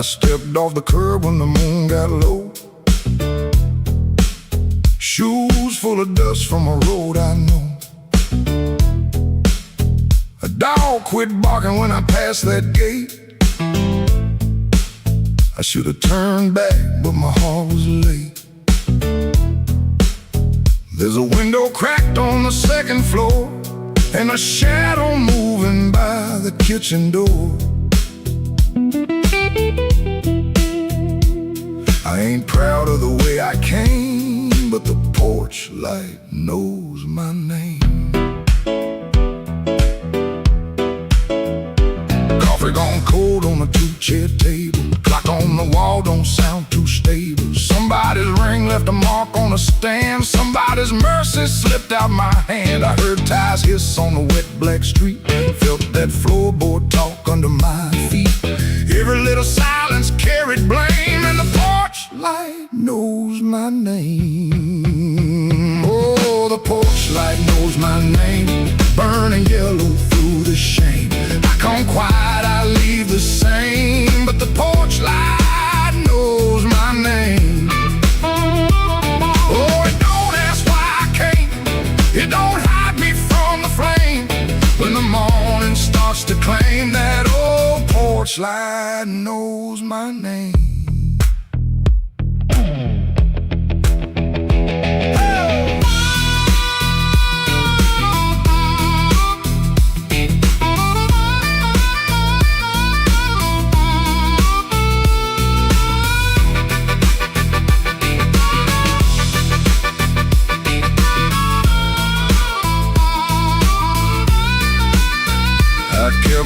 stepped off the curb when the moon got low. Shoes full of dust from a road I know. A dog quit barking when I passed that gate. I should have turned back, but my heart was late. There's a window cracked on the second floor, and a shadow moving by the kitchen door. I ain't proud of the way I came, but the porch light knows my name. Coffee gone cold on a two-chair table. Clock on the wall don't sound too stable. Somebody's ring left a mark on a stand. Somebody's mercy slipped out my hand. I heard tires hiss on the wet black street. Felt that floorboard talk under my feet. Every little silence carried blame, and the porch light knows my name. Oh, the porch light knows my name. Burning yellow through the shame. I come quiet, I leave the same, but the porch light knows my name. Oh, it don't ask why I came. It don't hide me from the flame. When the morning starts to claim, that old porch light knows my name.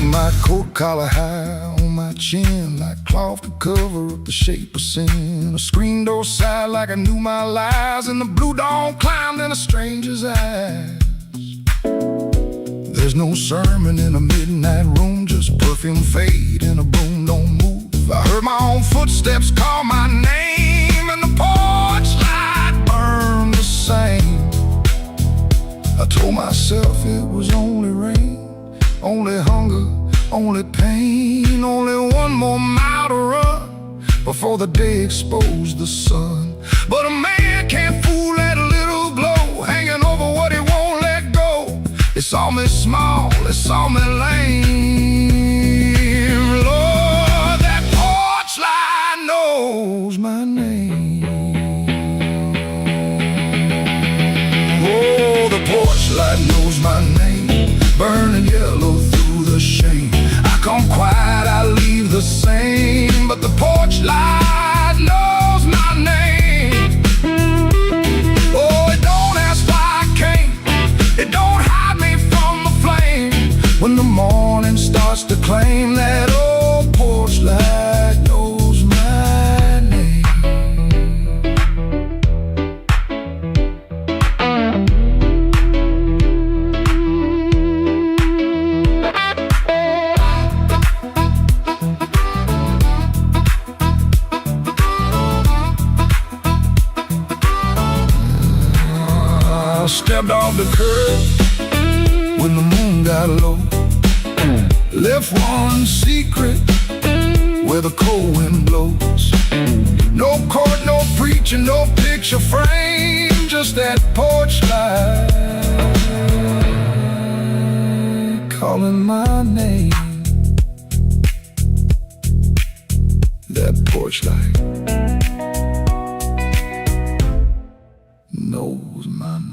My coat collar high on my chin, like cloth to cover up the shape of sin. A screen door side like I knew my lies, and the blue dawn climbed in a stranger's eyes. There's no sermon in a midnight room, just perfume fade and a broom don't move. I heard my own footsteps call my name, and the porch light burned the same. I told myself it was only rain, only hunger, only pain, only one more mile to run before the day exposed the sun. But a man can't fool that little glow hanging over what he won't let go. It saw me small, it saw me lame. Lord, that porch light knows my name. Oh, the porch light knows my name. Burning yellow through the shame. I come quiet, I leave the same, but the porch light knows my name. Oh, it don't ask why I came. It don't hide me from the flame. When the morning starts to claim, that old porch light knows my name. I stepped off the curb when the moon got low. Left one secret where the cold wind blows. No court, no preacher, no picture frame, just that porch light calling my name. That porch light knows my name.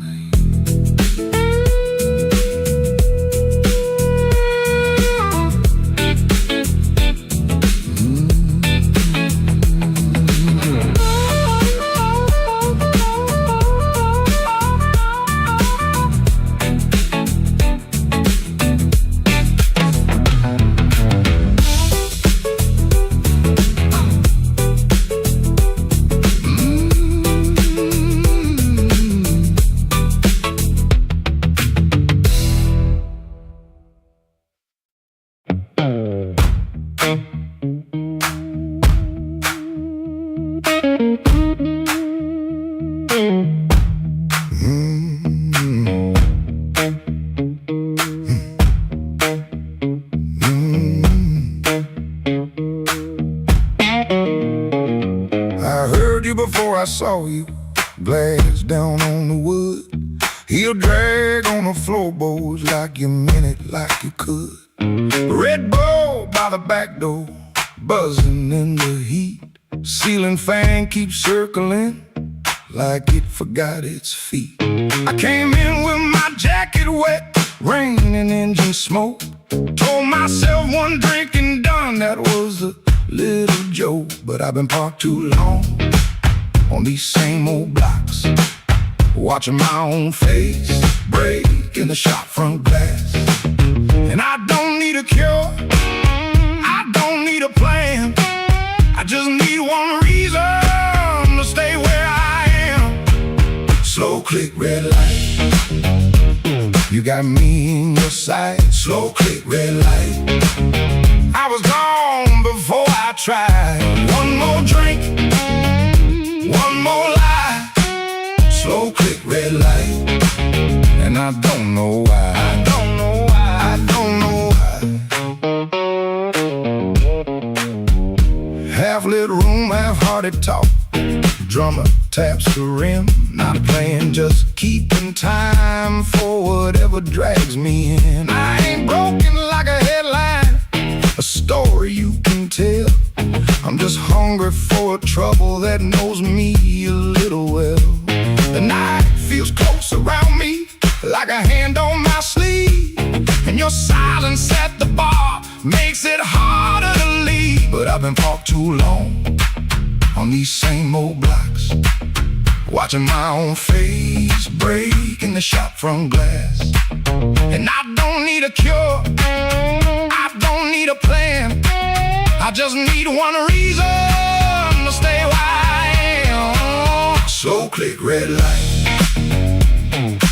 I saw you, glass down on the wood. He'll drag on the floorboards like you meant it, like you could. Red Bull by the back door, buzzing in the heat. Ceiling fan keeps circling like it forgot its feet. I came in with my jacket wet, rain and engine smoke. Told myself one drink and done, that was a little joke. But I've been parked too long on these same old blocks, watching my own face break in the shop front glass. And I don't need a cure, I don't need a plan, I just need one reason to stay where I am. Slow click, red light, you got me in your sight. Slow click, red light, I was gone before I tried. One more drink, one more lie. Slow click, red light, and I don't know why. I don't know why. I don't know why. Half lit room, half-hearted talk. Drummer taps the rim, not playing, just keeping time for whatever drags me in. I ain't broken like a headline, a story you can tell. I'm just hungry for a trouble that knows me a little well. The night feels close around me, like a hand on my sleeve. And your silence at the bar makes it harder to leave. But I've been parked too long on these same old blocks, watching my own face break in the shop front glass. And I don't need a cure, I don't need a plan, I just need one reason to stay where I am. Slow click, red light,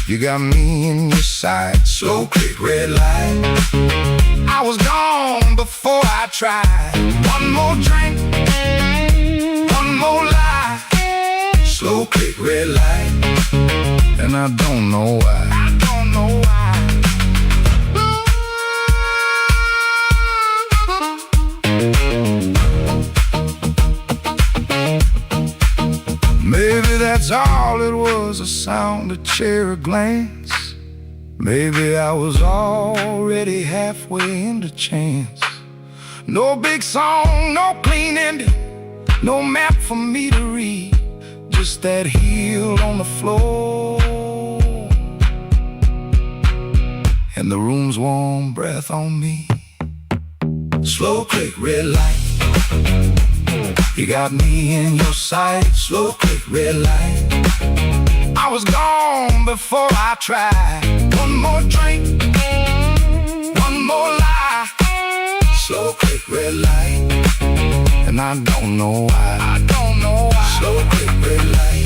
you got me in your sight. Slow click, red light, I was gone before I tried. One more drink, one more lie. Slow click, red light, and I don't know why. I don't know why. Maybe that's all it was, a sound, a chair, a glance. Maybe I was already halfway into chance. No big song, no clean ending, no map for me to read, just that heel on the floor and the room's warm breath on me. Slow click, red light, you got me in your sight. Slow click, red light, I was gone before I tried. One more drink, one more lie. Slow click, red light, and I don't know why. I don't know why. Slow click, red light,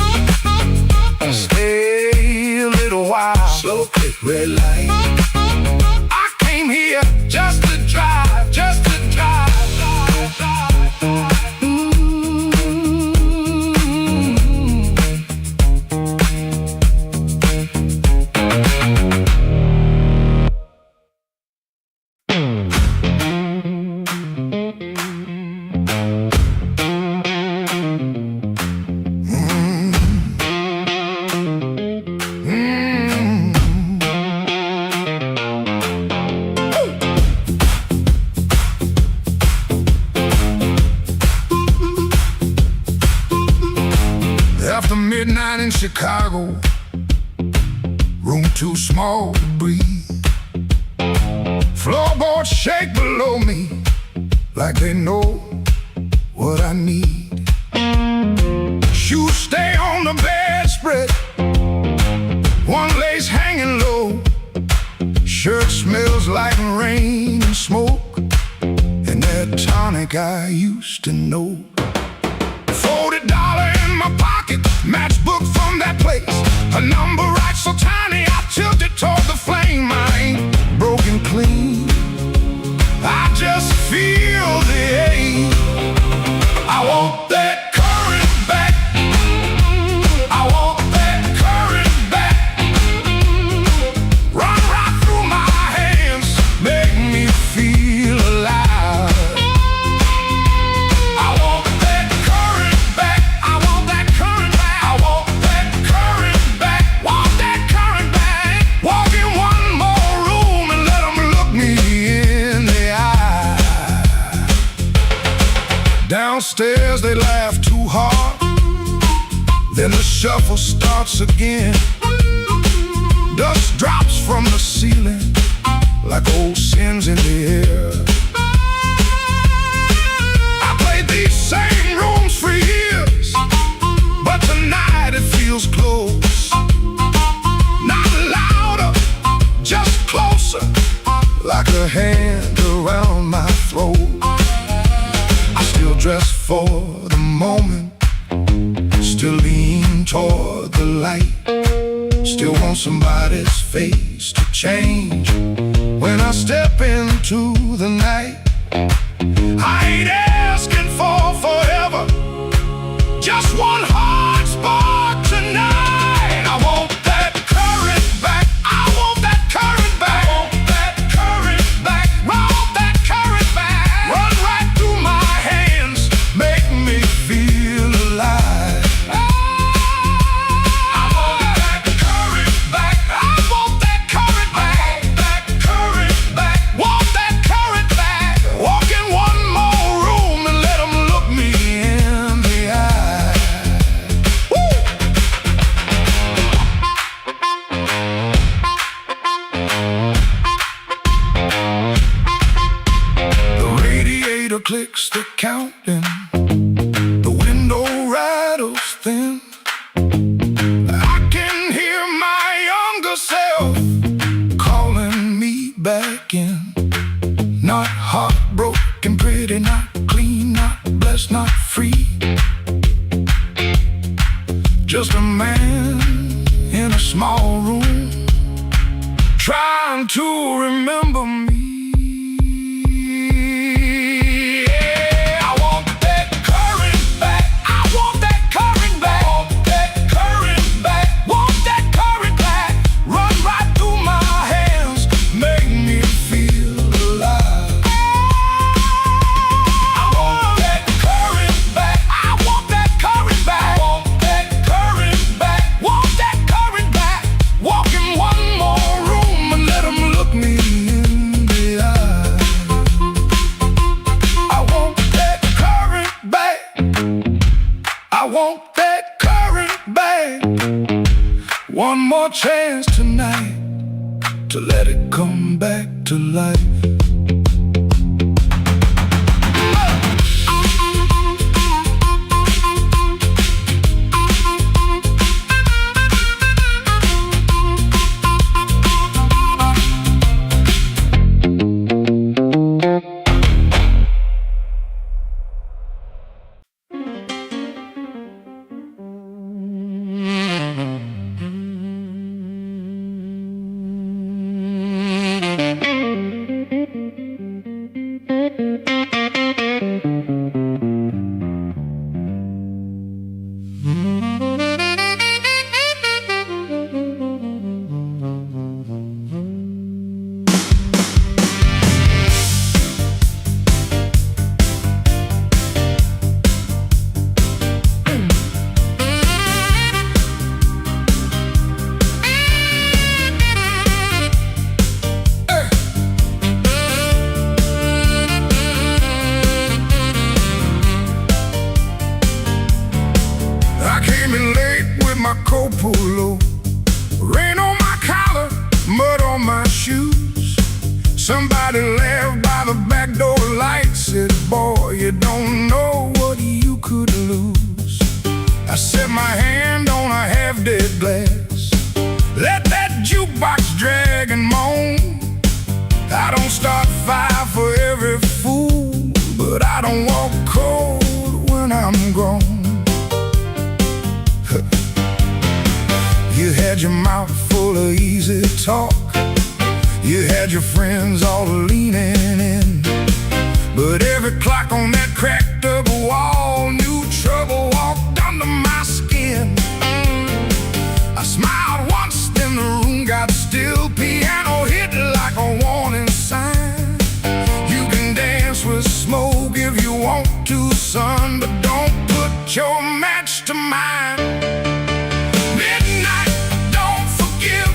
stay a little while. Slow click, red light, I came here just to drive, just to drive. After midnight in Chicago, room too small to breathe. Floorboards shake below me like they know what I need. Shoes stay on the bedspread, one lace hanging low. Shirt smells like rain and smoke, and that tonic I used to know. $40 in my pocket, matchbook from that place. A number right so tiny, I tilted toward the flame. I ain't broken clean, I just feel the ache. I want that current back, I want that current back. Run right through my hands, make me feel alive. I want that current back, I want that current back. upstairs, they laugh too hard. Then the shuffle starts again. Dust drops from the ceiling like old sins in the air. I played these same rooms for years, but tonight it feels close. Not louder, just closer, like a hand around my throat. I still dress for the moment, still lean toward the light, still want somebody's face to change when I step into the night. I ain't asking for forever, just one hard spark tonight. I want that current back, I want that current back, I want that current back, I want that current back. Run right through my hands, make me feel alive. I want that current back, I want that current back, that current back, want that current back. Walk in one more room and let them look me in the eye. Woo! The radiator clicks the counting, the window rattles thin. I can hear my younger self calling me back in. Not heartbroken, pretty, not clean, not blessed, not free. Just a man in a small room, trying to remember me. Yeah, I want that current back, I want that current back, want that current back, want that current back. Run right through my hands, make me feel alive. I want that current back, I want that current back, want that current back, want that current back. Walk in one more room and let them look me in the eye. I want that current back, I want that current back. One more chance tonight to let it come back to life. coat pulled low, rain on my collar, mud on my shoes. Somebody laughed by the back door light, said, boy, you don't know what you could lose. I set my hand on a half-dead glass, let that jukebox drag and moan. I don't start fire for every fool, but I don't walk cold when I'm grown. You had your mouth full of easy talk, you had your friends all leaning in, but every clock on that cracked up wall knew trouble walked under my skin. I smiled once, then the room got still. Piano hit like a warning sign. You can dance with smoke if you want to, son, but don't put your match to mine. Midnight don't forgive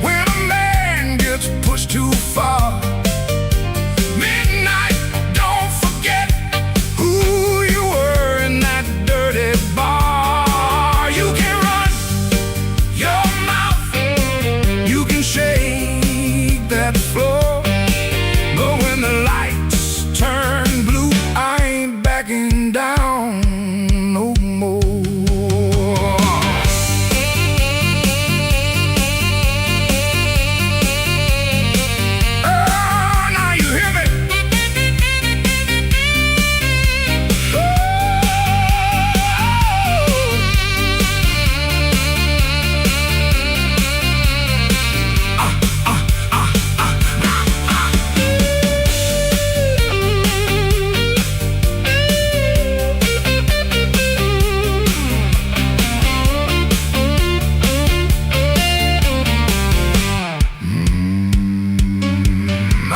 when a man gets pushed too far. Midnight don't forget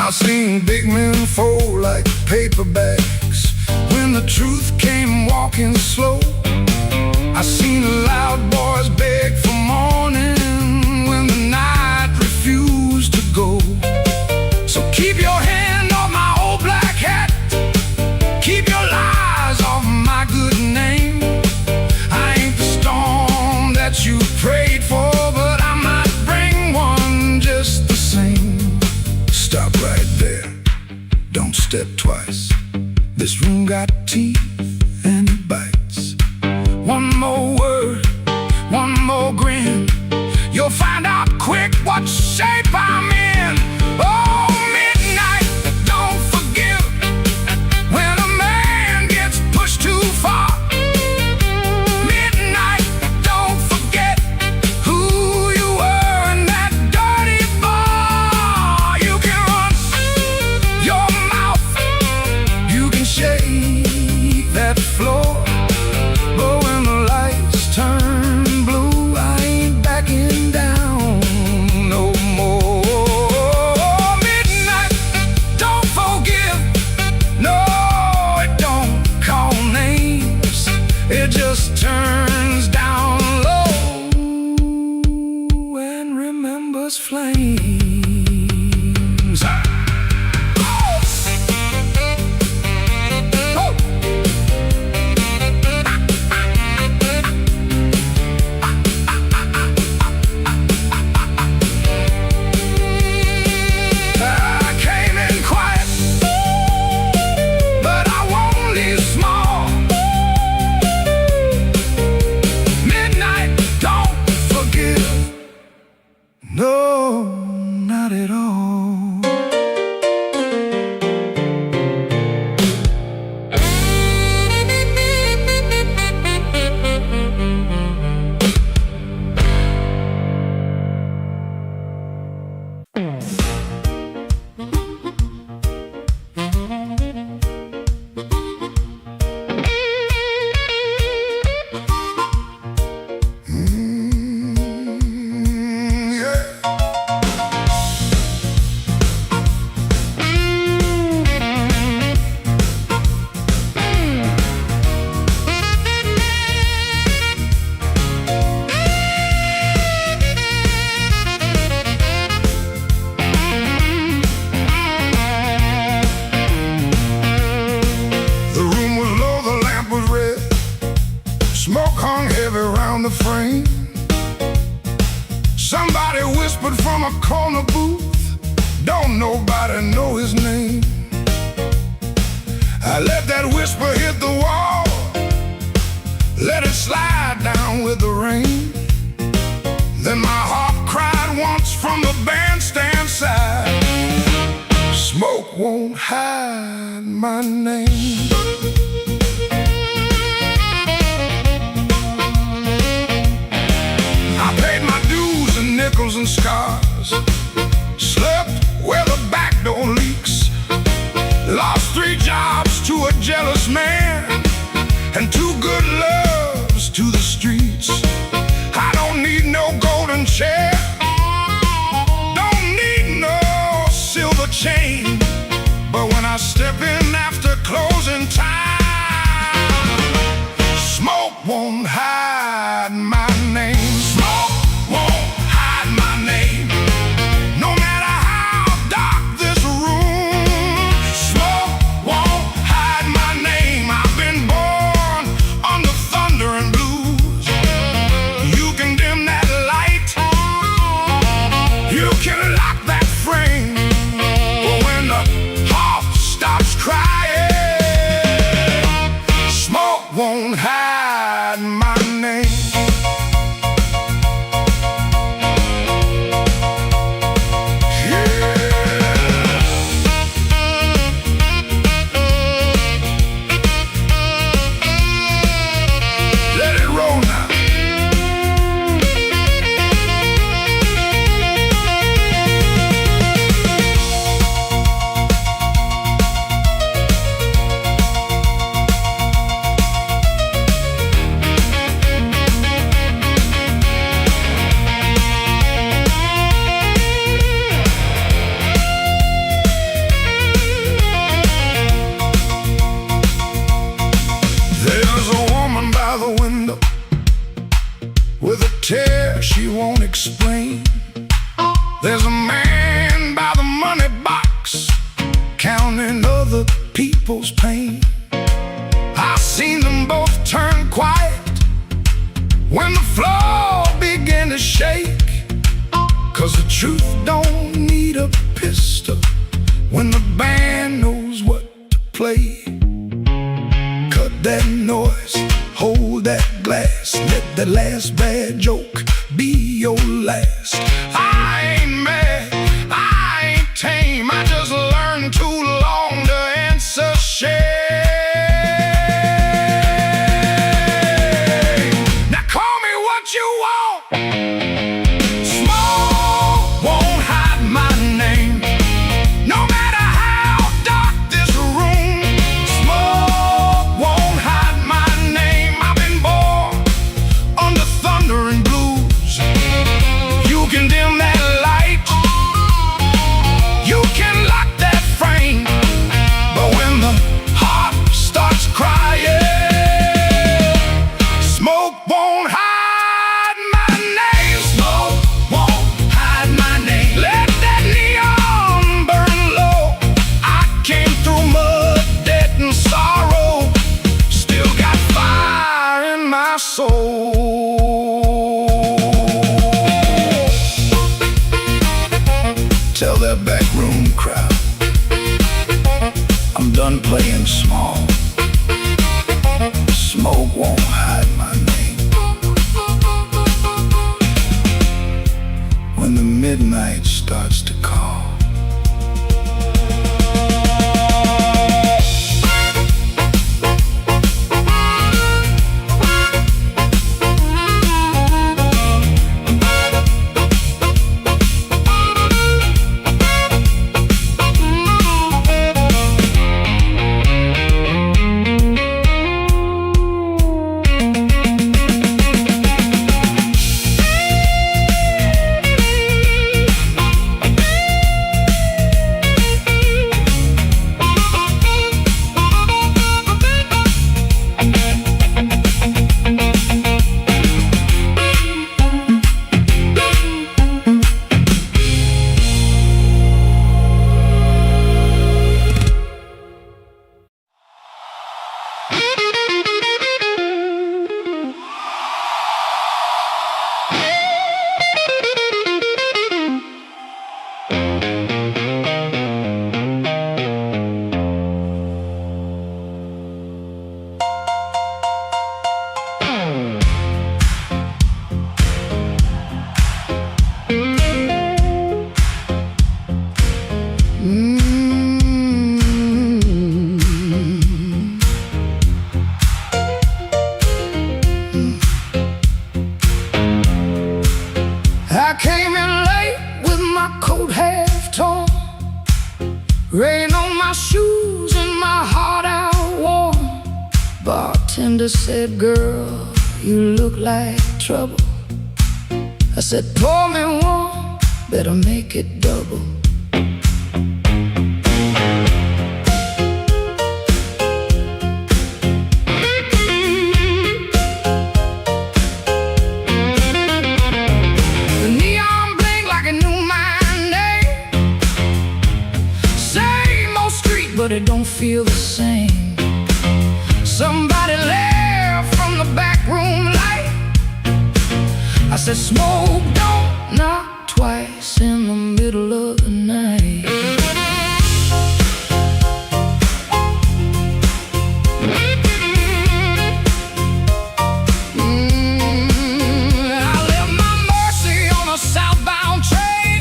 I've seen big men fold like paper bags when the truth came walking slow. I seen loud boys beg for morning when the night refused to go. So keep your hand off my old black hat, keep your lies off my good name. I ain't the storm that you prayed for, but I might bring one just the same. Stop right there, don't step twice. This room got teeth and it bites. One more word, one more grin, you'll find out quick what shape I'm in. Oh, midnight, don't forgive when a man gets pushed too far. Midnight, don't forget who you were in that dirty bar. You can run your mouth, you can shake that floor, but when the lights turn blue, I ain't backing down no more. Midnight, don't forgive, no, it don't call names, it just turns down low and remembers flames. No, not at all. Smoke hung heavy around the frame. Somebody whispered from a corner booth, don't nobody know his name. I let that whisper hit the wall, let it slide down with the rain. Then my heart cried once from the bandstand side, smoke won't hide my name. I paid my dues and nickels and scars, slept where the back door leaks, lost 3 jobs to a jealous man and 2 good loves to the streets. I don't need no golden chair, don't need no silver chain, but when I step in after closing time, smoke won't hide my name. Smoke won't hide my name, no matter how dark this room. Smoke won't hide my name. I've been born under thunder and blues. You can dim that light, you can lock that frame, but when the heart stops crying, smoke won't hide my name. man by the money box, counting other people's pain. I've seen them both turn quiet when the floor began to shake. 'Cause the truth don't need a pistol when the band knows what to play. Cut that noise, hold that glass, let that last bad joke be your last. I ain't mad, I ain't tame, I just learned too long to answer shame. Now call me what you want, smoke won't hide my name. No matter how dark this room, smoke won't hide my name. I've been born under thunder and blues. You can dim that light, you can lock that frame, but when the heart starts crying, smoke won't hide my name. Smoke won't hide my name. Let that neon burn low. I came through mud, debt, and sorrow, still got fire in my soul. Tell that backroom crowd I'm done playing small. Smoke won't hide my name. When the midnight starts to call, I came in late with my coat half torn, rain on my shoes and my heart out warm. Bartender said, "Girl, you look like trouble." I said, "Pour me one, better make it double." But it don't feel the same. Somebody left from the back room light. I said, "Smoke don't knock twice in the middle of the night." I left my Mercy on a southbound train,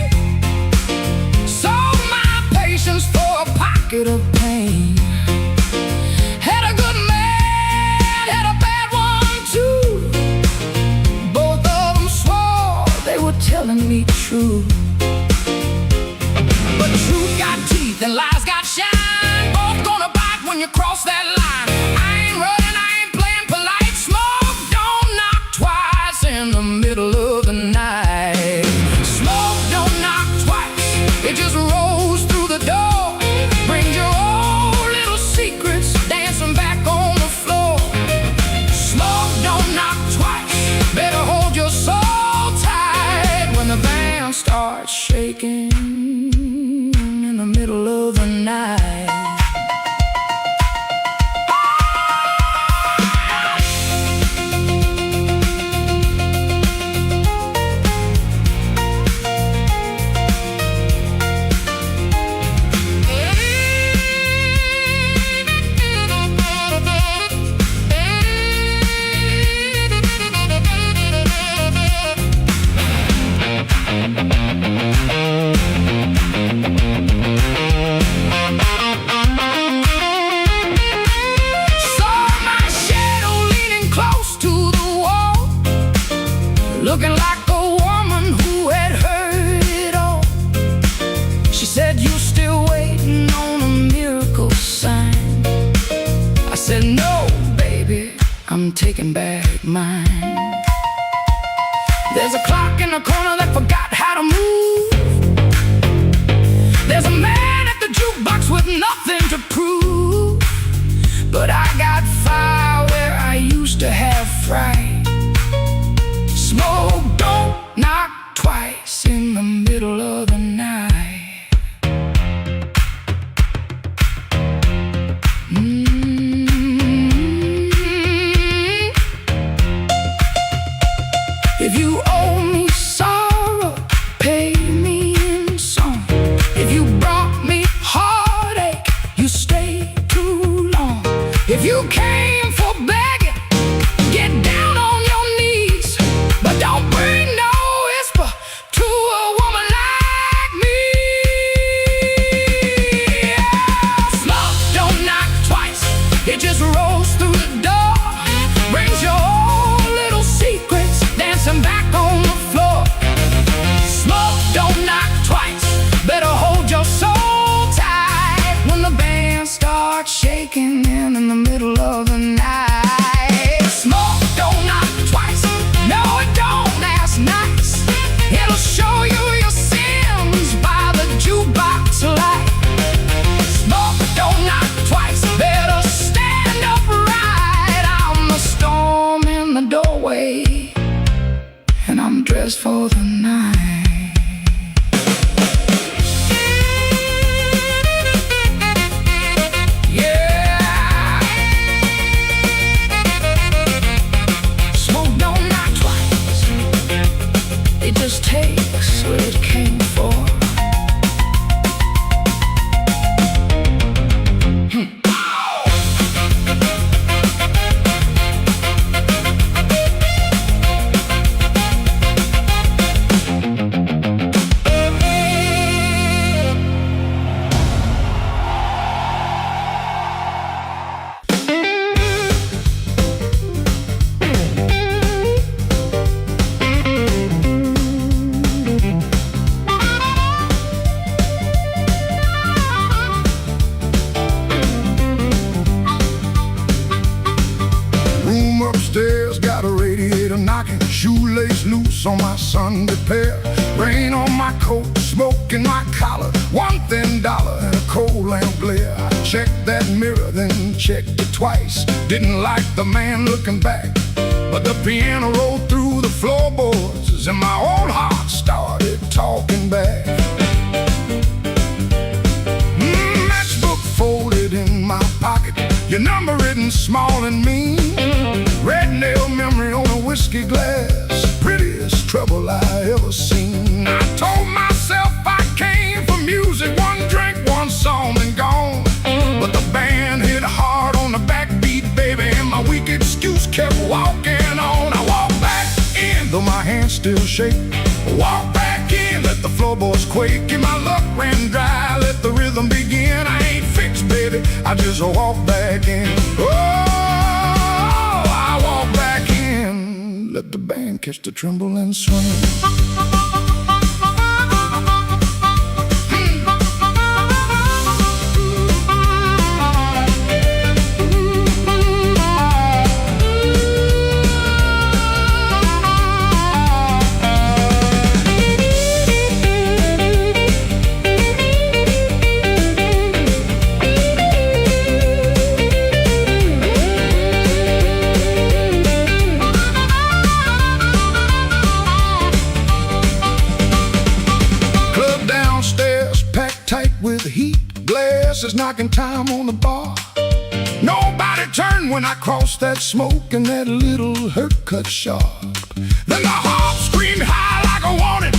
sold my patience for a pocket of pain. Had a good man, had a bad one too. Both of them swore they were telling me true. But truth got teeth and lies got shine. Both gonna bite when you cross that line. I ain't running, I ain't playing polite. Smoke don't knock twice in the middle of the night. Smoke don't knock twice, it just rolls through the door. Brings your old little secrets dancing back on the floor. Smoke don't knock twice, better hold your soul tight when the band starts shaking. in the middle of the night. Looking like a woman who had heard it all. She said, "You still waiting on a miracle sign?" I said, "No, baby, I'm taking back mine." There's a clock in the corner that forgot how to move. There's a man at the jukebox with nothing to prove. But I got fire where I used to have fright. Smoke don't knock twice in the middle of the night. If you owe me sorrow, pay me in song. If you brought me heartache, you stayed too long. If you came for begging, get down on your knees. But don't bring no whisper to a woman like me. Smoke don't knock twice, it just rolls through the door. Brings your old little secrets dancing back on the floor. Smoke don't knock twice, better hold your soul tight when the band starts shaking in the middle of the night. Smoke don't knock twice, no it don't last nights. It'll show you your sins by the jukebox light. Smoke don't knock twice, better stand upright. I'm the storm in the doorway, and I'm dressed for the night. It just takes what it came for. Upstairs got a radiator knocking, shoelace loose on my Sunday pair. Rain on my coat, smoke in my collar, one thin dollar and a cold lamp glare. I checked that mirror, then checked it twice. Didn't like the man looking back, but the piano rolled through the floorboards and my old heart started talking back. Matchbook folded in my pocket, your number written small and mean. Red nail memory on a whiskey glass, prettiest trouble I ever seen. I told myself I came for music, one drink, one song and gone. But the band hit hard on the backbeat, baby, and my weak excuse kept walking on. I walked back in, though my hands still shake. Walk back in, let the floorboards quake. And my luck ran dry, let the rhythm begin. I ain't fixed, baby, I just walk back in. Let the band catch the tremble and swing. is knocking time on the bar. Nobody turned when I crossed that smoke and that little hurt cut sharp. Then the harp screamed high like I wanted,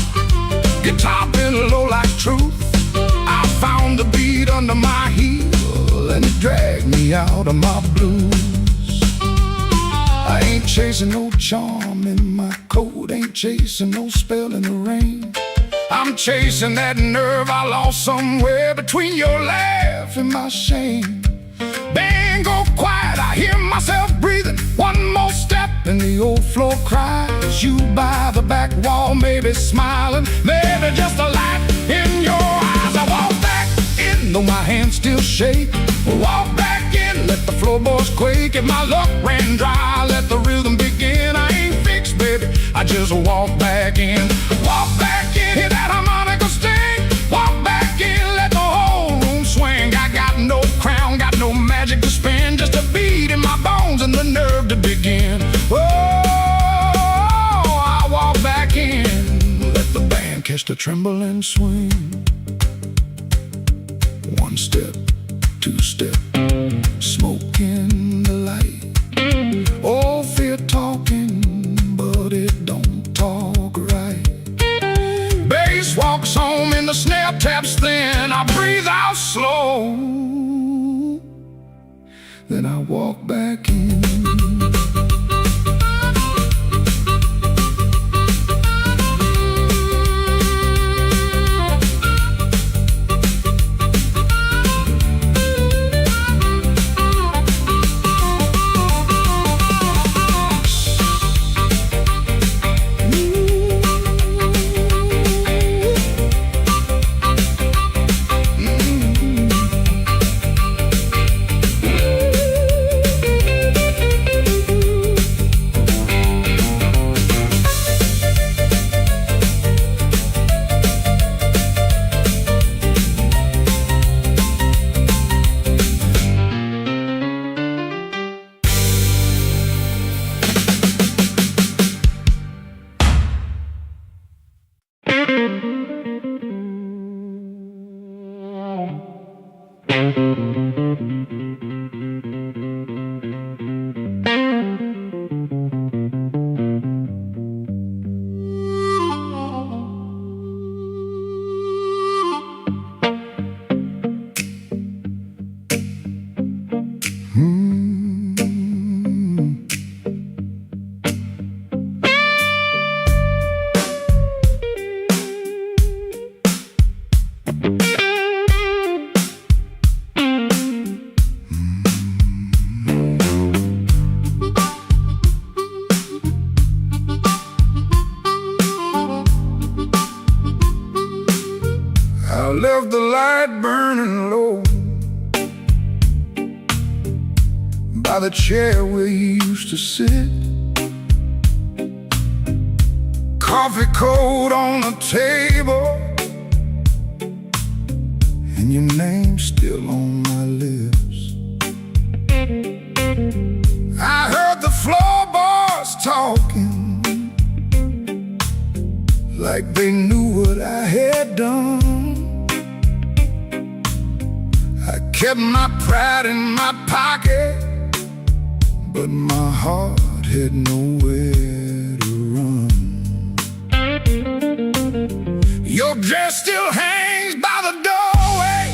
guitar bent low like truth. I found the beat under my heel and it dragged me out of my blues. I ain't chasing no charm in my coat, ain't chasing no spell in the rain. I'm chasing that nerve I lost somewhere between your laugh and my shame. Bang go quiet, I hear myself breathing. One more step and the old floor cries. You by the back wall, maybe smiling, maybe just a light in your eyes. I walk back in, though my hands still shake. Walk back in, let the floorboards quake. If my luck ran dry, let the rhythm begin. I ain't fixed, baby, I just walk back in. Walk back in, hear that harmonica sting. Walk back in, let the whole room swing. I got no crown, got no magic to spin, just a beat in my bones and the nerve to begin. Oh, I walk back in, let the band catch the tremble and swing. One step, two step, smoke in the light. Oh, fear talking, but it don't talk right. Bass walks home and the snare taps thin. I breathe out slow, then I walk back in. I left the light burning low by the chair where you used to sit. Coffee cold on the table and your name's still on my lips. I heard the floorboards talking like they knew what I had done. I kept my pride in my pocket, but my heart had nowhere to run. Your dress still hangs by the doorway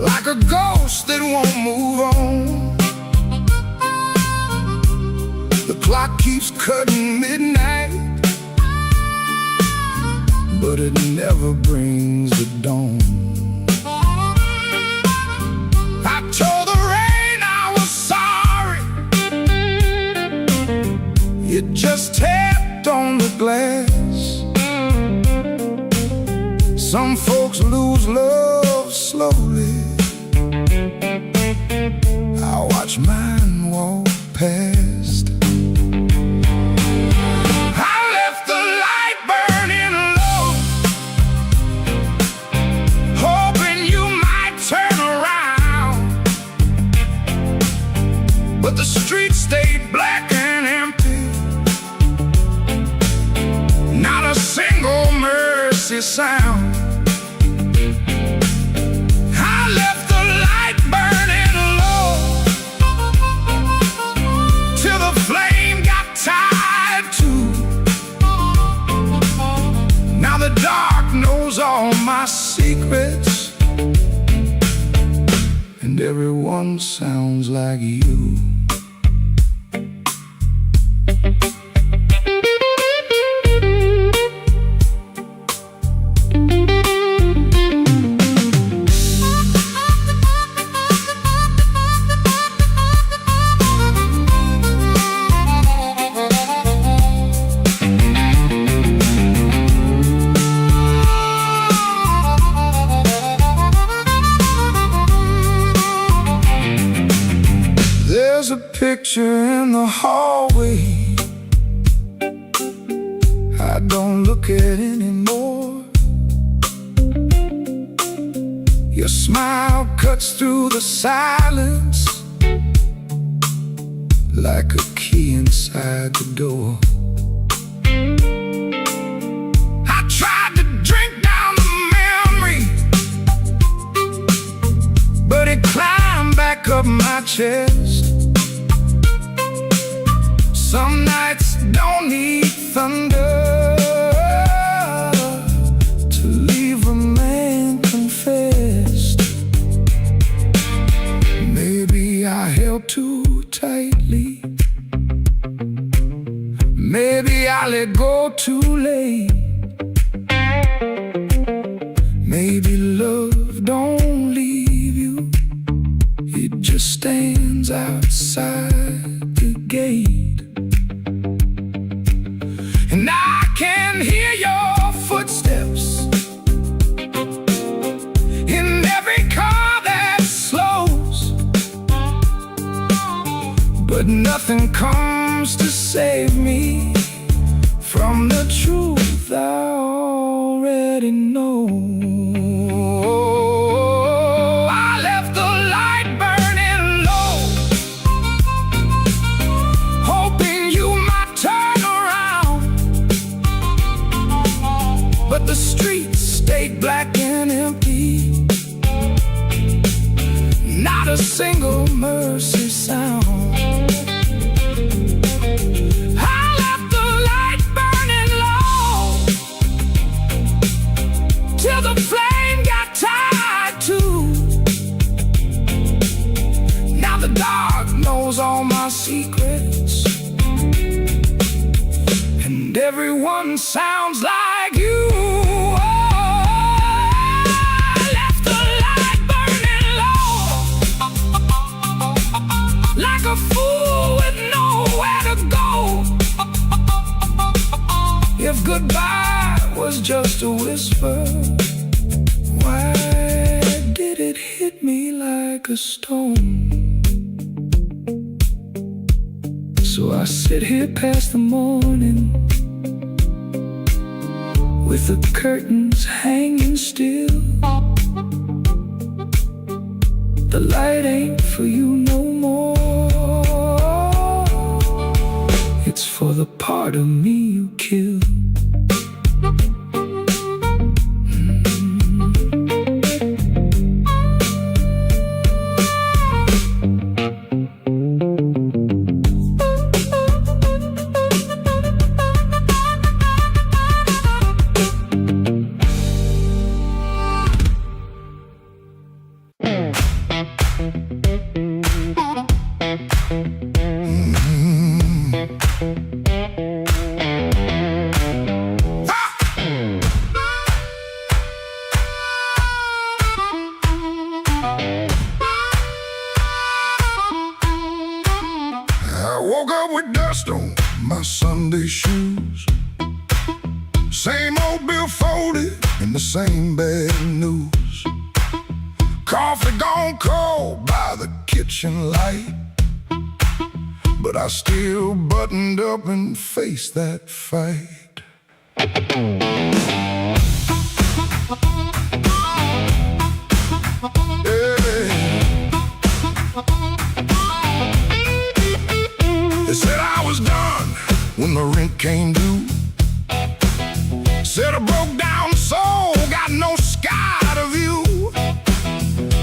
like a ghost that won't move on. The clock keeps cutting midnight, but it never brings the dawn. I told the rain I was sorry, it just tapped on the glass. Some folks lose love slowly, I watch mine walk past. I left the light burning low, hoping you might turn around, but the street stayed black and empty, not a single mercy sound. knows all my secrets, and everyone sounds like you. There's a picture in the hallway I don't look at anymore. Your smile cuts through the silence like a key inside the door. I tried to drink down the memory, but it climbed back up my chest. Some nights don't need thunder to leave a man confessed. Maybe I held too tightly, maybe I let go too late. Maybe love don't leave you, it just stands outside the gate. And I can hear your footsteps in every car that slows, but nothing comes to save me from the truth I already know. I left the light burning low, hoping you might turn around, but the streets stayed black and empty, not a single mercy sound. I left the light burning low till the flame got tired too. Now the dark knows all my secrets, and everyone sounds like you. I left the light burning low, like a fool with nowhere to go. If goodbye was just a whisper, why did it hit me like a stone? So I sit here past the morning, with the curtains hanging still. The light ain't for you no more, it's for the part of me you killed. I woke up with dust on my Sunday shoes, same old bill folded and the same bad news. Coffee gone cold by the kitchen light, but I still buttoned up and faced that fight. They said I was done when the rent came due. Said I broke down soul, got no sky to view.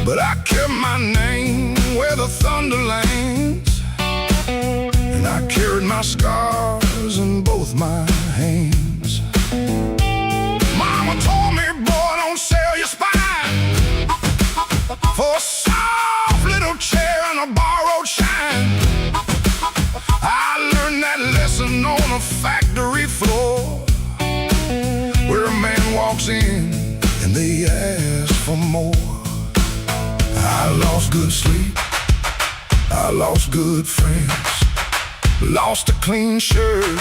But I kept my name where the thunder lands, and I carried my scars in both my hands. Mama told me walks in and they ask for more. I lost good sleep, I lost good friends, lost a clean shirt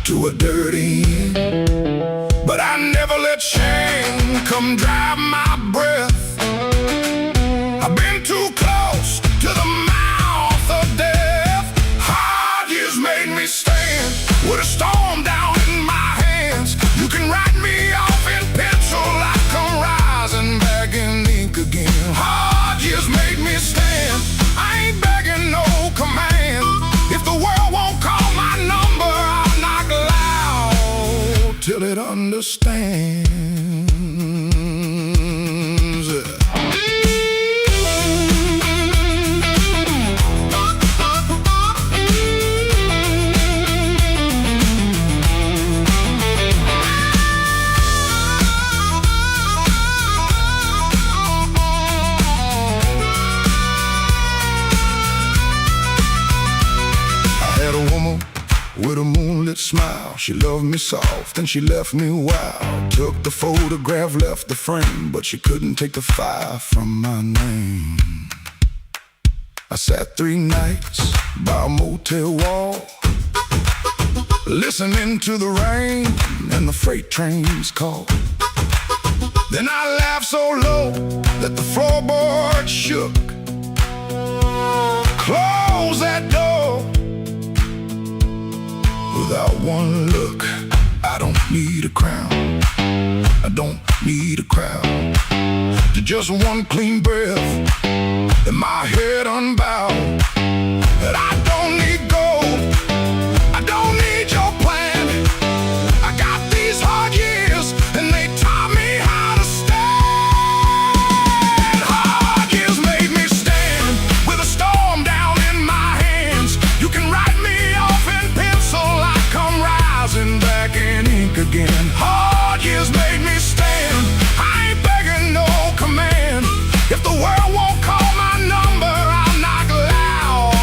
to a dirty end. But I never let shame come drive my breath. I've been too close to the mouth of death. Hard years made me stand with a storm down in my hands. You can write me off in pencil, I come rising back in ink again. Hard years made me stand, I ain't begging no command. If the world won't call my number, I'll knock loud till it understands. With a moonlit smile, she loved me soft and she left me wild. Took the photograph, left the frame, but she couldn't take the fire from my name. I sat 3 nights by a motel wall, listening to the rain and the freight trains call. Then I laughed so low that the floorboard shook. Close that door. Without one look, I don't need a crown, I don't need a crowd. Just one clean breath and my head unbowed. And I don't need gold, I don't need your plan. I got these hard years and they taught me how to stand. Hard years made me stand with a storm down in my hands. You can write me off in pencil, I come rising back in ink again. Hard years made me stand, I ain't begging no command. If the world won't call my number, I'll knock loud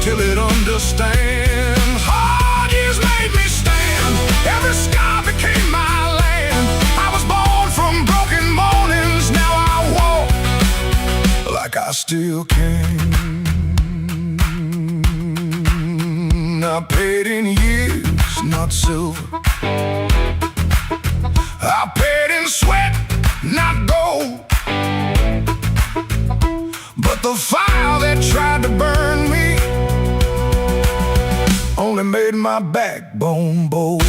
till it understands. Hard years made me stand, every scar became my land. I was born from broken mornings, now I walk like I still can. I paid in years, not silver. I paid in sweat, not gold. But the fire that tried to burn me only made my backbone bold.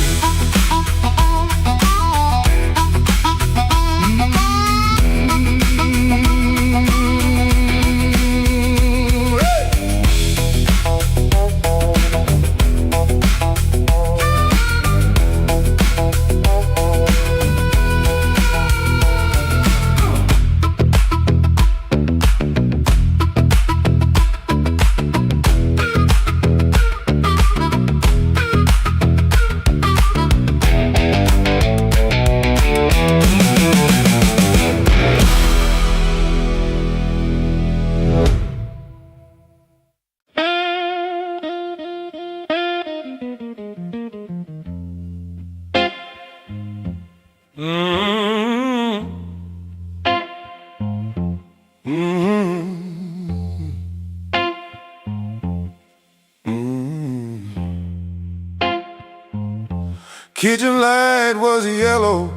Kitchen light was yellow,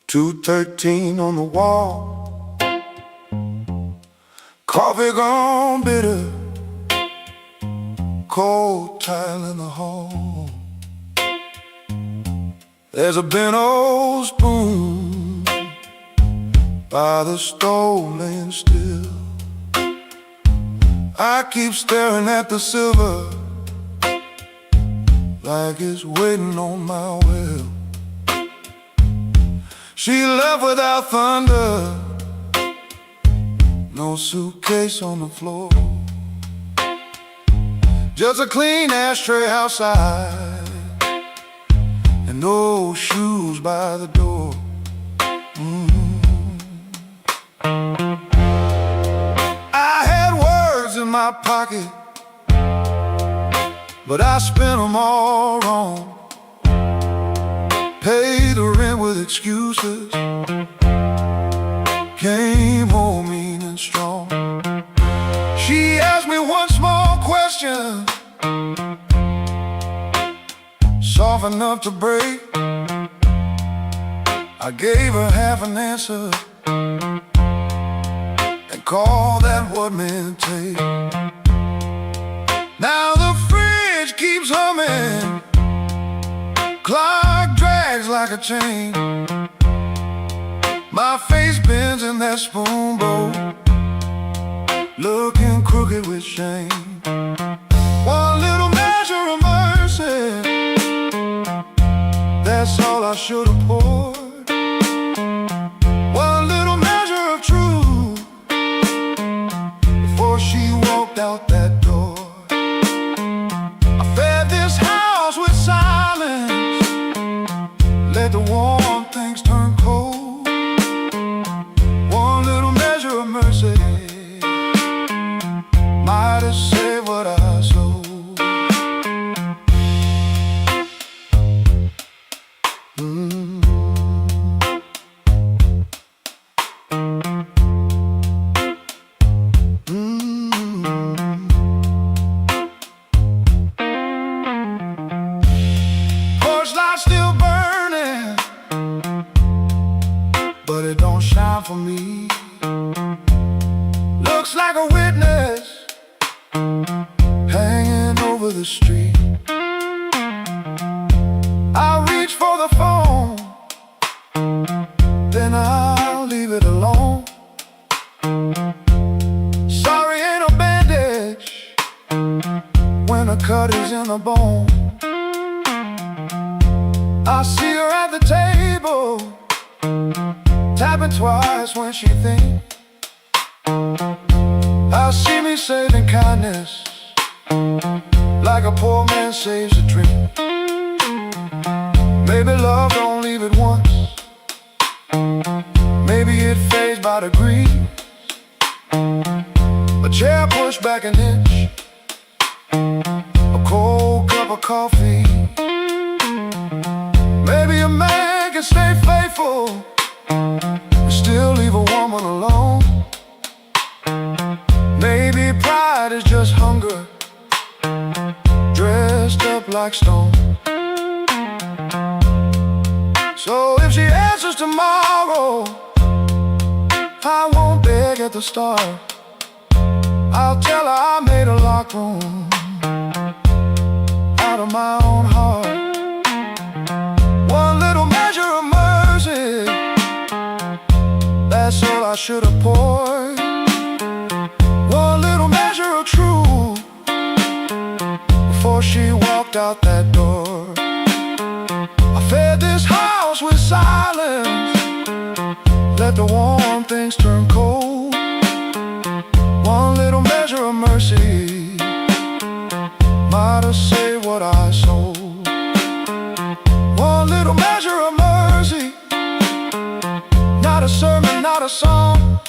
213 on the wall. Coffee gone bitter, cold tile in the hall. There's a bent old spoon by the stove laying still. I keep staring at the silver like it's waiting on my will. She left without thunder, no suitcase on the floor, just a clean ashtray outside and no shoes by the door. I had words in my pocket, but I spent them all wrong. Paid the rent with excuses, came home mean and strong. She asked me one small question, soft enough to break. I gave her half an answer and called that what men take. Now the fridge keeps humming, clock drags like a chain. My face bends in that spoon bowl, looking crooked with shame. One little measure of mercy, that's all I should have poured. One little measure of truth before she walked out that door. I fed this house with silence, let the warm things turn cold. One little measure of mercy might have saved what I sold. Porch light still burning, but it don't shine for me. Looks like a witness hanging over the street. I reach for the phone, then I'll leave it alone. Sorry ain't a bandage when a cut is in the bone. I see her at the table, tapping twice when she thinks. I see me saving kindness like a poor man saves a drink. Maybe love don't leave it once, maybe it fades by degrees. A chair pushed back an inch, a cold cup of coffee. Maybe a man can stay faithful and still leave a woman alone. Maybe pride is just hunger dressed up like stone. So if she answers tomorrow, I won't beg at the start. I'll tell her I made a locked room out of my own heart. One little measure of mercy, that's all I should have poured. One little measure of truth before she walked out that door. I fed this house with silence, let the warm things turn cold. One little measure of mercy might have saved what I sold. One little measure of mercy, not a sermon, not a song,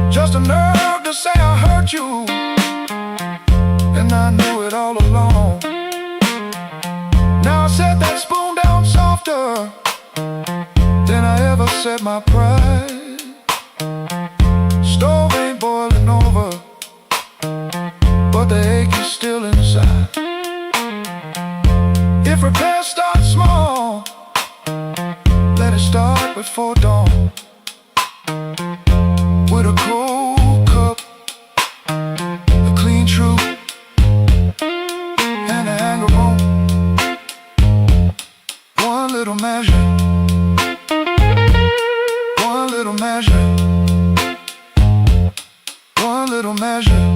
just a nerve to say I hurt you, and I knew it all along. Now I set that spoon down softer than I ever set my pride. Stove ain't boiling over, but the ache is still inside. If repairs start small, let it start before dawn. With a cold cup, a clean truth, and a hanger bone. One little measure, one little measure, one little measure.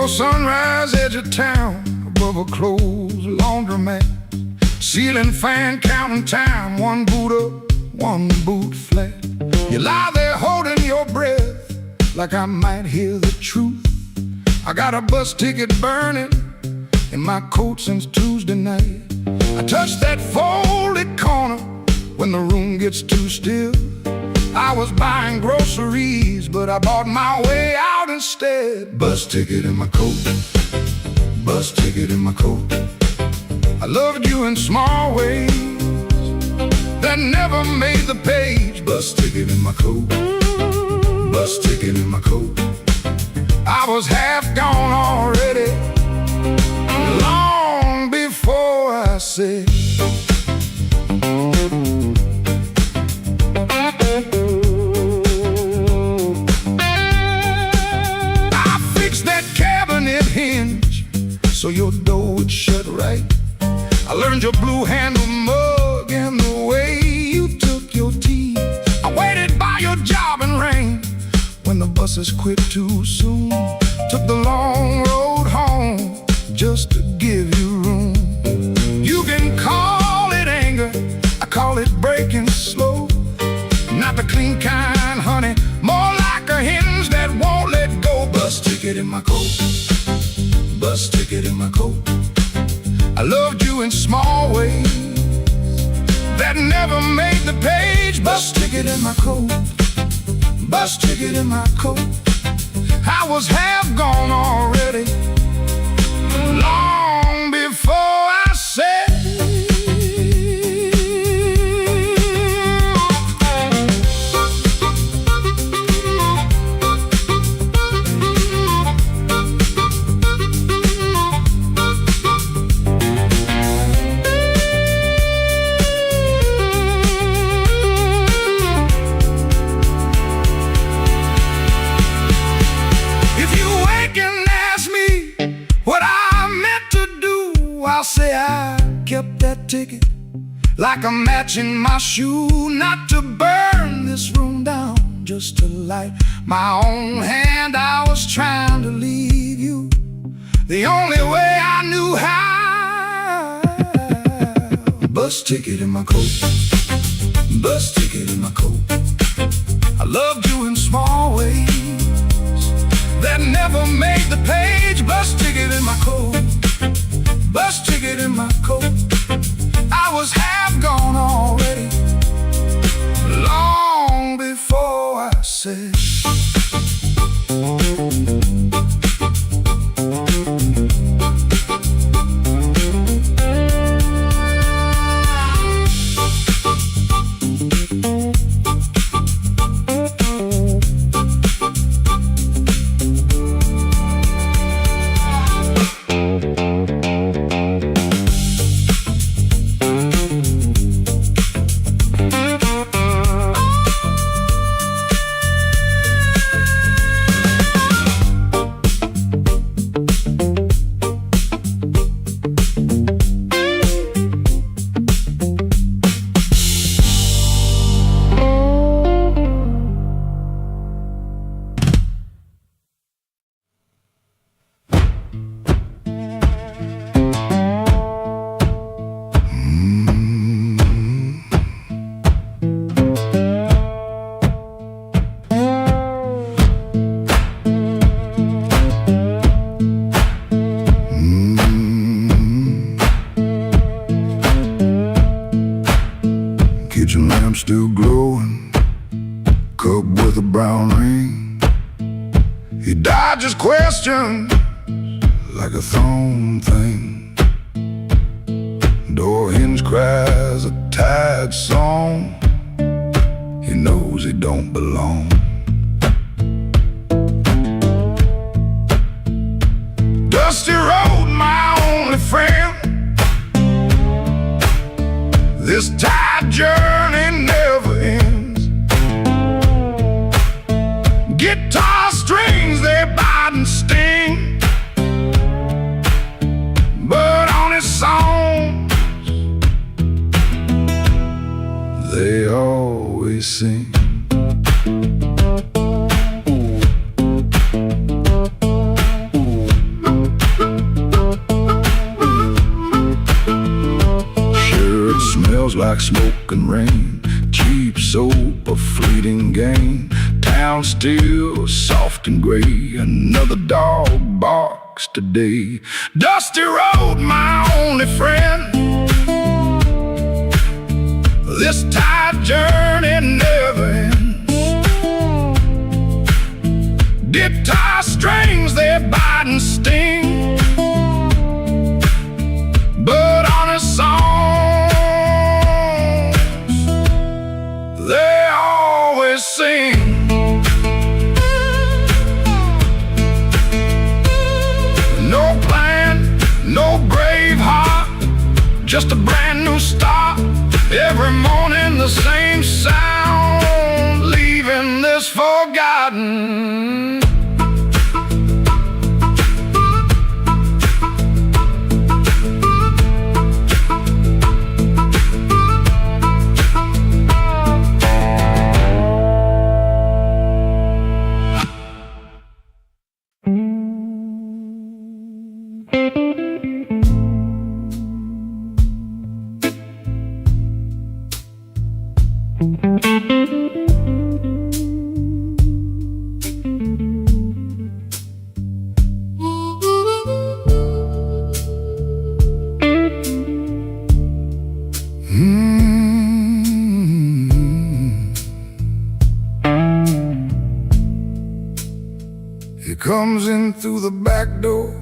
Before sunrise, edge of town, above a closed laundromat. Ceiling fan counting time, one boot up, one boot flat. You lie there holding your breath, like I might hear the truth. I got a bus ticket burning in my coat since Tuesday night. I touch that folded corner when the room gets too still. I was buying groceries, but I bought my way out instead. Bus ticket in my coat, bus ticket in my coat. I loved you in small ways that never made the page. Bus ticket in my coat, bus ticket in my coat. I was half gone already, long before I said. I fixed that cabinet hinge so your door would shut right. I learned your blue handle mug and the way you took your tea. I waited by your job in rain when the buses quit too soon. Took the long road home just to give you room. You can call it anger, I call it breaking slow. Not the clean kind, honey, more like a hinge that won't let go. Bus ticket in my coat, bus ticket in my coat. I loved you in small ways that never made the page. Bus ticket in my coat, bus ticket in my coat. I was half gone already, long before I said. I'll say I kept that ticket like a match in my shoe, not to burn this room down, just to light my own hand. I was trying to leave you the only way I knew how. Bus ticket in my coat, bus ticket in my coat. I loved you in small ways that never made the page. Bus ticket in my coat, bus ticket in my coat. I was half gone already, long before I said. Kitchen lamp still glowing, cup with a brown ring. He dodges questions like a thrown thing. Door hinge cries a tired song. He knows he don't belong. Dusty road, my only friend. This tide journey never ends. Guitar strings, they bite and sting, but on his songs they always sing. like smoke and rain. Cheap soap, a fleeting gain. Town still soft and gray. Another dog barks today. Dusty road, my only friend. This tired journey never ends. Guitar strings, they bite and sting, but honest songs, they always sing. No plan, no brave heart, just a brand new start. Every morning the same sound, leaving this forgotten. He comes in through the back door,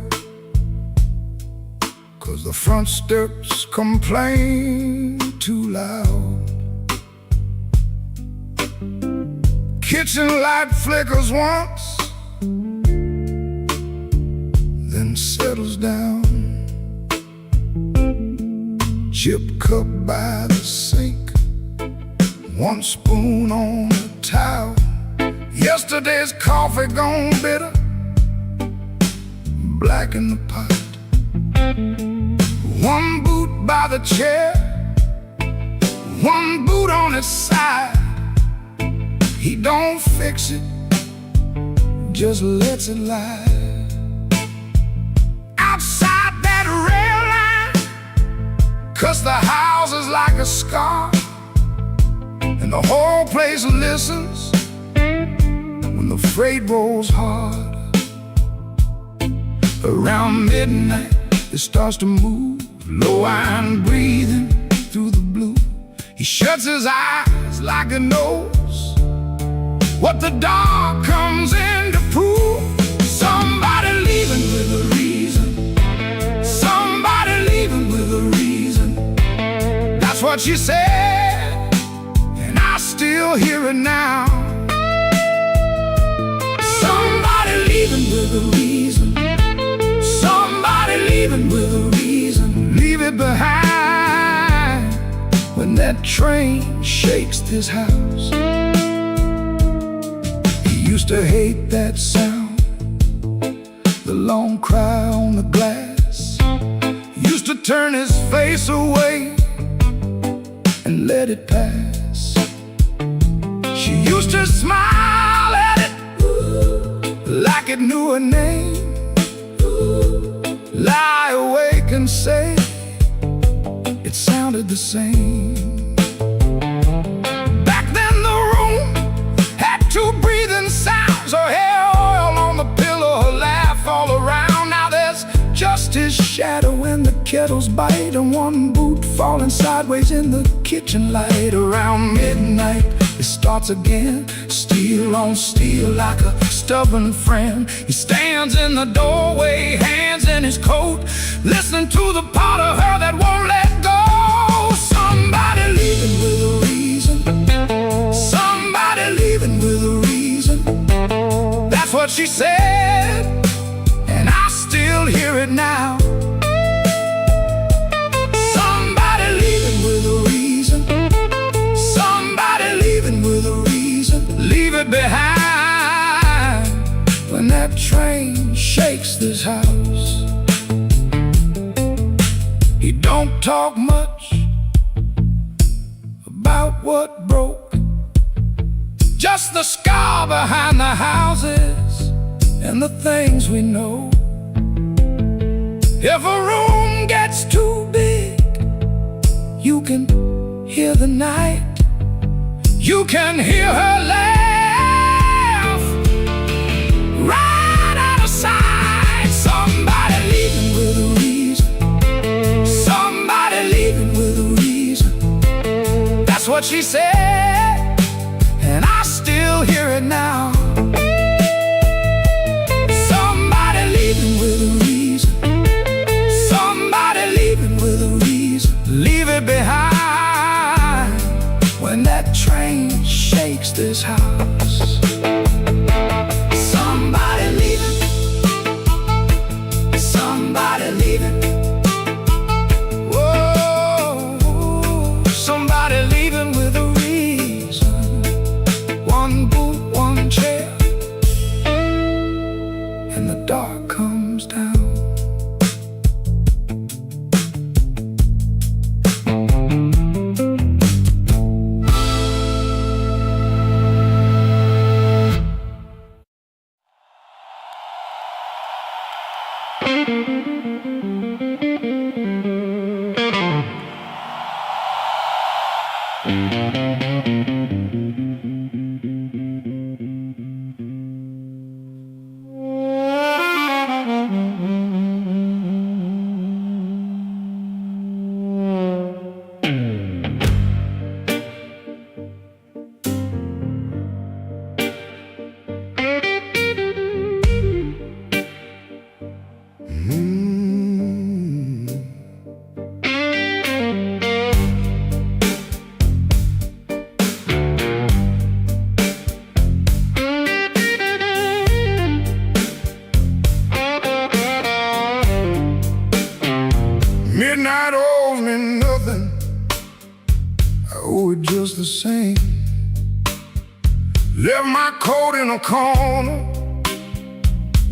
'cause the front steps complain too loud. Kitchen light flickers once, then settles down. Chip cup by the sink, one spoon on the towel. Yesterday's coffee gone bitter, black in the pot. One boot by the chair, one boot on its side. He don't fix it, just lets it lie. Outside that rail line, 'cause the house is like a scar, and the whole place listens when the freight rolls hard. Around midnight it starts to move, low iron breathing through the blue. He shuts his eyes like he knows what the dark comes in to prove. Somebody leaving with a reason, somebody leaving with a reason. That's what she said, and I still hear it now. Somebody leaving with a reason, somebody leaving with a reason. Leave it behind when that train shakes this house. He used to hate that sound, the long cry on the glass. Used to turn his face away and let it pass. She used to smile at it like it knew her name. Lie awake and say it sounded the same. Back then the room had two breathing sounds, her hair oil on the pillow, her laugh all around. Now there's just his shadow and the kettle's bite, and one boot falling sideways in the kitchen light. Around midnight it starts again, steel on steel like a stubborn friend. He stands in the doorway, hands in his coat, listening to the part of her that won't let go. Somebody leaving with a reason, somebody leaving with a reason. That's what she said, and I still hear it now. Somebody leaving with a reason, somebody leaving with a reason. Leave it behind when that train shakes this house. He don't talk much about what broke, just the scar behind the houses and the things we know. If a room gets too big, you can hear the night. You can hear her laugh right out of sight. Somebody leaving with a reason. Somebody leaving with a reason. That's what she said, and I still hear it now. Somebody leaving with a reason. Somebody leaving with a reason. Leave it behind when that train shakes this house. Somebody leaving. Somebody leaving. Whoa, somebody leaving with a reason. One boot, one chair, and the dark comes down. Midnight owes me nothing, I owe it just the same. Left my coat in a corner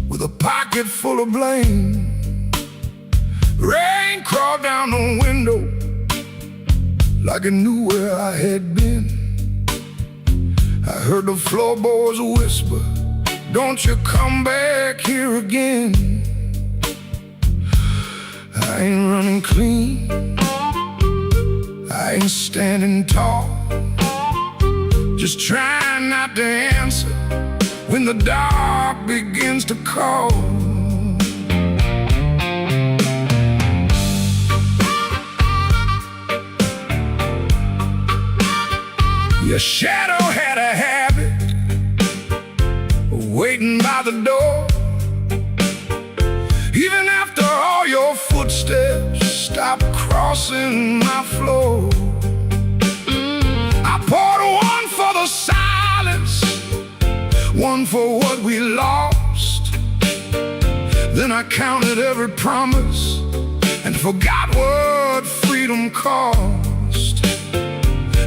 with a pocket full of blame. Rain crawled down the window like it knew where I had been. I heard the floorboards whisper, don't you come back here again. I ain't running clean, I ain't standing tall, just trying not to answer when the dark begins to call. Your shadow had a habit of waiting by the door. Even after all your footsteps stopped crossing my floor. I poured one for the silence, one for what we lost. Then I counted every promise and forgot what freedom cost.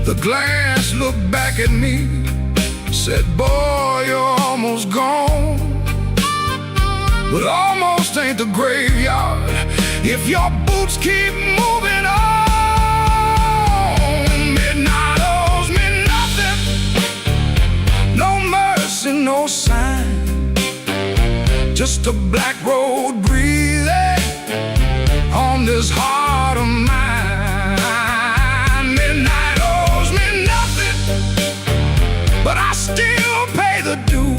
The glass looked back at me, said, boy, you're almost gone. But almost ain't the graveyard if your boots keep moving on. Midnight owes me nothing, no mercy, no sign, just a black road breathing on this heart of mine. Midnight owes me nothing, but I still pay the due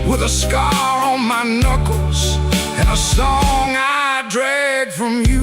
with a scar on my knuckles and a song I drag from you.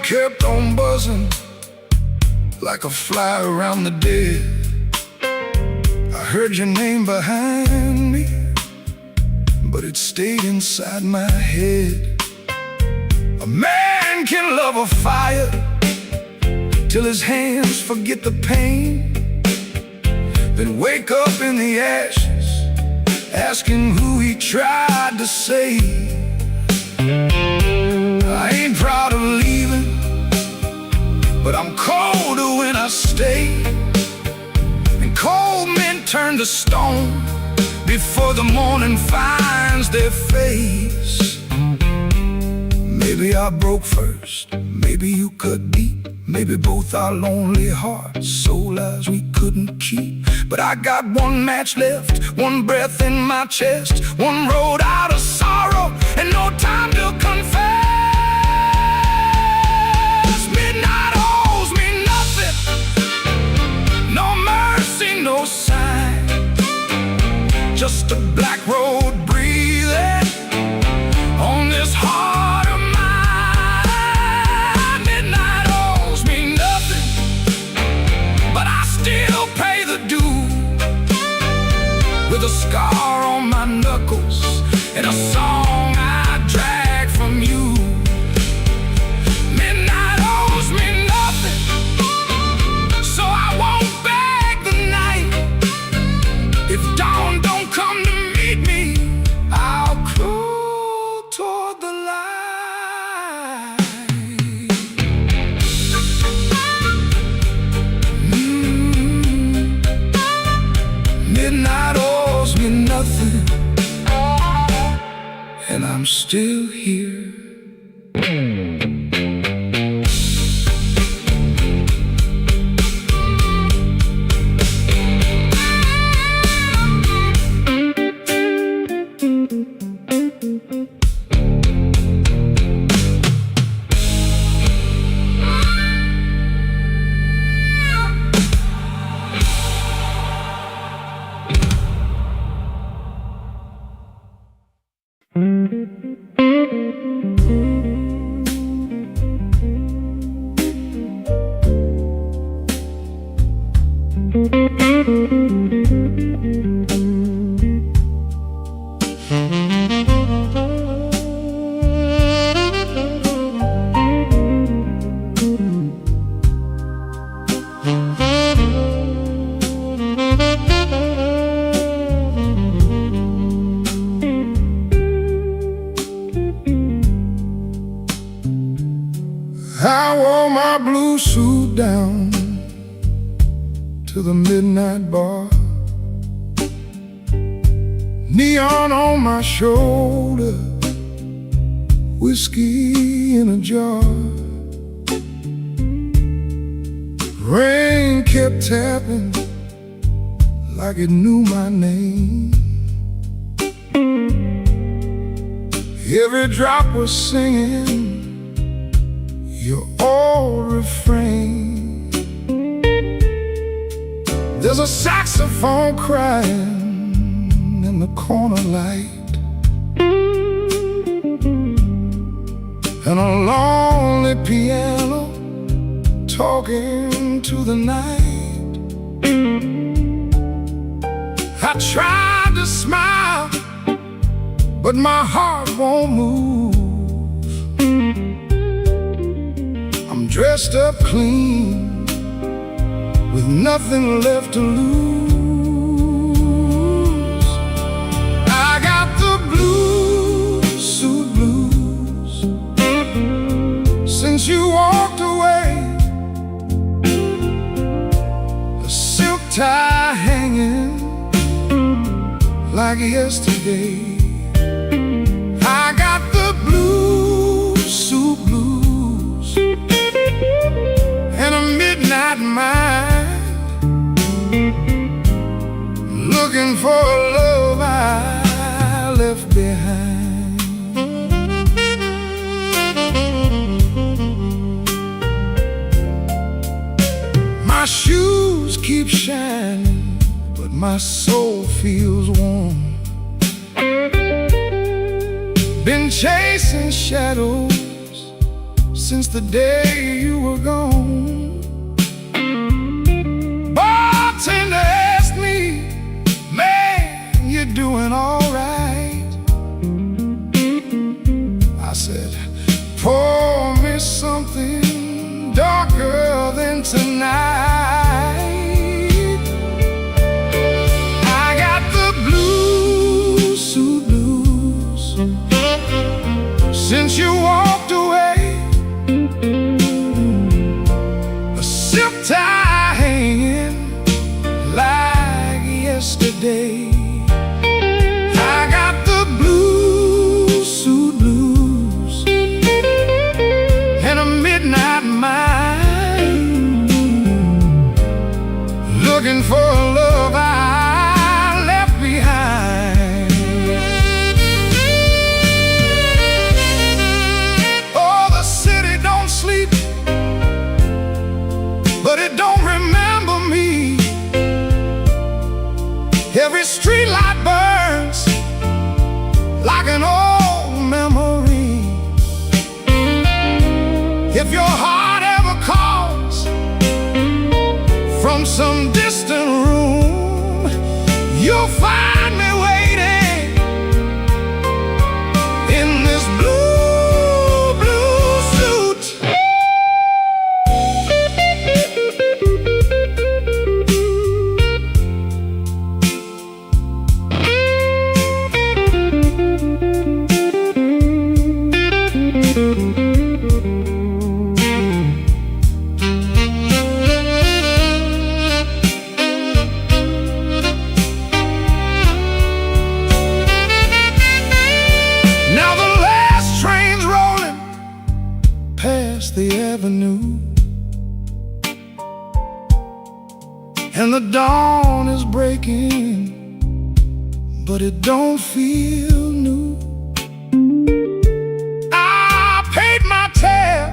Kept on buzzing like a fly around the dead. I heard your name behind me, but it stayed inside my head. A man can love a fire till his hands forget the pain, then wake up in the ashes asking who he tried to save. I ain't proud of leaving, but I'm colder when I stay. And cold men turn to stone before the morning finds their face. Maybe I broke first, maybe you cut deep, maybe both our lonely hearts, soul lives we couldn't keep. But I got one match left, one breath in my chest, one road out of sorrow, and no time to confess. Midnight owes me nothing, no mercy, no sign, just a black road breathing on this heart of mine. Midnight owes me nothing, but I still pay the due, with a scar on my knuckles and a song I drag from you. Midnight owes me nothing, so I won't beg the night. If dawn don't come to meet me, I'll crawl toward the light. Midnight owes me nothing, and I'm still here. I wore my blue suit down to the midnight bar, neon on my shoulder, whiskey in a jar. Rain kept tapping like it knew my name. Every drop was singing your old refrain. There's a saxophone crying in the corner light, and a lonely piano talking to the night. I tried to smile, but my heart won't move. I'm dressed up clean, with nothing left to lose. I got the blue suit blues since you walked away. A silk tie hanging like yesterday. I got the blue suit blues and a midnight mind, looking for a love I left behind. My shoes keep shining, but my soul feels warm. Been chasing shadows since the day you were gone. Bartender asked me, man, you're doing all right. I said, pour me something darker than tonight. I got the blue suit blues since you walked away. Avenue, and the dawn is breaking, but it don't feel new. I paid my tab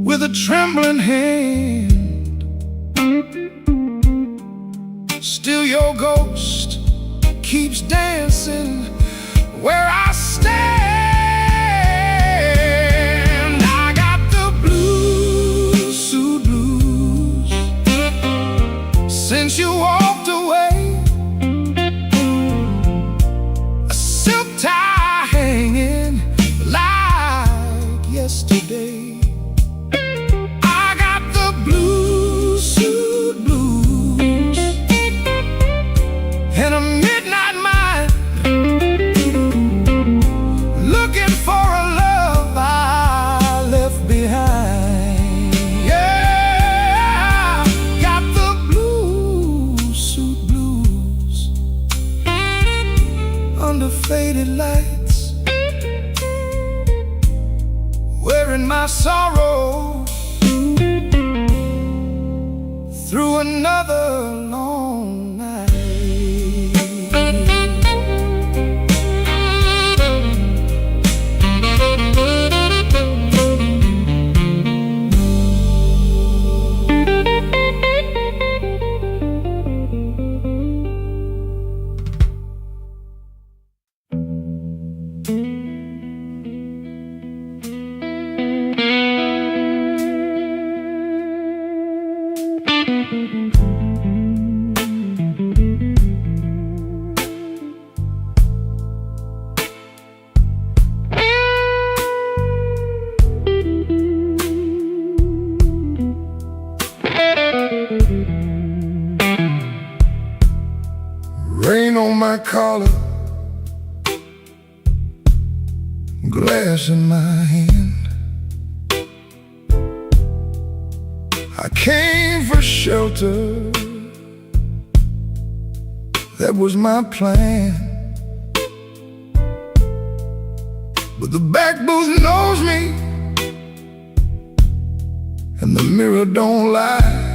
with a trembling hand. Still your ghost keeps dancing where I stand. I got the blue suit blues since you walked away. A silk tie hanging like yesterday. I got the blue suit blues and a midnight mind, looking for a love I left behind. Yeah, got the blue suit blues under faded lights, wearing my sorrow through another long night. Rain on my collar, glass in my hand. I came for shelter, that was my plan. But the back booth knows me, and the mirror don't lie.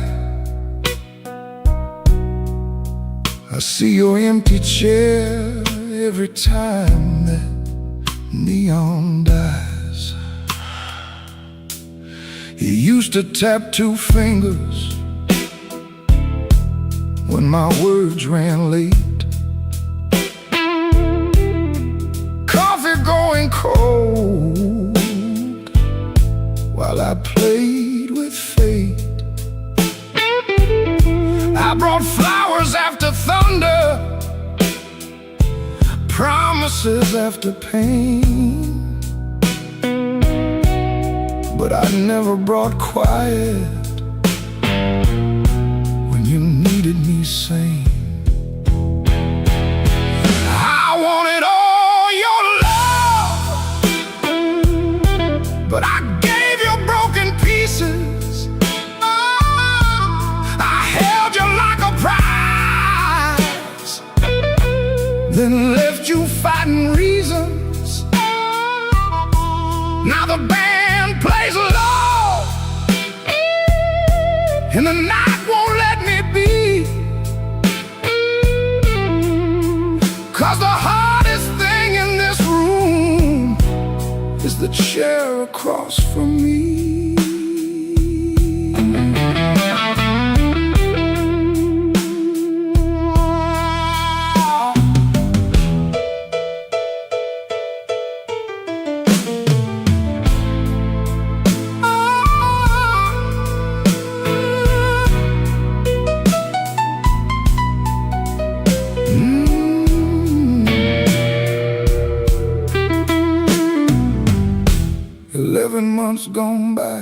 I see your empty chair every time that neon dies. You used to tap two fingers when my words ran late. Coffee going cold while I played with fate. I brought flowers after thunder, promises after pain, but I never brought quiet when you needed me sane. I wanted all your love, but I gave you broken pieces. I held you like a prize, then left you fighting reasons. Now the band plays low, and the night won't let me be. 'Cause the hardest thing in this room is the chair across from me. 11 months gone by,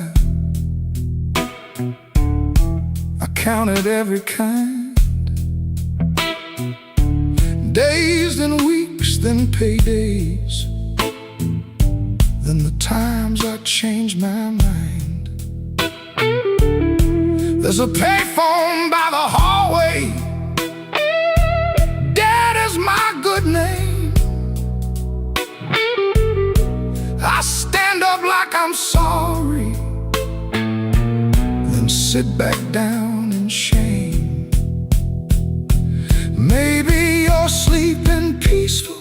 I counted every kind. Days, then weeks, then paydays, then the times I changed my mind. There's a payphone by the hallway, Dad is my good name. I stand up like I'm sorry, sit back down in shame. Maybe you're sleeping peaceful,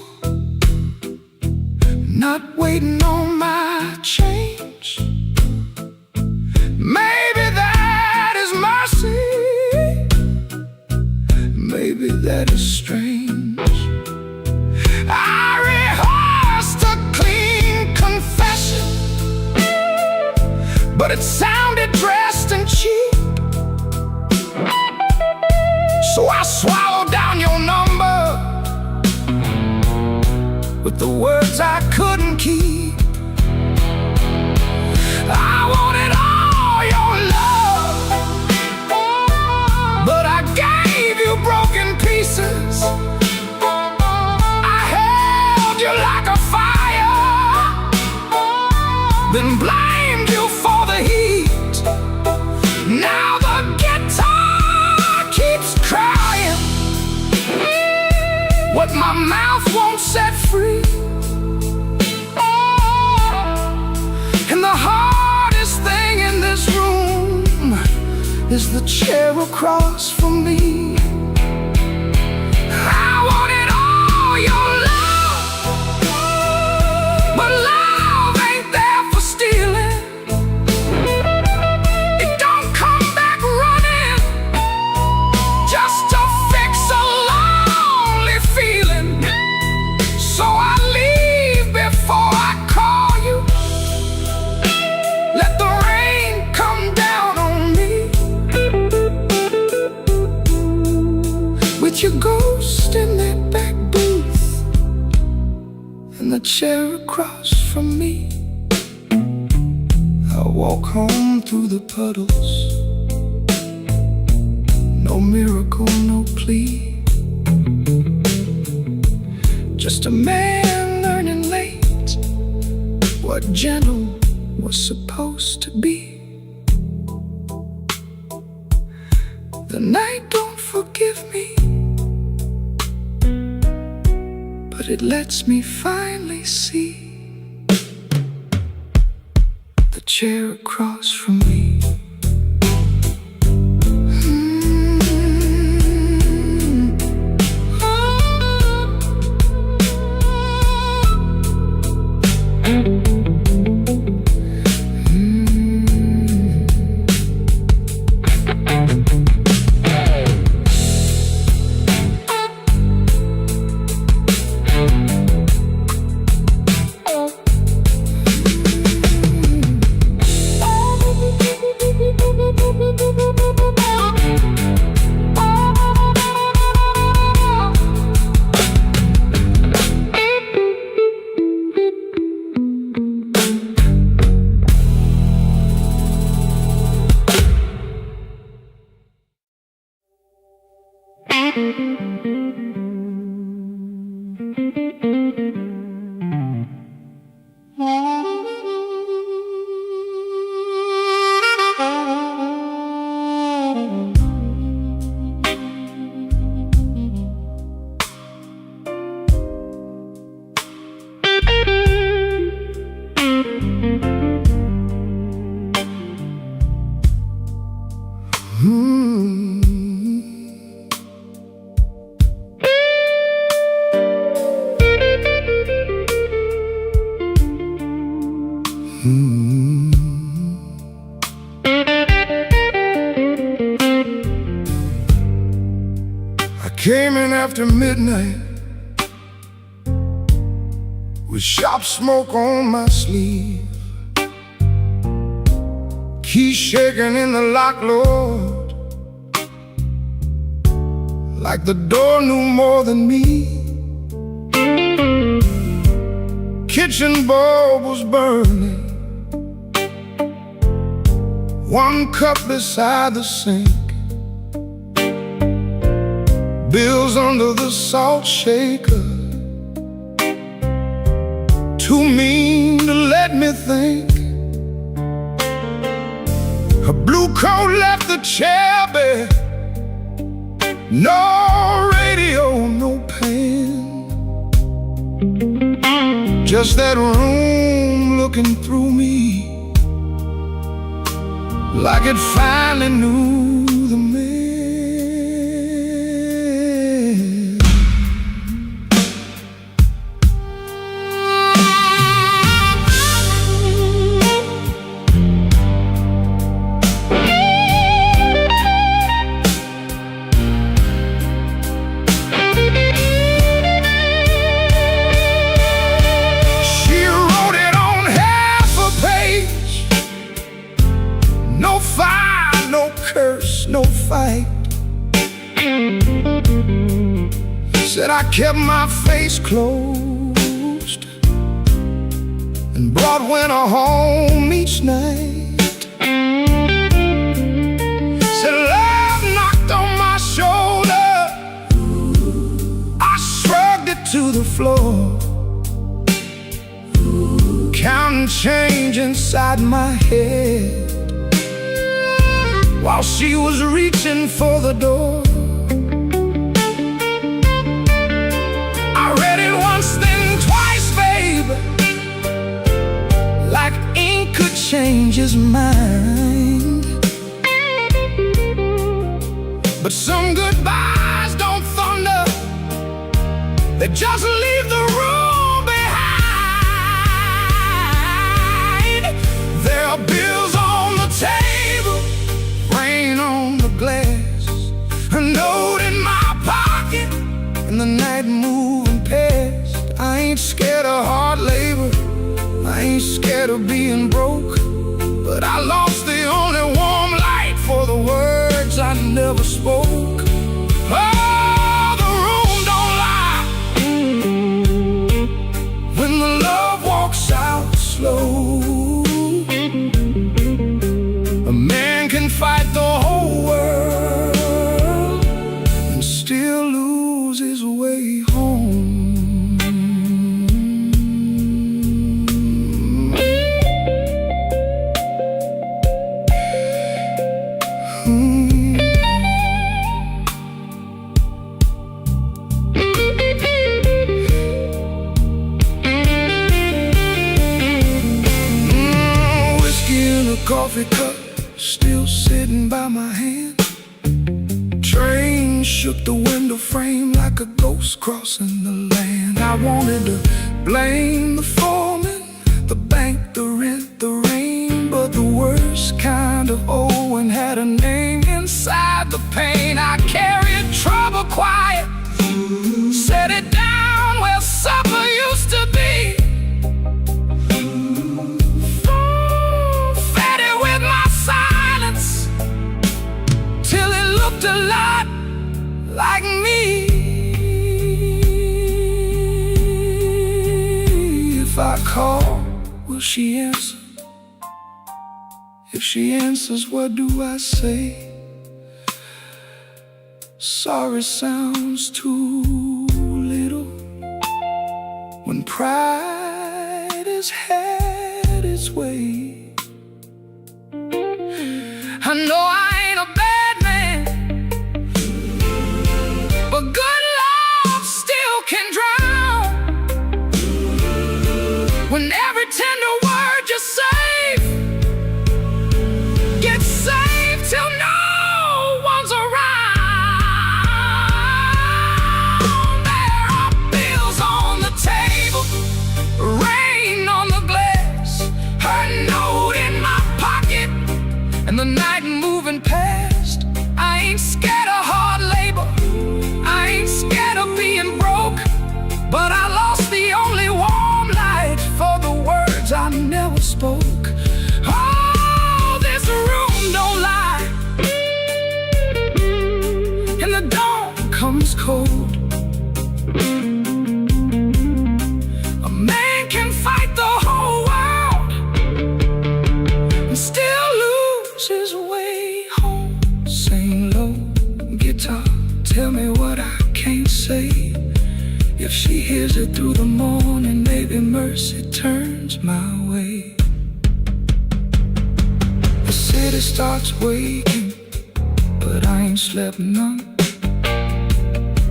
not waiting on my change. Maybe that is mercy, maybe that is strange. I rehearsed a clean confession, but it sounded dressed and cheap. So I swallowed down your number with the words I couldn't keep. I wanted all your love, but I gave you broken pieces. I held you like a fire, then blamed you for the heat. Now the guitar keeps crying what my mouth won't set free. And the hardest thing in this room is the chair across from me. I wanted all your love, but love ain't there for stealing. It don't come back running just to fix a lonely feeling. So I leave before I call you. Let the rain come down on me, with your ghost in that back booth and the chair across from me. I'll walk home through the puddles, no miracle, no plea, just a man learning late what gentle was supposed to be. The night don't forgive me, but it lets me finally see the chair across from me. I came in after midnight with sharp smoke on my sleeve, key shaking in the lock, Lord, like the door knew more than me. Kitchen bulb was burning, one cup beside the sink, bills under the salt shaker, too mean to let me think. A blue coat left the chair bare, no radio, no pen, just that room looking through me. like it finally knew the man. She wrote it on half a page. No fire, no curse, no fight. Said I kept my face closed and brought winter home each night. Said love knocked on my shoulder. I shrugged it to the floor, counting change inside my head while she was reaching for the door. I read it once, then twice, babe, like ink could change his mind. But some goodbyes don't thunder, they just leave the room behind. There are bills on the table, rain on the glass, a note in my pocket, and the night moving past. I ain't scared of hard labor, I ain't scared of being broke, but I lost the only warm light for the words I never spoke. Oh, the room don't lie when the love walks out slow. A man can fight the whole world and still lose his way home. Whiskey in a coffee cup, still sitting by my hand. Train shook the window frame like a ghost crossing the land. I wanted to blame the foreman, the bank, the rent, the rain, but the worst kind of Owen had a name inside the pain. I carried trouble quiet, set it down where supper used to be. Fed it with my silence till it looked a lot like me. If I call, will she answer? If she answers, what do I say? Sorry sounds too little when pride has had its way. I know I ain't a bad man, but good love still can drown. When every tender word you save gets saved till no one's around. There are bills on the table, rain on the glass, her note in my pocket, and the night moving past. I ain't scared of hard labor, I ain't scared of being broke, but I lost the only warm light for the words I never spoke. Oh, this room don't lie, and the dawn comes cold. A man can fight the whole world and still lose his way home. Sing low, guitar, tell me what I can't say. If she hears it through the morning, maybe mercy turns my way. The city starts waking, but I ain't slept none.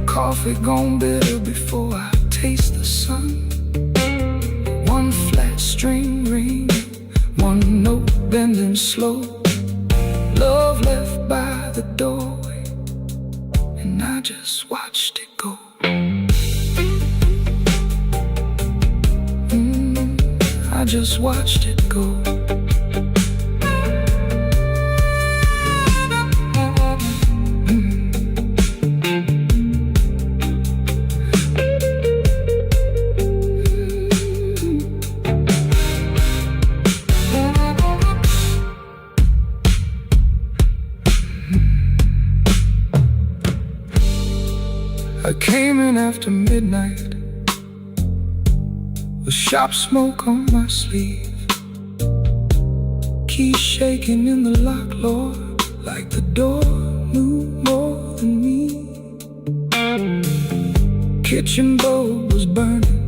Coffee gone bitter before I taste the sun. One flat string ring, one note bending slow. just watched it go. I came in after midnight with sharp smoke on my sleeve, keys shaking in the lock, Lord, like the door knew more than me. Kitchen bulb was burning,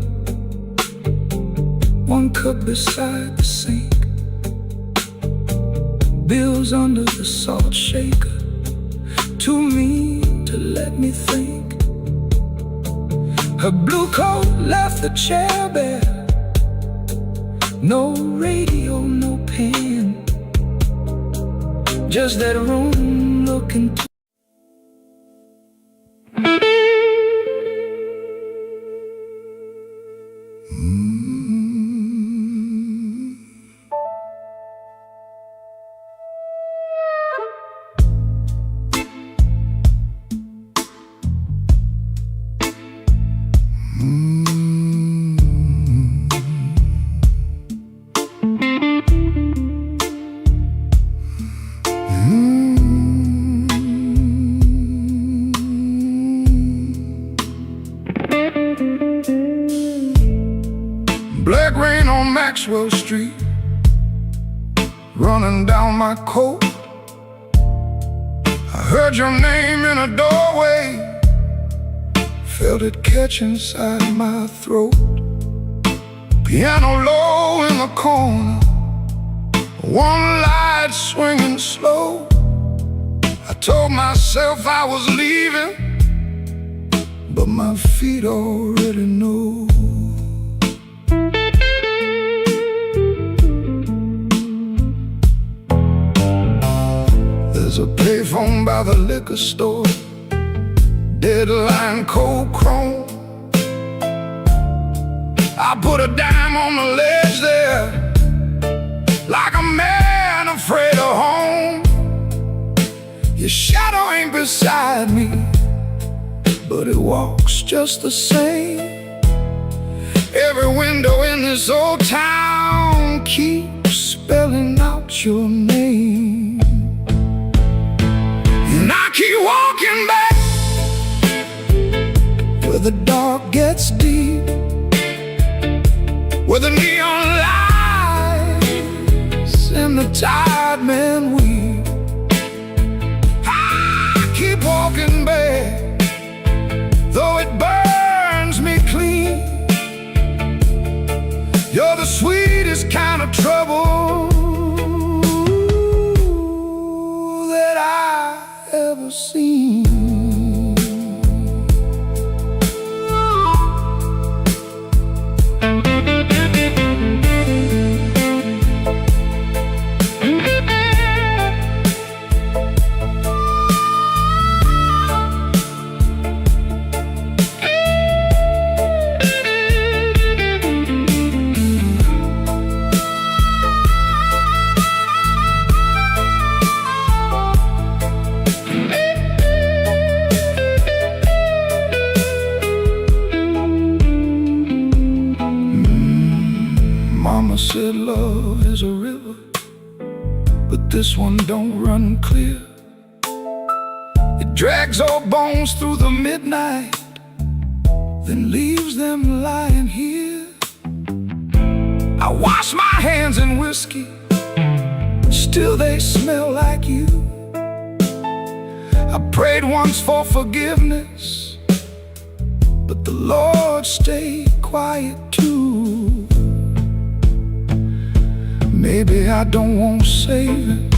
one cup beside the sink, bills under the salt shaker, too mean to let me think. Her blue coat left the chair bare, no radio, no pen, just that room looking Black rain on Maxwell Street, running down my coat. I heard your name in a doorway, felt it catch inside my throat. Piano low in the corner, one light swinging slow. I told myself I was leaving, but my feet already know. There's a payphone by the liquor store, deadline cold chrome. I put a dime on the ledge there, like a man afraid of home. Your shadow ain't beside me, but it walks just the same. Every window in this old town keeps spelling out your name. And I keep walking back where the dark gets deep, where the neon lights and the tired men weep. I keep walking back, though it burns me clean. You're the sweetest kind of trouble that I ever seen. Mama said love is a river, but this one don't run clear. It drags old bones through the midnight, then leaves them lying here. I wash my hands in whiskey, still they smell like you. I prayed once for forgiveness, but the Lord stayed quiet too. Maybe I don't want saving,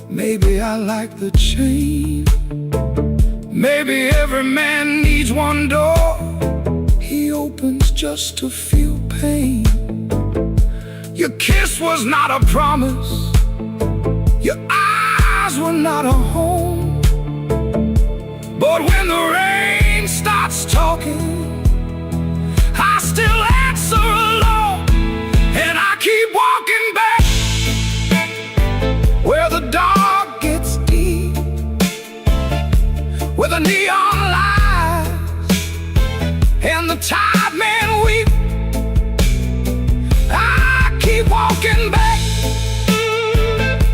maybe I like the chain. Maybe every man needs one door he opens just to feel pain. Your kiss was not a promise, your eyes were not a home. But when the rain starts talking, I still answer alone. the neon lights and the tired men weep. I keep walking back,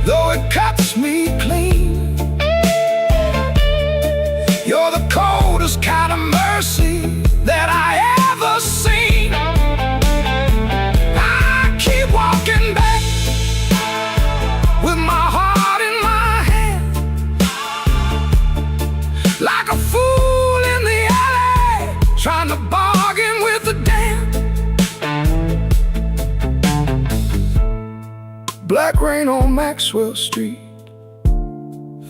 though it cuts me clean. You're the coldest kind of mercy that I ever seen. I keep walking back with my heart in my hand, like a fool in the alley, trying to bargain with the damned. Black rain on Maxwell Street,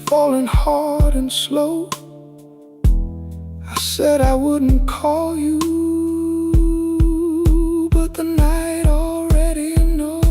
falling hard and slow. I said I wouldn't call you, but the night already knows.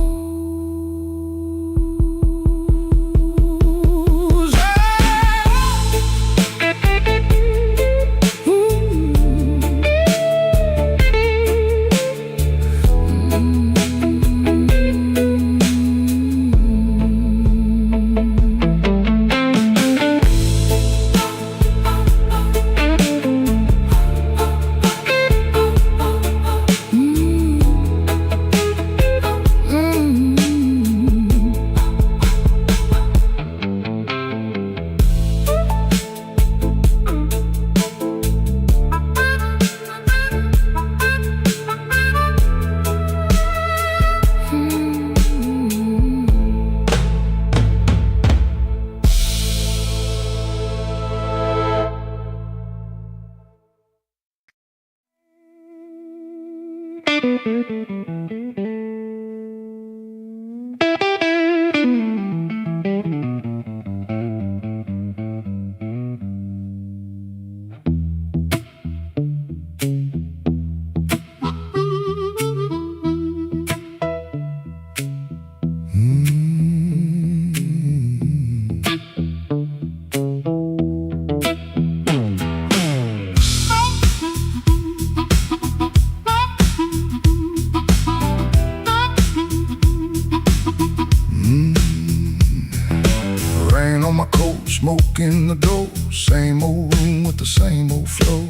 Rain on my coat, smoke in the door, same old room with the same old flow.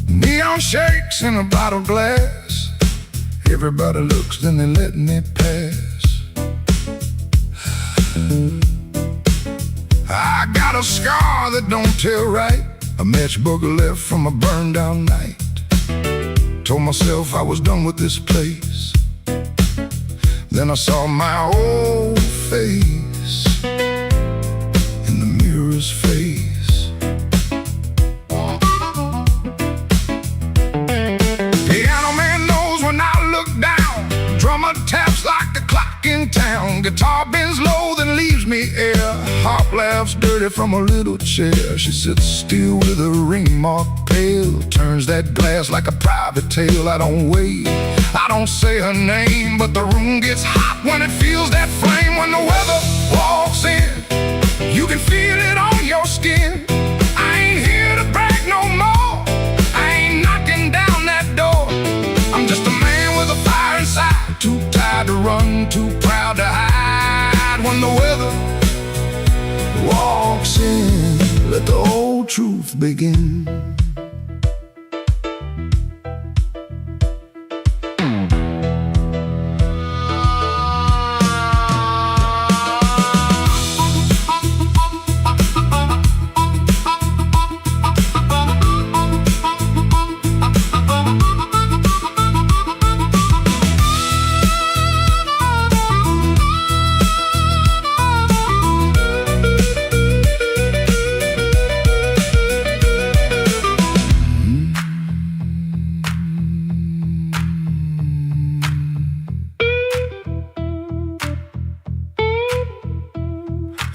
Neon shakes in a bottle glass, everybody looks, then they letting it pass. I got a scar that don't tell right, a match booger left from a burned down night. Told myself I was done with this place, then I saw my old face in the mirror's face. Piano man knows when I look down, drummer taps like the clock in town. Guitar bends low, then leaves me air. Harp laughs dirty from a little chair. She sits still with her ring mark pale, turns that glass like a private tale. I don't wait, I don't say her name, but the room gets hot when it feels that flame. When the weather walks in, you can feel it on your skin. I ain't here to brag no more, I ain't knocking down that door. I'm just a man with a fire inside, too tired to run, too proud to hide. When the weather walks in, let the old truth begin.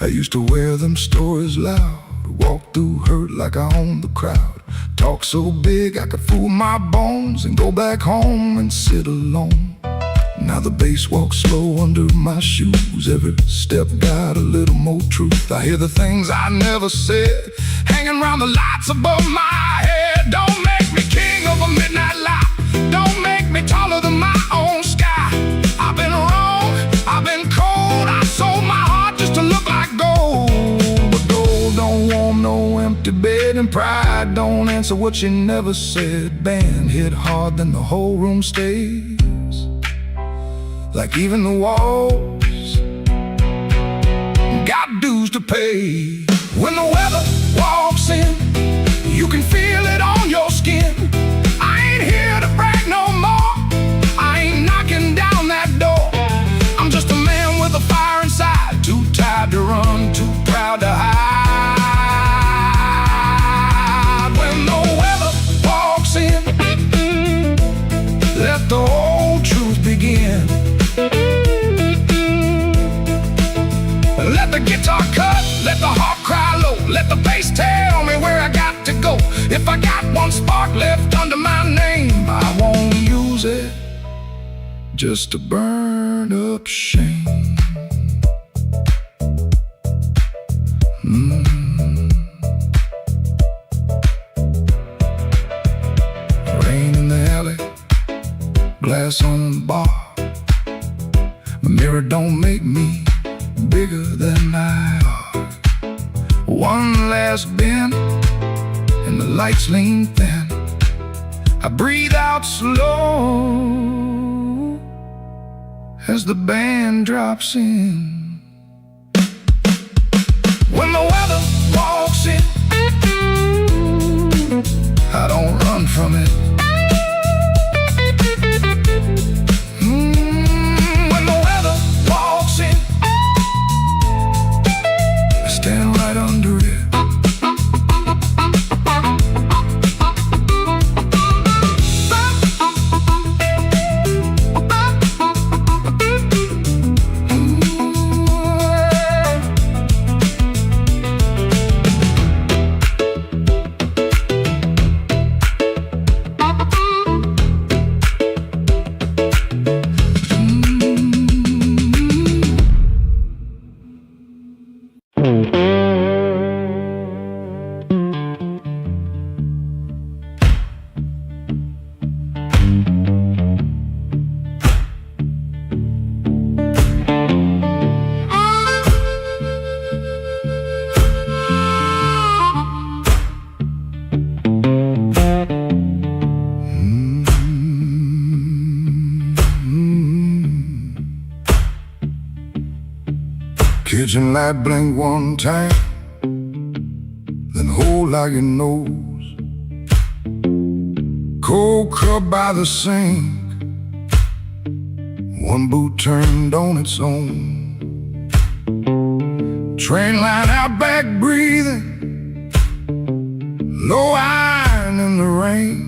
I used to wear them stories loud, walk through hurt like I owned the crowd. Talk so big I could fool my bones and go back home and sit alone. Now the bass walks slow under my shoes, every step got a little more truth. I hear the things I never said, hanging around the lights above my head. Don't make me king of a midnight light, don't make me taller than my own sky. I've been wrong, I've been cold, I sold my heart just to look like gold. empty bed, and pride don't answer what she never said. Band hit hard, then the whole room stays, like even the walls got dues to pay. When the weather walks in, you can feel it on your skin. I ain't here to brag no more, I ain't knocking down that door. I'm just a man with a fire inside, too tired to run, too proud to hide. When the weather walks in, let the old truth begin. Let the guitar cut, let the heart cry low, let the bass tell me where I got to go. If I got one spark left under my name, I won't use it just to burn up shame. Rain in the alley, glass on the bar. My mirror don't make me bigger than I are. One last bend, and the lights lean thin. I breathe out slow as the band drops in. When the weather walks in, I don't run from it. When the weather walks in, I stand right under it. Kitchen light blink one time, then hold out your nose. Cold cup by the sink, one boot turned on its own. Train line out back breathing, low iron in the rain.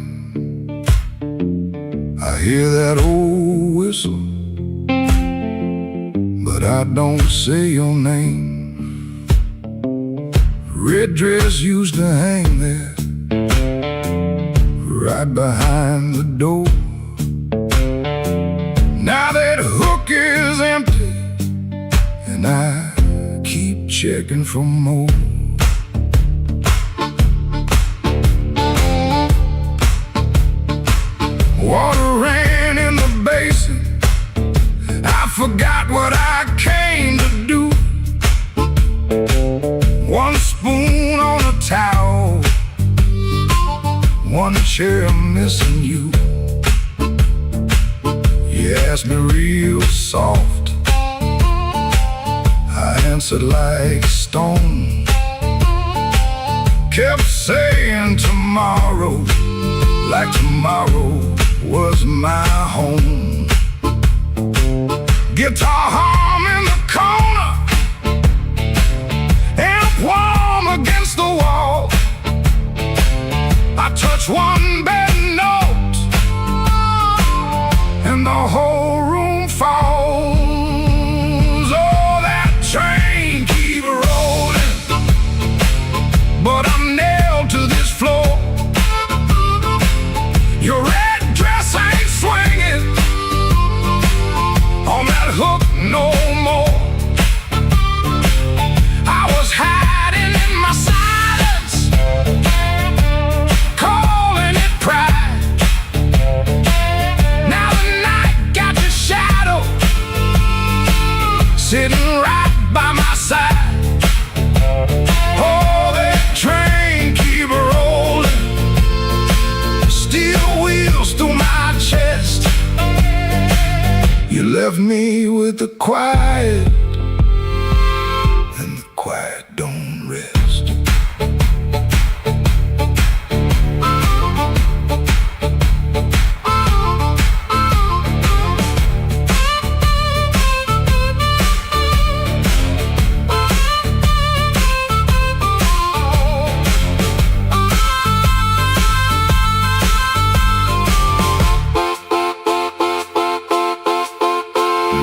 I hear that old whistle, but I don't say your name. Red dress used to hang there, right behind the door. Now that hook is empty, and I keep checking for more. Water ran in the basin, I forgot what I came to do. One spoon on a towel, one chair missing you. You asked me real soft, I answered like stone. Kept saying tomorrow, like tomorrow was my home. Guitar hum in the corner, amp warm against the wall. I touch one bad note, and the whole room falls. Oh, that train keep rolling, but I'm nailed to this floor. Your red dress ain't swinging on that hook no more. I was hiding in my silence, calling the quiet, and the quiet don't rest.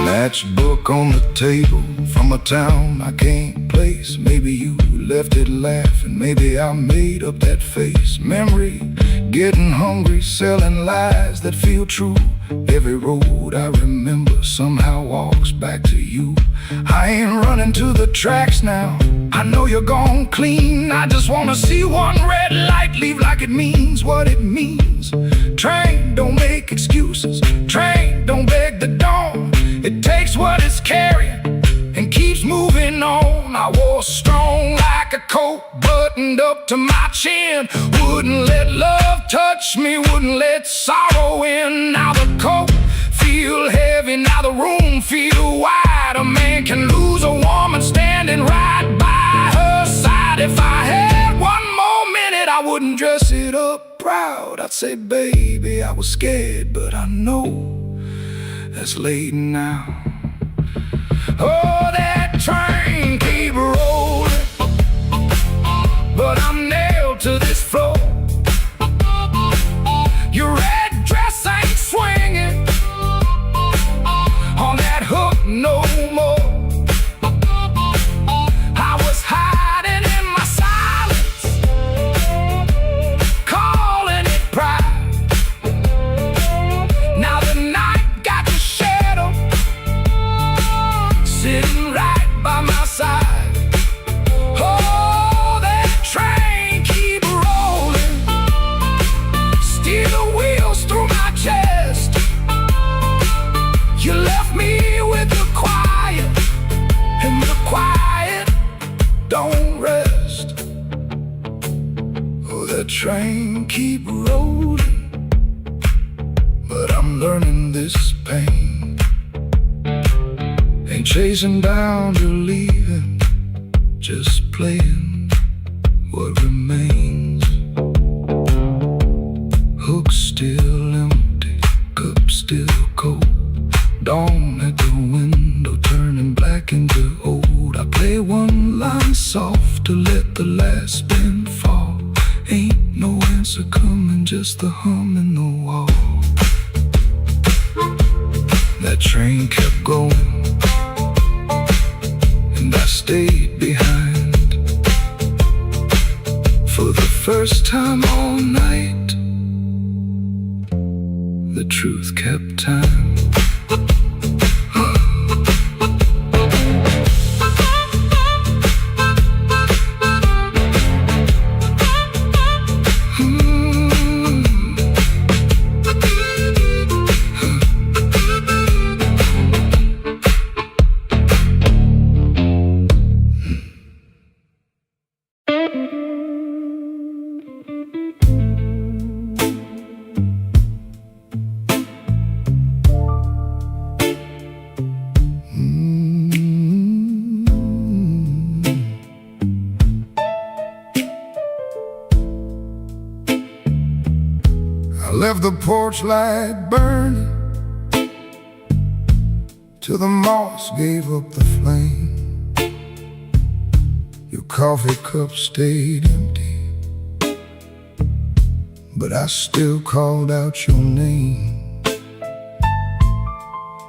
Matchbook on the table from a town I can't place. Maybe you left it laughing, maybe I made up that face. Memory, getting hungry, selling lies that feel true. Every road I remember somehow walks back to you. I ain't running to the tracks now, I know you're gone clean. I just wanna see one red light leave like it means what it means. Train, don't make excuses. Train, don't beg the dawn. It takes what it's carrying and keeps moving on. I was strong like a coat buttoned up to my chin. Wouldn't let love touch me, wouldn't let sorrow in. Now the coat feel heavy, now the room feel wide. A man can lose a woman standing right by her side. If I had one more minute, I wouldn't dress it up proud. I'd say, baby, I was scared, but I know that's late now. Oh, that train keep rolling, but I'm nailed to this floor. Your red dress ain't swinging on that hook no more. I was hiding in my silence, calling it pride. Now the night got the shadow sitting right by my side. Oh, that train keep rolling, steel wheels through my chest. You left me with the quiet, and the quiet don't rest. Oh, that train keep rolling, but I'm learning this pain. Ain't chasing down your leaving, just playing what remains. Hook still empty, cup still cold. Dawn at the window turning black into old. I play one line soft to let the last spin fall. Ain't no answer coming, just the hum in the wall. That train kept going, and I stayed behind. For the first time all night, the truth kept time. I left the porch light burning till the moss gave up the flame. Your coffee cup stayed empty, but I still called out your name.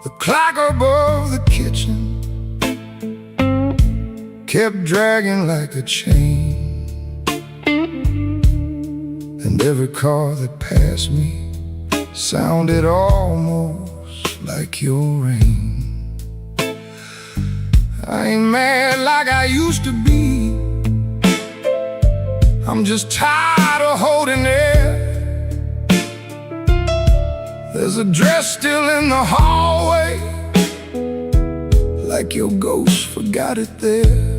The clock above the kitchen kept dragging like a chain, and every car that passed me sounded almost like your rain. I ain't mad like I used to be, I'm just tired of holding it. There's a dress still in the hallway, like your ghost forgot it there.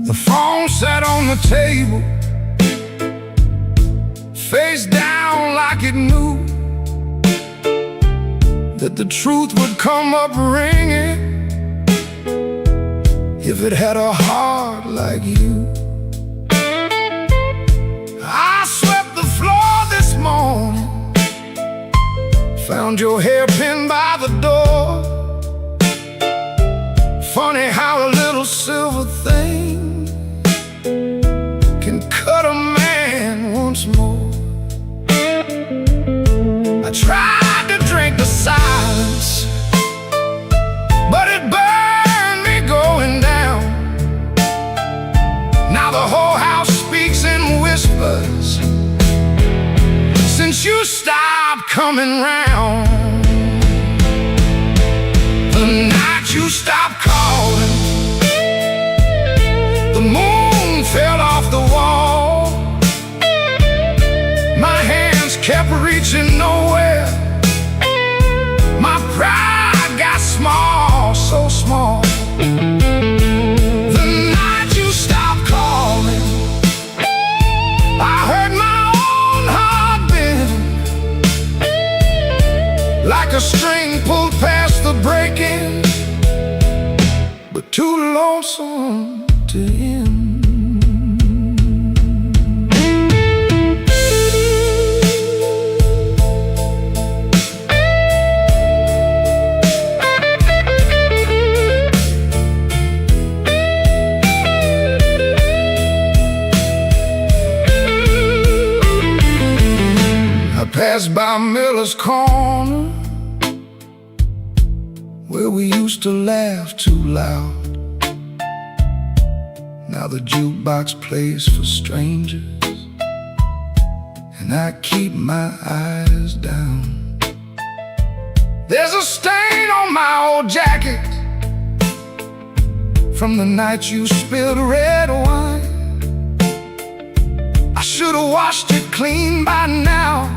The phone sat on the table, face down like it knew. that the truth would come up ringing if it had a heart like you. I swept the floor this morning, found your hairpin by the door. Funny how a little silver thing can cut a man once more. I tried to drink the silence, but it burned me going down. Now the whole house speaks in whispers since you stopped coming round. The night you stopped calling, the moon fell off the wall. My hands kept reaching nowhere. My pride got small, so small. The night you stopped calling, I heard my own heart bend, like a string pulled past the breaking, but too lonesome to end. Passed by Miller's Corner, where we used to laugh too loud. Now the jukebox plays for strangers, and I keep my eyes down. There's a stain on my old jacket from the night you spilled red wine. I should've washed it clean by now,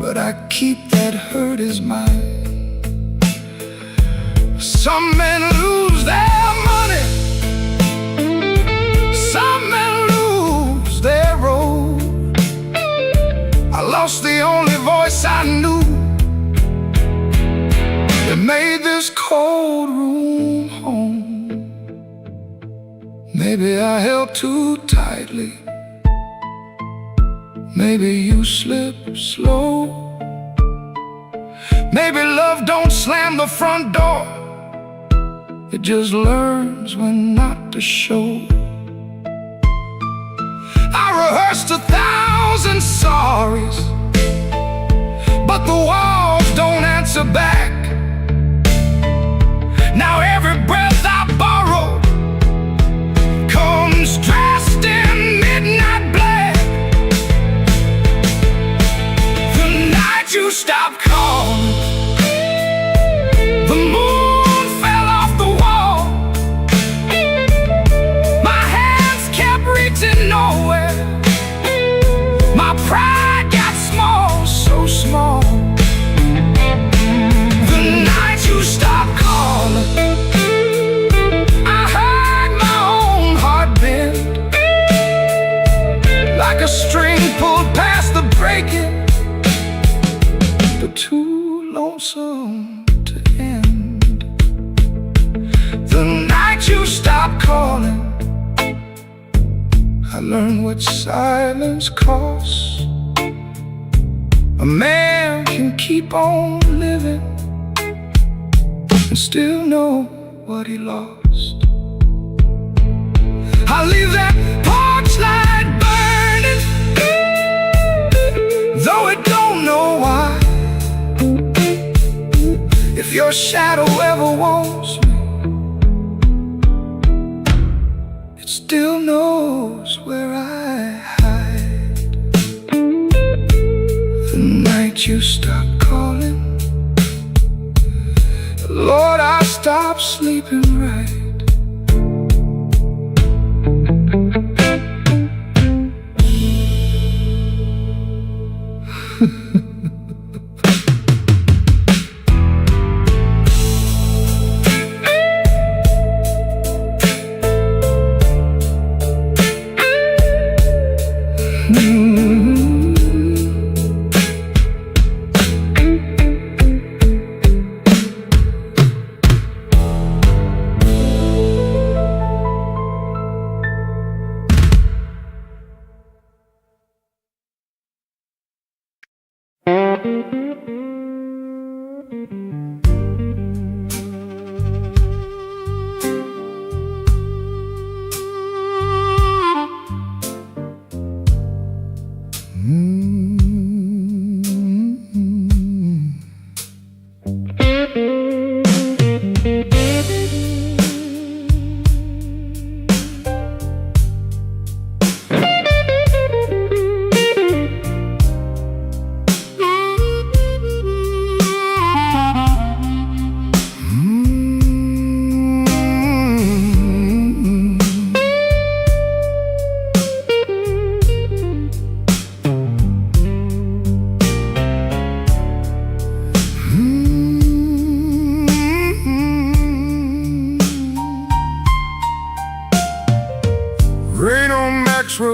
but I keep that hurt as mine. Some men lose their money, some men lose their road. I lost the only voice I knew that made this cold room home. Maybe I held too tightly, maybe you slip slow. Maybe love don't slam the front door, it just learns when not to show. I rehearsed 1,000 sorries, but the walls don't answer back. Now every breath I borrow comes dressed in midnight black. The night you stopped calling, the moon fell off the wall. My hands kept reaching nowhere. My pride got small, so small. The night you stopped calling, I heard my own heart bend, like a string pulled past the breaking, but too lonesome to end. The night you stopped calling, I learned what silence costs. A man can keep on living and still know what he lost. I leave that porch light burning, though it don't know why. If your shadow ever wants me, it still knows where I hide. The night you stopped calling, Lord, I stopped sleeping right.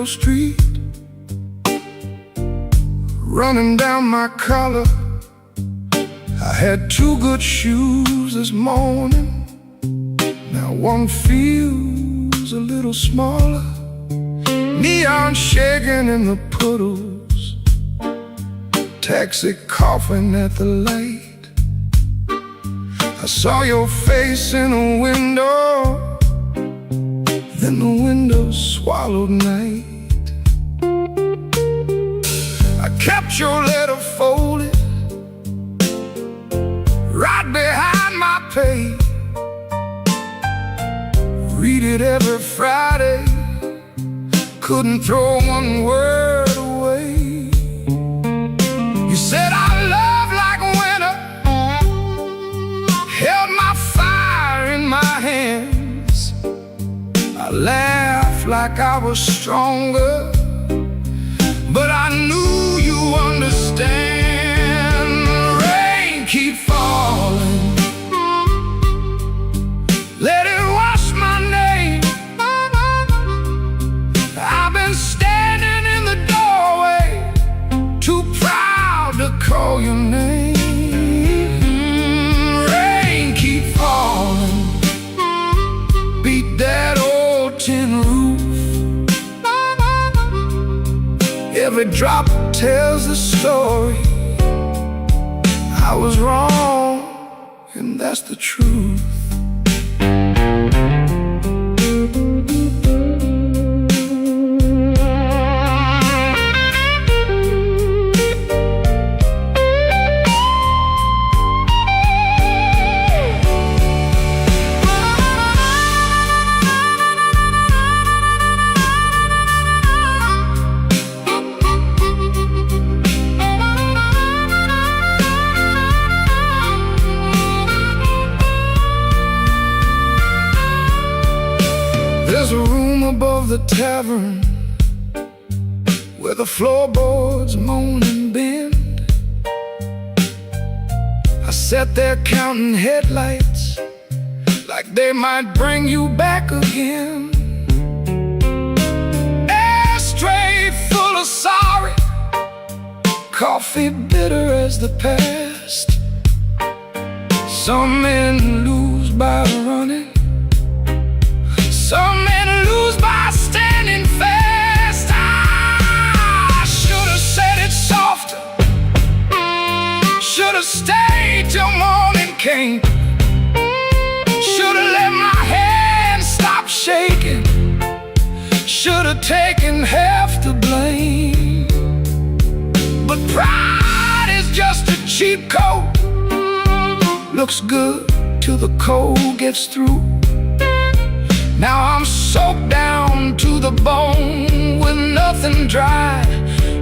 Street, running down my collar. I had two good shoes this morning. Now one feels a little smaller. Neon shaking in the puddles, taxi coughing at the light. I saw your face in a window, then the window swallowed night. I kept your letter folded right behind my page. Read it every Friday, couldn't throw one word away. You said our love like winter held my fire in my hands. I laughed like I was stronger, but I knew you understand. Rain keep falling, let it wash my name. I've been standing in the doorway, too proud to call your name. Rain keep falling, beat that old tin roof. Every drop tells the story. I was wrong, and that's the truth. There's a room above the tavern where the floorboards moan and bend. I sat there counting headlights like they might bring you back again. Ashtray full of sorry, coffee bitter as the past. Some men lose by running, some men lose by standing fast. I should have said it softer, should have stayed till morning came. Should have let my hand stop shaking, should have taken half the blame. But pride is just a cheap coat, looks good till the cold gets through. Now I'm soaked down to the bone with nothing dry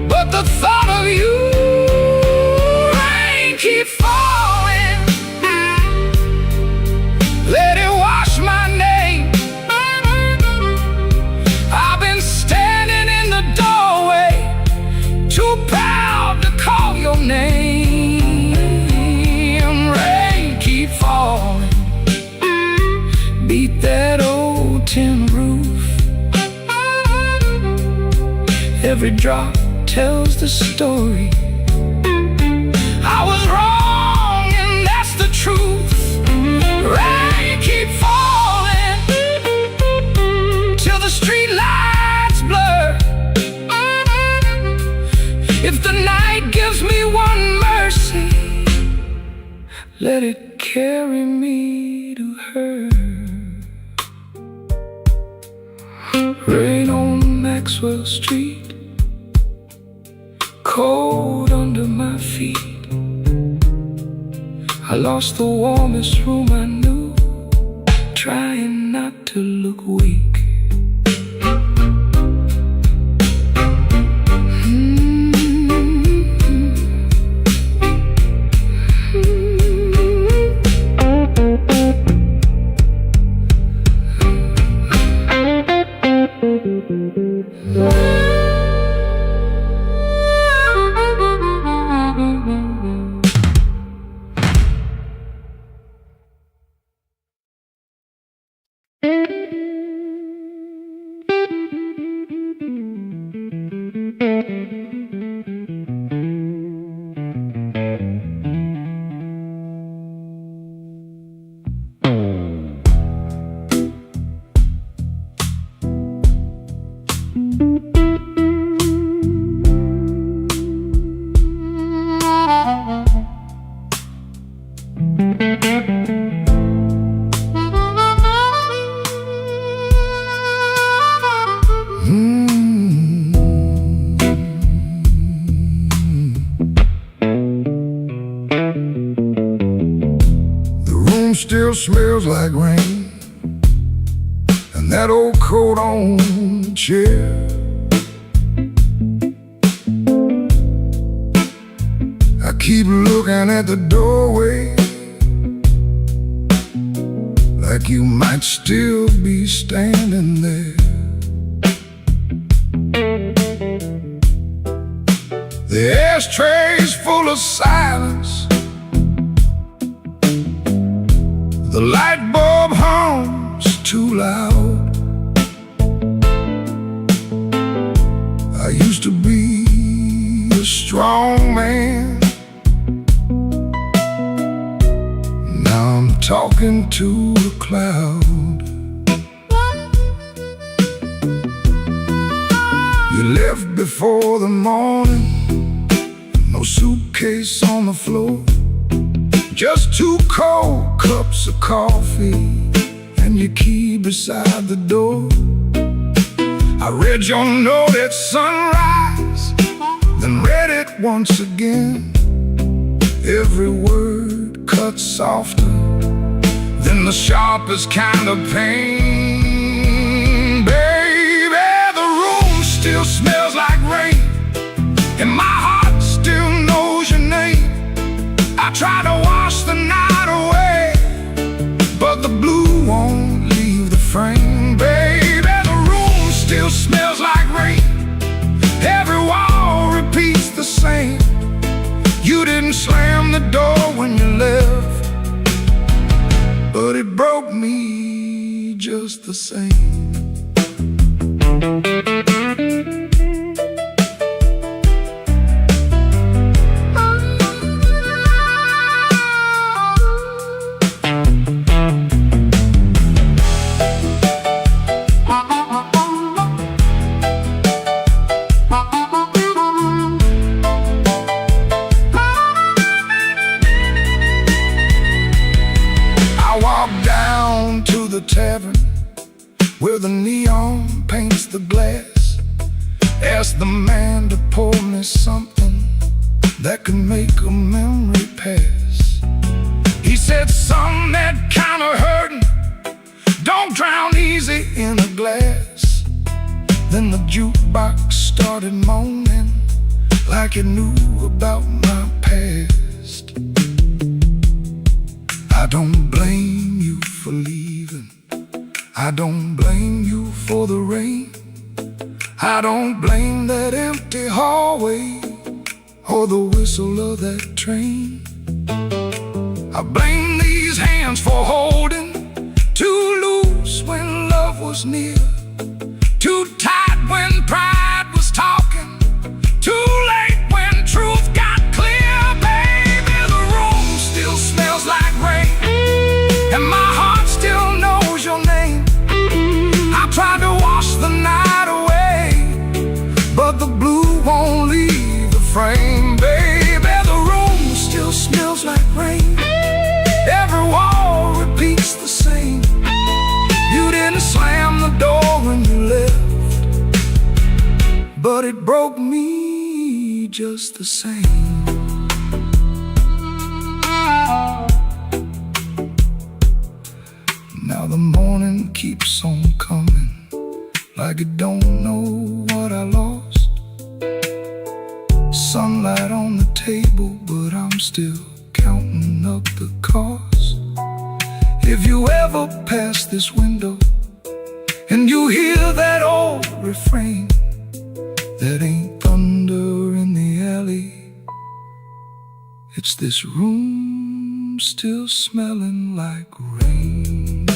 but the thought of you. Rain keep falling, let it wash my name. I've been standing in the doorway, too proud to call your name. Rain keep falling, beat that old tin roof. Every drop tells the story. I was wrong, and that's the truth. Rain keep falling till the street lights blur. If the night gives me one mercy, Maxwell Street, cold under my feet. I lost the warmest room I knew, trying not to look weak. Still smells like rain, and that old coat on the chair. I keep looking at the doorway, like you might still be standing there. The ashtray's full of silence, the light bulb hums too loud. I used to be a strong man, now I'm talking to a cloud. You left before the morning, no suitcase on the floor, just 2 cold cups of coffee and your key beside the door. I read your note at sunrise, then read it once again. Every word cut softer than the sharpest kind of pain. Baby, the room still smells like rain, and my heart still knows your name. I try to wash the night away, but the blue won't leave the frame. Baby, the room still smells like rain, every wall repeats the same. You didn't slam the door when you left, but it broke me just the same. The tavern where the neon paints the glass, asked the man to pour me something that could make a memory pass. He said, "Son, that kind of hurting don't drown easy in a glass." Then the jukebox started moaning like it knew about my past. I don't blame you for leaving, I don't blame you for the rain, I don't blame that empty hallway or the whistle of that train. I blame these hands for holding too loose when love was near, too tight when pride was talking, too late when truth got clear. Baby, the room still smells like rain, and my heart still knows your name. I tried to wash the night away, but the blue won't leave the frame. Baby, the room still smells like rain, every wall repeats the same. You didn't slam the door but it broke me just the same. Now the morning keeps on coming, like it don't know what I lost. Sunlight on the table, but I'm still counting up the cost. If you ever pass this window and you hear that old refrain, that ain't thunder in the alley, it's this room still smelling like rain.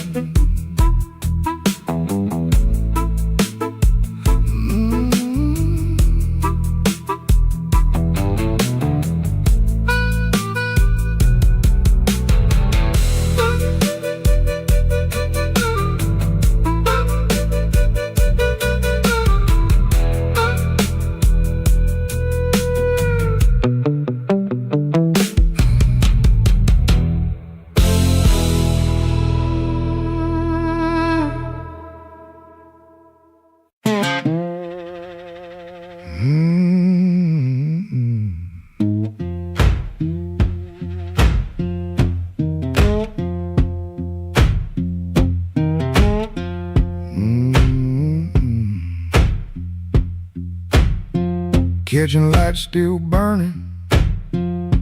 Kitchen light still burning,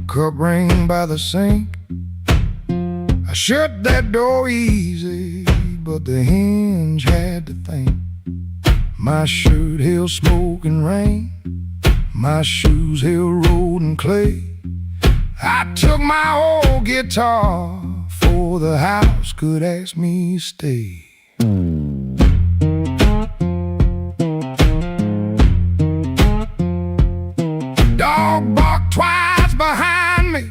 cup ring by the sink. I shut that door easy, but the hinge had to think. My shirt held smoke and rain, my shoes held road and clay. I took my old guitar before the house could ask me to stay. Dog barked twice behind me,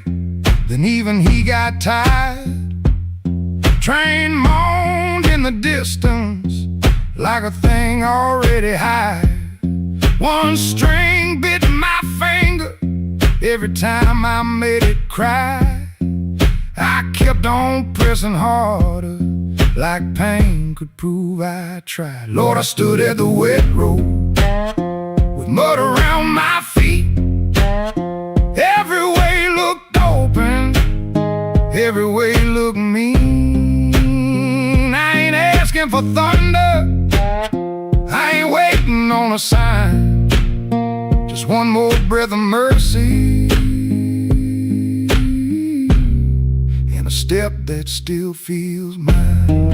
then even he got tired. Train moaned in the distance like a thing already hired. One string bit my finger every time I made it cry. I kept on pressing harder, like pain could prove I tried. Lord, I stood at the wet road with mud around my feet. Every way looked open, every way looked mean. I ain't asking for thunder, I ain't waiting on a sign. Just one more breath of mercy and a step that still feels mine.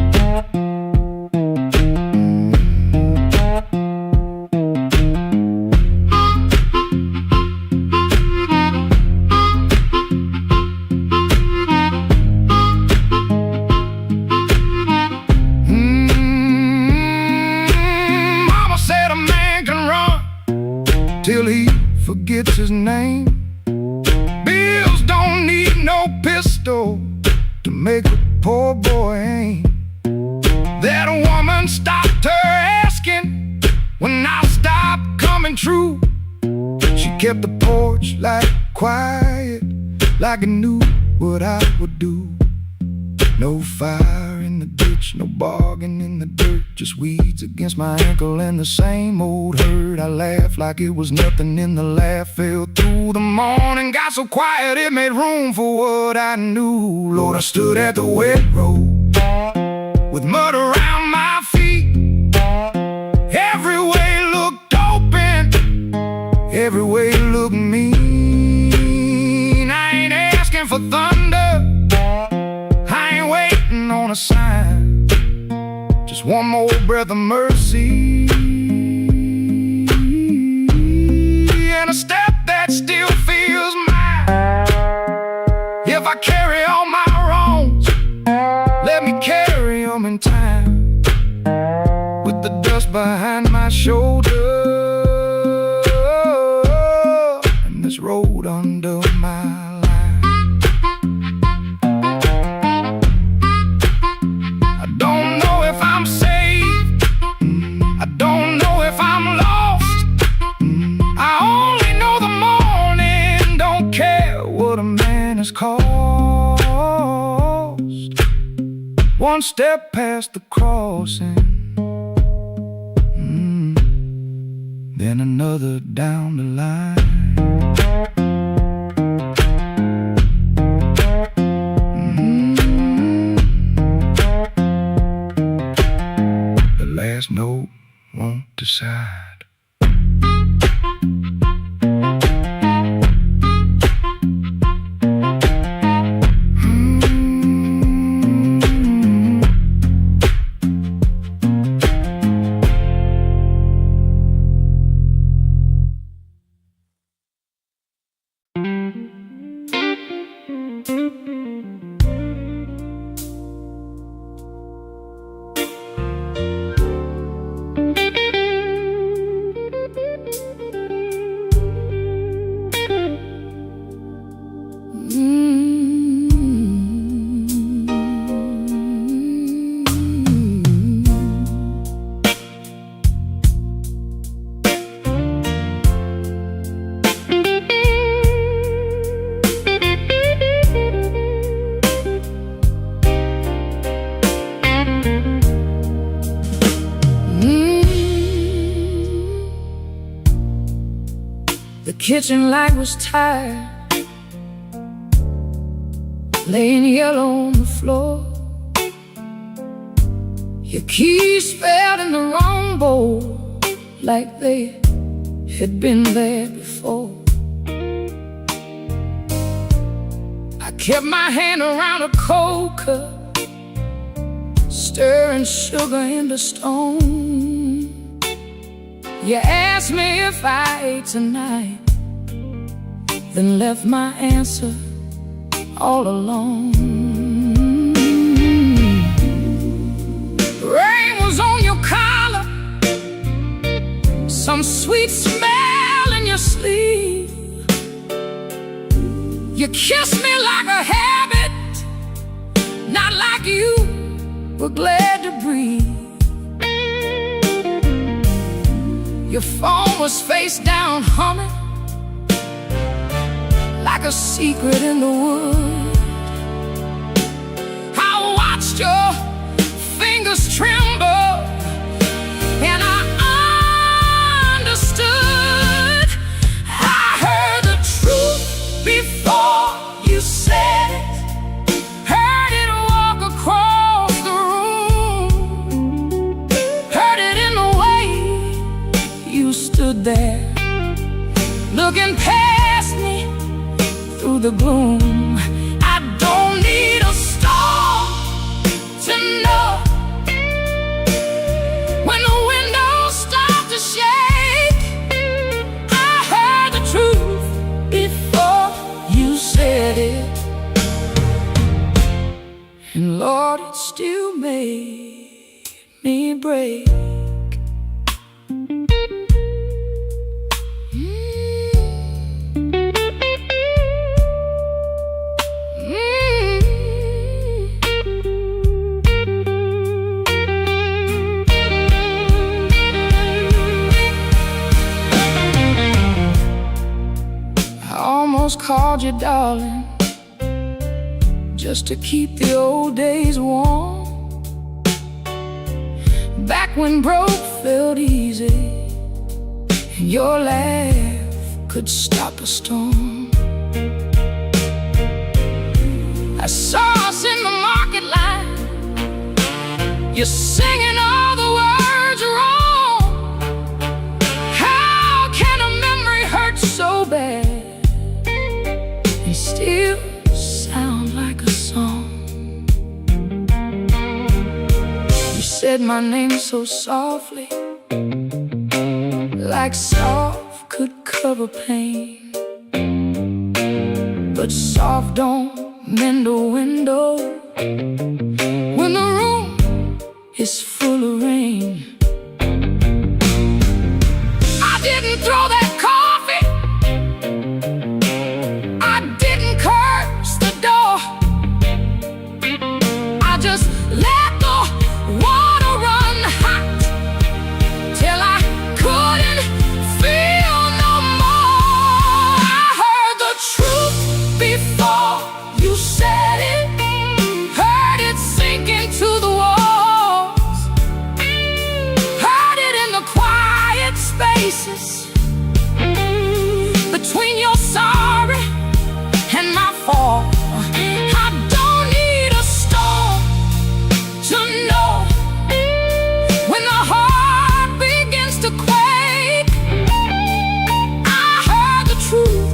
Till he forgets his name. Bills don't need no pistol to make a poor boy aim. That woman stopped her asking when I stopped coming true. She kept the porch light quiet, like it knew what I would do. No fire in the ditch, no bargain in the dirt, just weeds against my ankle and the same old hurt. I laughed like it was nothing, and the laugh fell through the morning. Got so quiet it made room for what I knew. Lord, I stood at the wet road with mud around my feet. Every way looked open, every way looked mean. I ain't asking for thunder, on a sign, just one more breath of mercy and a step that still feels mine. If I carry all my wrongs, let me carry them in time, with the dust behind my shoulder and this road under my cost. One step past the crossing, then then another down the line. The last note won't decide. The kitchen light was tired, laying yellow on the floor. Your keys spelled in the wrong bowl, like they had been there before. I kept my hand around a cold cup, stirring sugar into stone. You asked me if I ate tonight, then left my answer all alone. Rain was on your collar, some sweet smell in your sleeve. You kissed me like a habit, not like you were glad to breathe. Your phone was face down humming, like a secret in the wood. I watched your fingers tremble, and I understood. I heard the truth before you said it, heard it walk across the room, heard it in the way you stood there, looking past me through the gloom. I don't need a storm to know when the windows start to shake. I heard the truth before you said it, and Lord, it still made me break. Called you darling, just to keep the old days warm, back when broke felt easy and your laugh could stop a storm. I saw us in the market line, you're singing all the words wrong. How can a memory hurt so bad, still sound like a song? You said my name so softly, like soft could cover pain, but soft don't mend a window when the room is full of rain. I didn't throw that coffee, just let the water run hot till I couldn't feel no more. I heard the truth before you said it, heard it sink into the walls. spaces between your sorry and my fall. I don't need a storm to know when the heart begins to quake. I heard the truth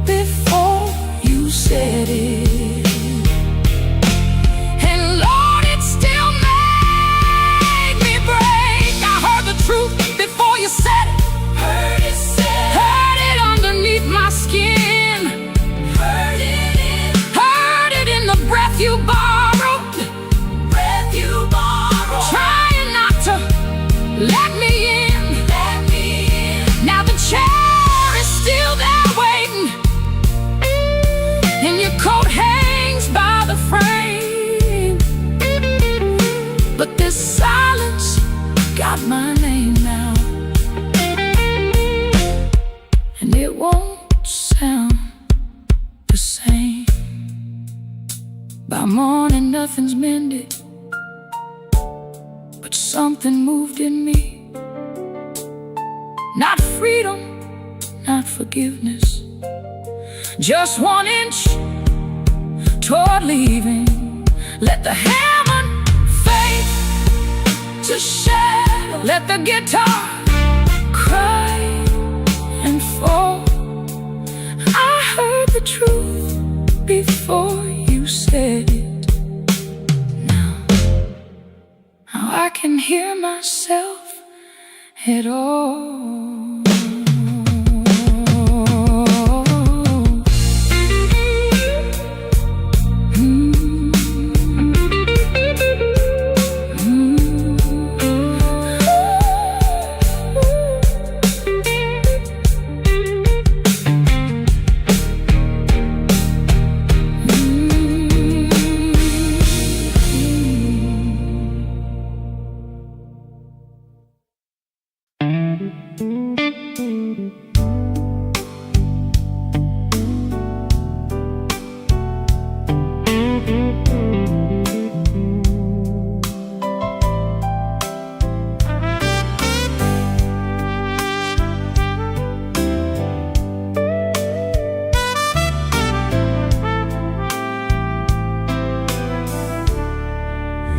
before you said it, and Lord, it still made me break. I heard the truth before you said it. Heard it underneath my skin. Heard it in the breath you borrowed. Trying not to let me in. Now the chair is still there waiting, and your coat hangs by the frame. But this silence got my name now, and it won't sound the same. By morning nothing's mended, but something moved in me. Not freedom, not forgiveness, just 1 inch toward leaving. Let the hammer fade to shadow. Let the guitar cry and fall. I heard the truth before you said it. Now I can hear myself at all.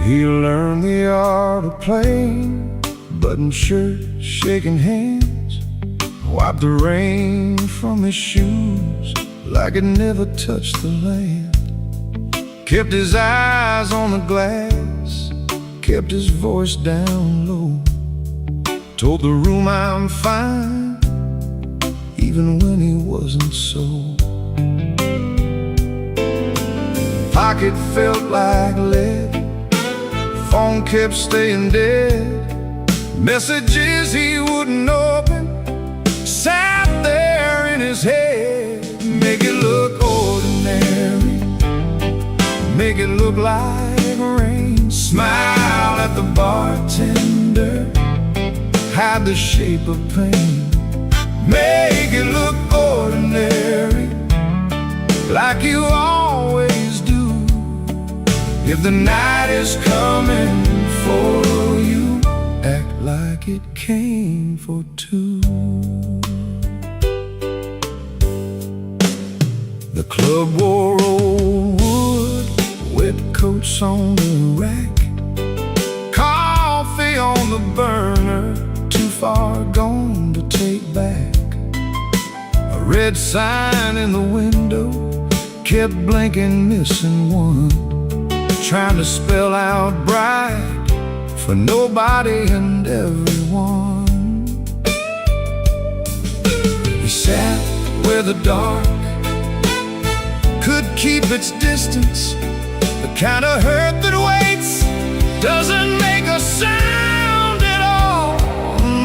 He learned the art of playing, button shirt, shaking hands, wiped the rain from his shoes like it never touched the land. Kept his eyes on the glass, kept his voice down low, told the room I'm fine, even when he wasn't so. Pocket felt like lead, phone kept staying dead, messages he wouldn't open sat there in his head. Make it look ordinary, make it look like rain. Smile at the bartender, hide the shape of pain. Make it look ordinary, like you always do. If the night is coming for you, act like it came for two. The club wore old wood, wet coats on the rack, coffee on the burner, too far gone to take back. A red sign in the window kept blinking, missing one, trying to spell out bright for nobody and everyone. He sat where the dark could keep its distance, the kind of hurt that waits, doesn't make a sound at all.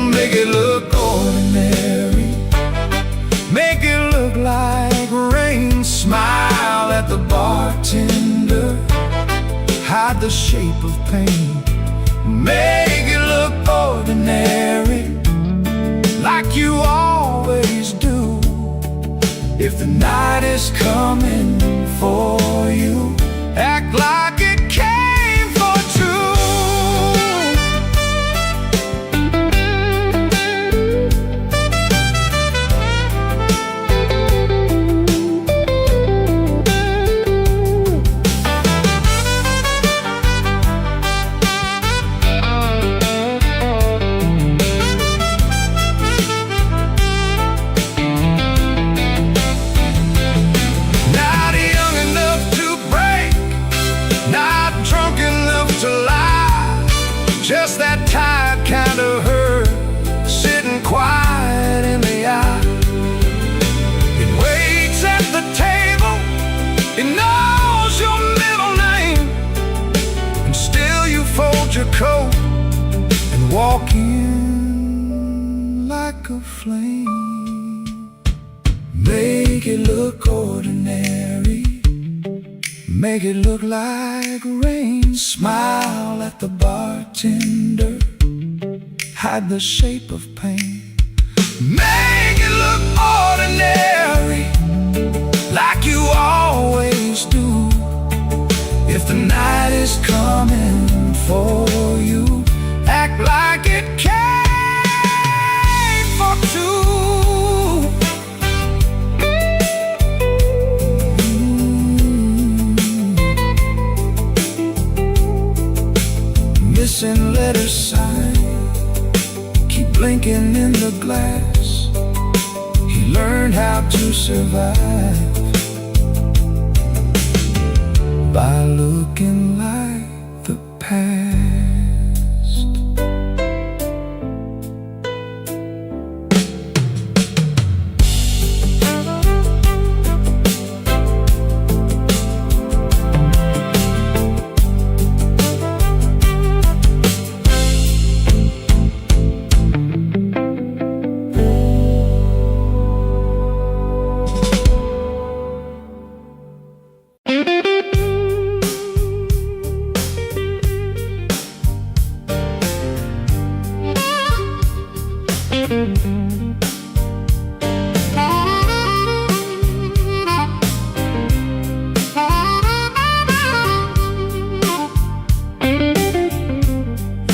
Make it look ordinary, make it look like rain. Smile at the bartender, hide the shape of pain. Make it look ordinary, like you always do. If the night is coming for you, act like it came for two. like a flame. Make it look ordinary, make it look like rain. Smile at the bartender, hide the shape of pain. Make it look ordinary, like you always do. If the night is coming for you, act like it came for two. Missing letter sign, keep blinking in the glass. He learned how to survive by looking like the past.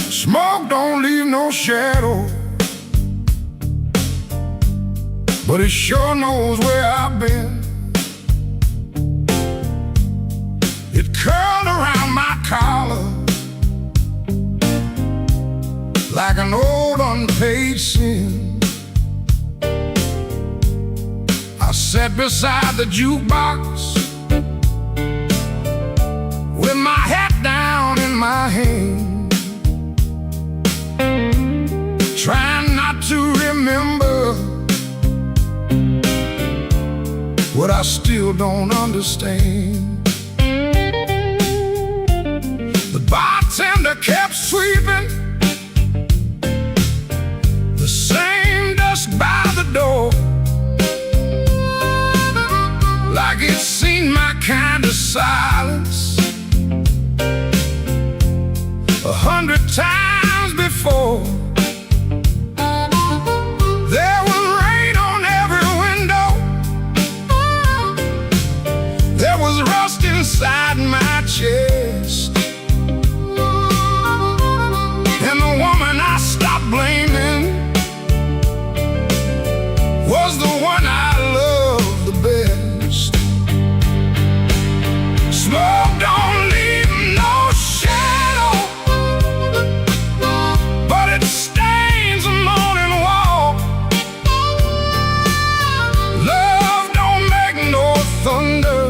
Smoke don't leave no shadow, but it sure knows where I've been. It curled around my collar like an old unpaid sin. I sat beside the jukebox with my hat down in my hand, trying not to remember what I still don't understand. The bartender kept sweeping the same dust by the door, like it's seen my kind of silence 100 times before. There was rain on every window, there was rust inside my chest, and the woman I stopped blaming was the one I loved the best. Smoke don't leave no shadow, but it stains the morning walk. Love don't make no thunder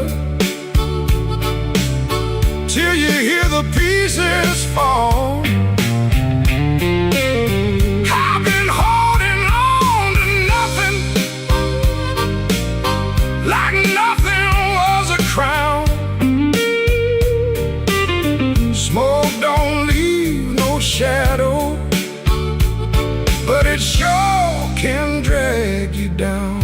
till you hear the pieces fall. I've been holding on to nothing, like nothing was a crown. Smoke don't leave no shadow, but it sure can drag you down.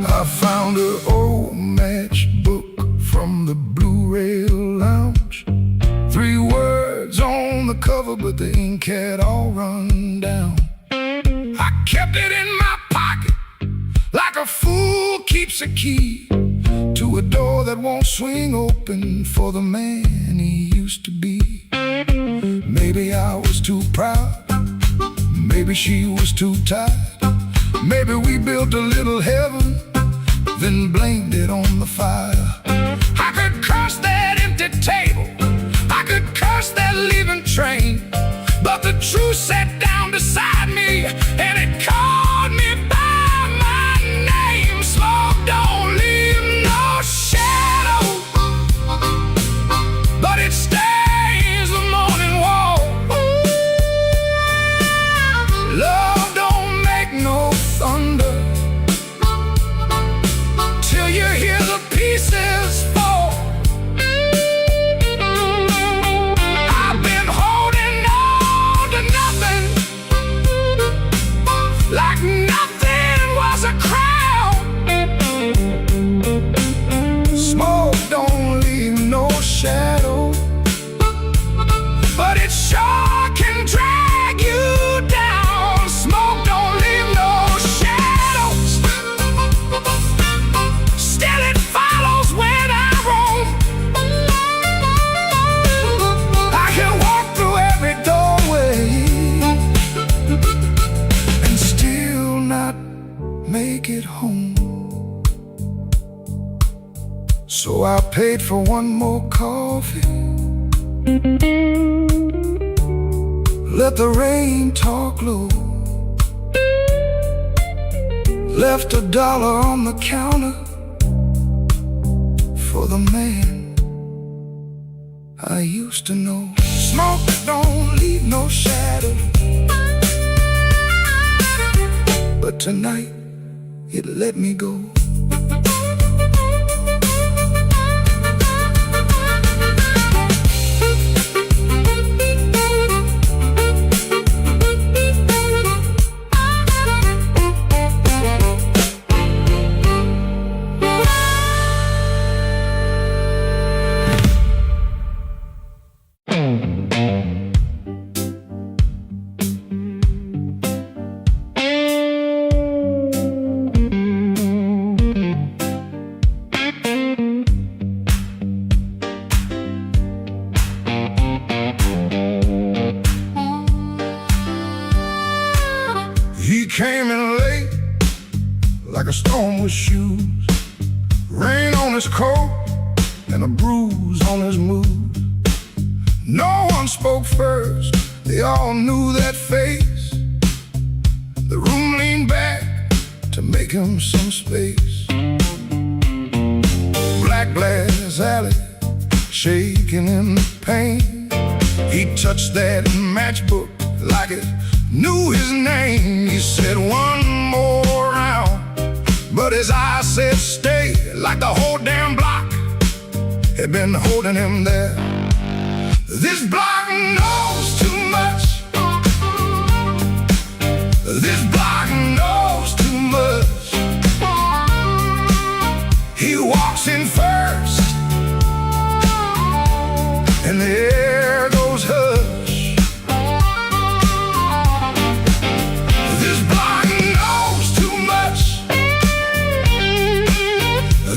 I found an old matchbook from the Blu-ray lounge. 3 words on the cover, but the ink had all run down. I kept it in my pocket like a fool keeps a key to a door that won't swing open for the man he used to be. Maybe I was too proud, maybe she was too tired, maybe we built a little heaven, then blamed it on the fire. I could curse that empty table, I could curse that leaving train, but the truth sat down beside me and it called me by my name. Smoke don't leave no shadow. So I paid for one more coffee. Let the rain talk low. Left $1 on the counter for the man I used to know. Smoke don't leave no shadow, but tonight it let me go. He came in late, like a storm with shoes, rain on his coat and a bruise on his mood. No one spoke first, they all knew that face. The room leaned back to make him some space. Black glass alley, shaking in the pain. He touched that matchbook like it knew his name. He said one more round, but his eyes said stay, like the whole damn block had been holding him there. This block knows too much. This block knows too much. He walks in first, and the air goes hush.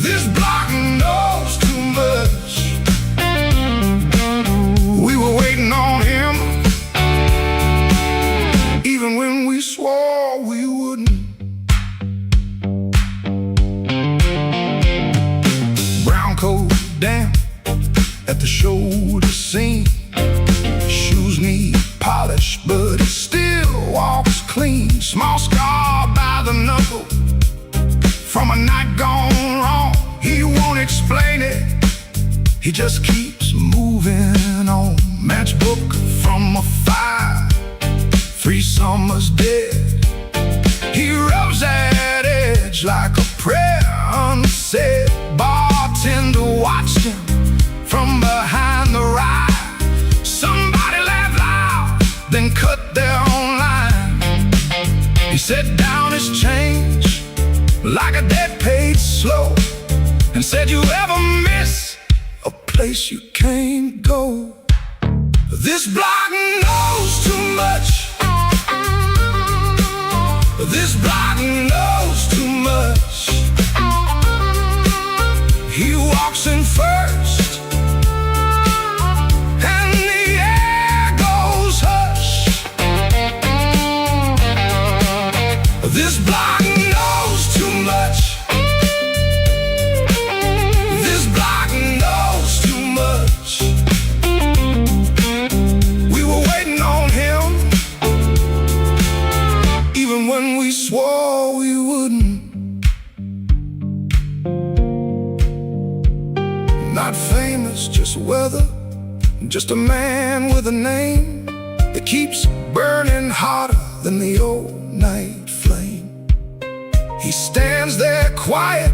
This block knows too much. We were waiting on him, even when we swore we wouldn't. Brown coat damp at the shoulder seam. Shoes need polish, but he still walks clean. Small scar by the knuckle from a night gone wrong. He won't explain it, he just keeps moving on. Matchbook from a fire, 3 summers dead. He rubs that edge like a prayer unsaid. Bartender watched him from behind the ride. Somebody laughed loud, then cut their own line. He set down his change like a debt paid slow, and said, you ever miss a place you can't go? This block knows too much. This block knows too much. He walks in first, and the air goes hush. This block knows too much. This block knows too much. We were waiting on him, even when we swore we wouldn't. Not famous, just weather, just a man with a name that keeps burning hotter than the old night flame. He stands there quiet,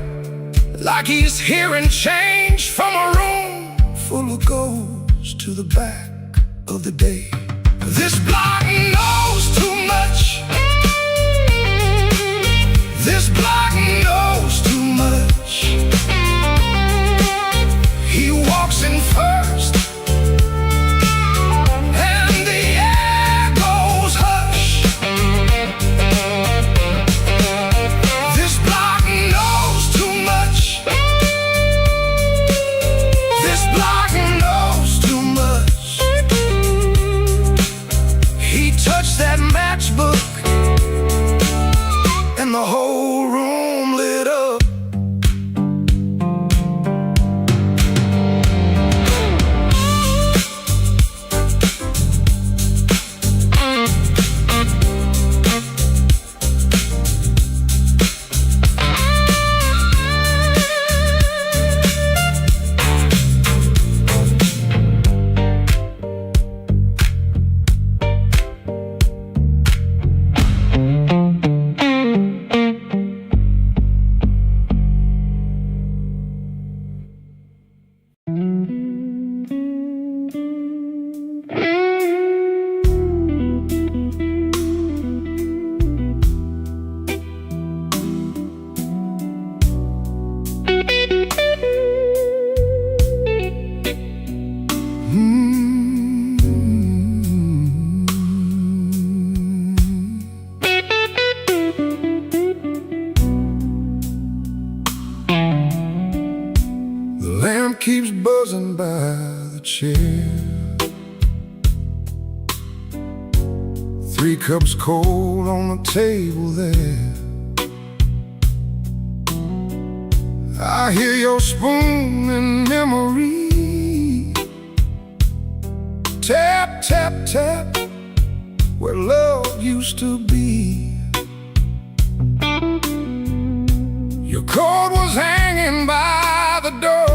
like he's hearing change from a room full of ghosts to the back of the day. This block knows too much. This block knows too much. He walks in first, and the air goes hush. This block knows too much. This block knows too much. He touched that match lamp keeps buzzing by the chair. 3 cups cold on the table there. I hear your spoon in memory. Tap, tap, tap, where love used to be. Your coat was hanging by the door.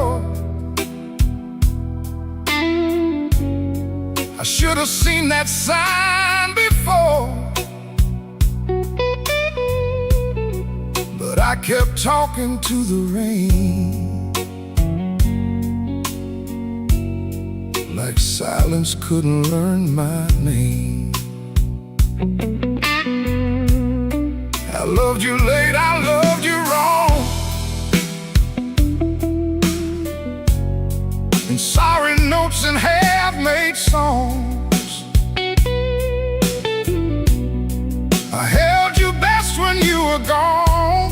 I should have seen that sign before, but I kept talking to the rain, like silence couldn't learn my name. I loved you late, I loved you wrong, and sorry notes and half-made songs. I held you best when you were gone,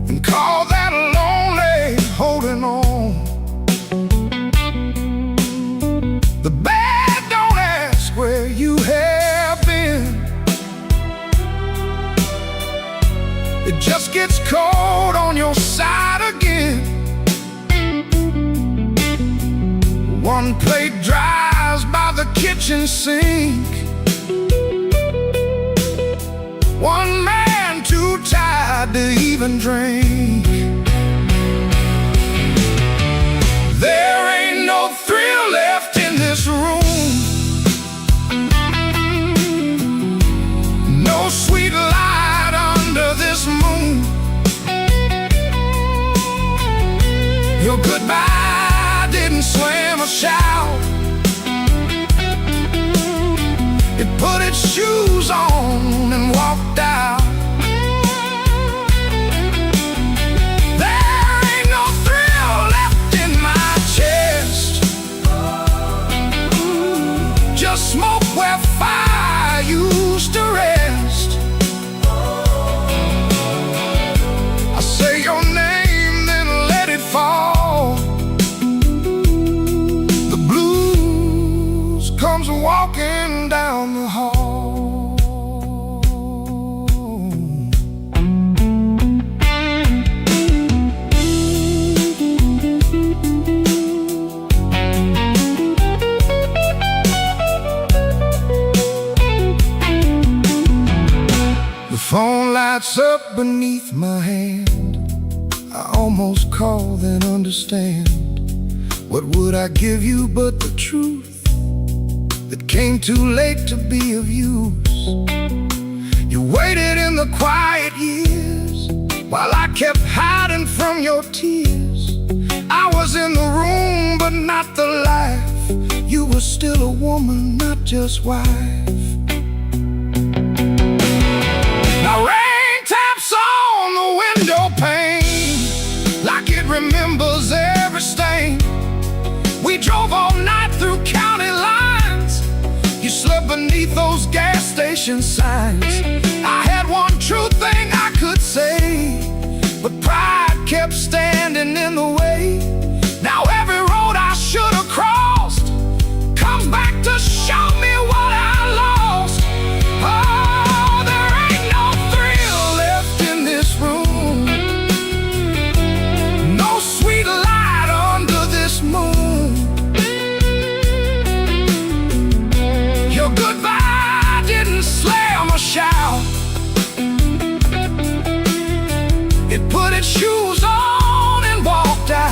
and called that lonely holding on. The bad don't ask where you have been. It just gets cold on your side again. One plate dries by the kitchen sink. One man too tired to even drink. There ain't no thrill left in this room, no sweet light under this moon. Your goodbye didn't slam a shout. It put its shoes on and walked out. There ain't no thrill left in my chest, just smoke where fire used to rest. I say your name, then let it fall. The blues comes walking down the hall. The phone lights up beneath my hand. I almost call, then understand. What would I give you but the truth that came too late to be of use? You waited in the quiet years while I kept hiding from your tears. I was in the room but not the life. You were still a woman, not just wife. Now rain taps on the window pane like it remembers every stain. We drove all night through county lines. You slept beneath those gas station signs. I had one true thing I could say, but pride kept standing in the way. Now every road I should have crossed comes back to show me what I lost. Oh, there ain't no thrill left in this room, no sweet light under this moon. Your goodbye didn't slam a shout. It put its shoes on and walked out.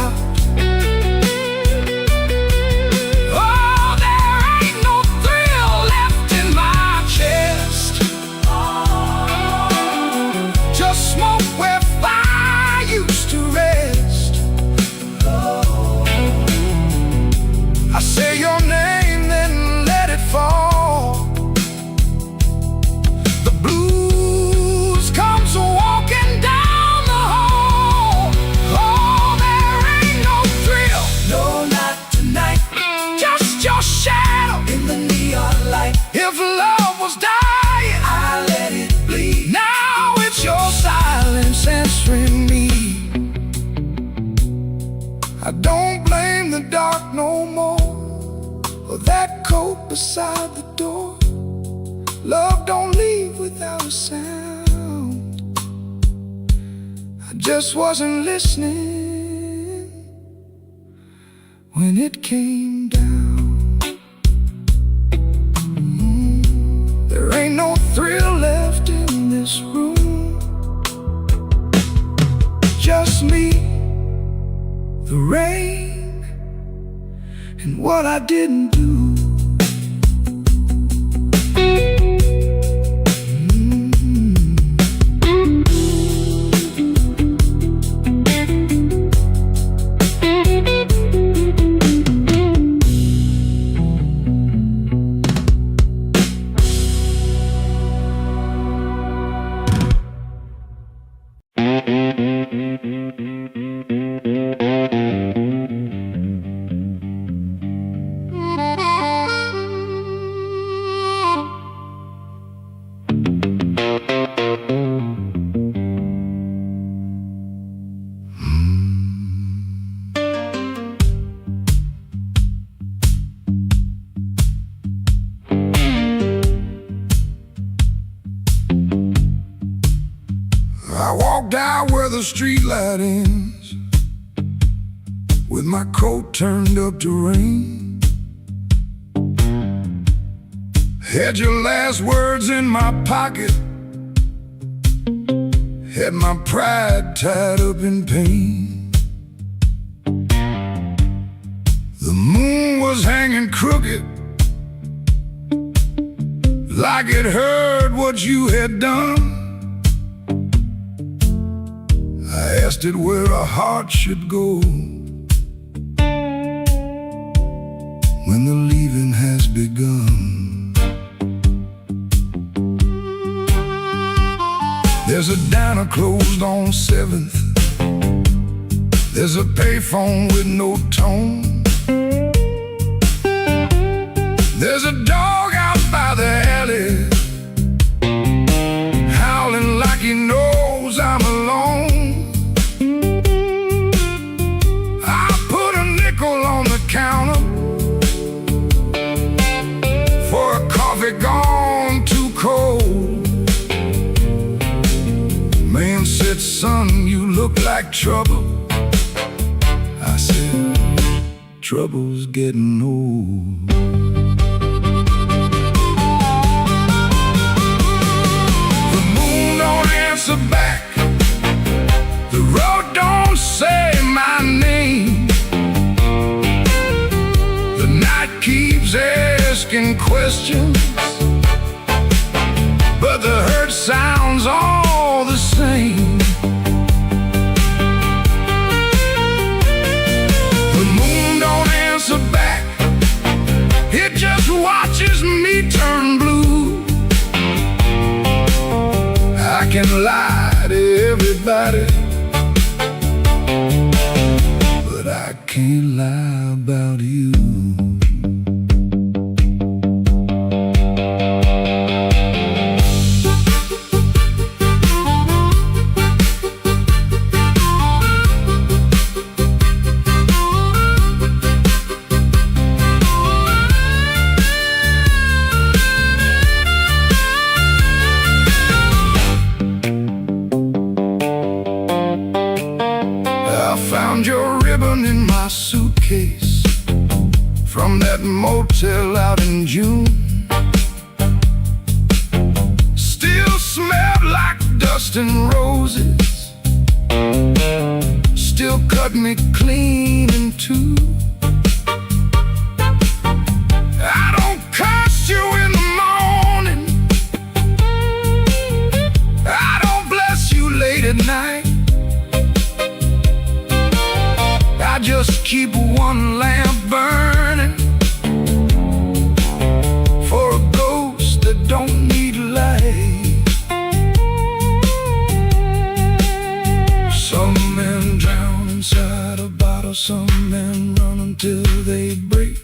I don't blame the dark no more, or that coat beside the door. Love don't leave without a sound. I just wasn't listening when it came down. There ain't no thrill left in this room. Just me, the rain, and what I didn't do. I walked out where the street light ends, with my coat turned up to rain. Had your last words in my pocket, had my pride tied up in pain. The moon was hanging crooked, like it heard what you had done. I asked it where a heart should go when the leaving has begun. There's a diner closed on 7th. There's a payphone with no tone. There's a dog out by the alley, howling like he knows I'm alone. On the counter for a coffee gone too cold. Man said, son, you look like trouble. I said, trouble's getting old. The moon don't answer back, the road don't say my name. Keeps asking questions, but the hurt sounds all the same. The moon don't answer back, it just watches me turn blue. I can lie to everybody, but I can't lie about you. Found your ribbon in my suitcase from that motel out in June. Still smelled like dust and roses, still cut me clean in two. I don't curse you in the morning, I don't bless you late at night. I just keep one lamp burning for a ghost that don't need light. Some men drown inside a bottle, some men run until they break.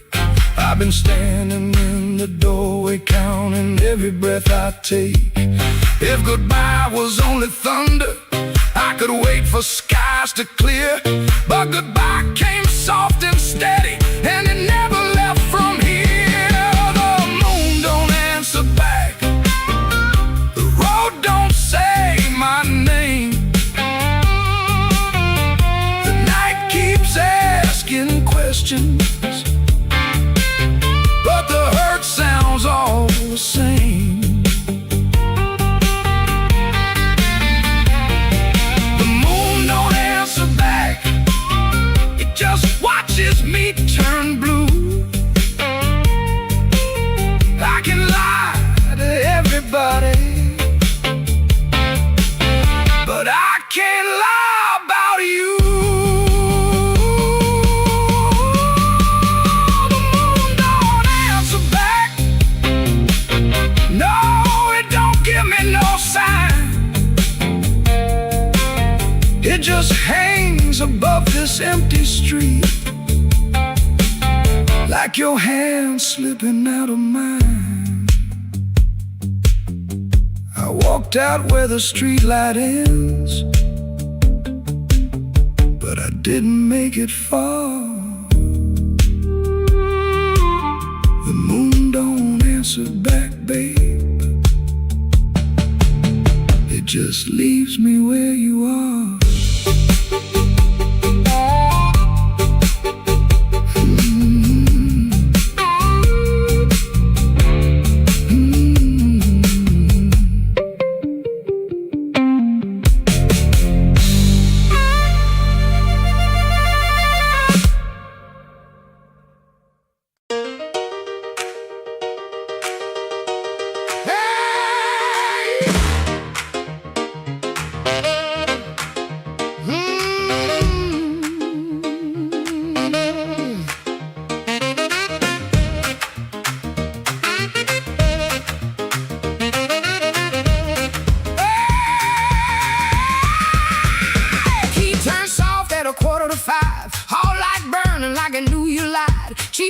I've been standing in the doorway counting every breath I take. If goodbye was only thunder, I could wait for skies to clear, but goodbye came soft and steady, and it never left from here. The moon don't answer back, the road don't say my name. The night keeps asking questions, but the hurt sounds all the same. Just watches me turn blue. I can lie to everybody, but I can't lie about you. The moon don't answer back. No, it don't give me no sign. It just hangs above this empty street, like your hand slipping out of mine. I walked out where the street light ends, but I didn't make it far. The moon don't answer back, babe. It just leaves me where you are.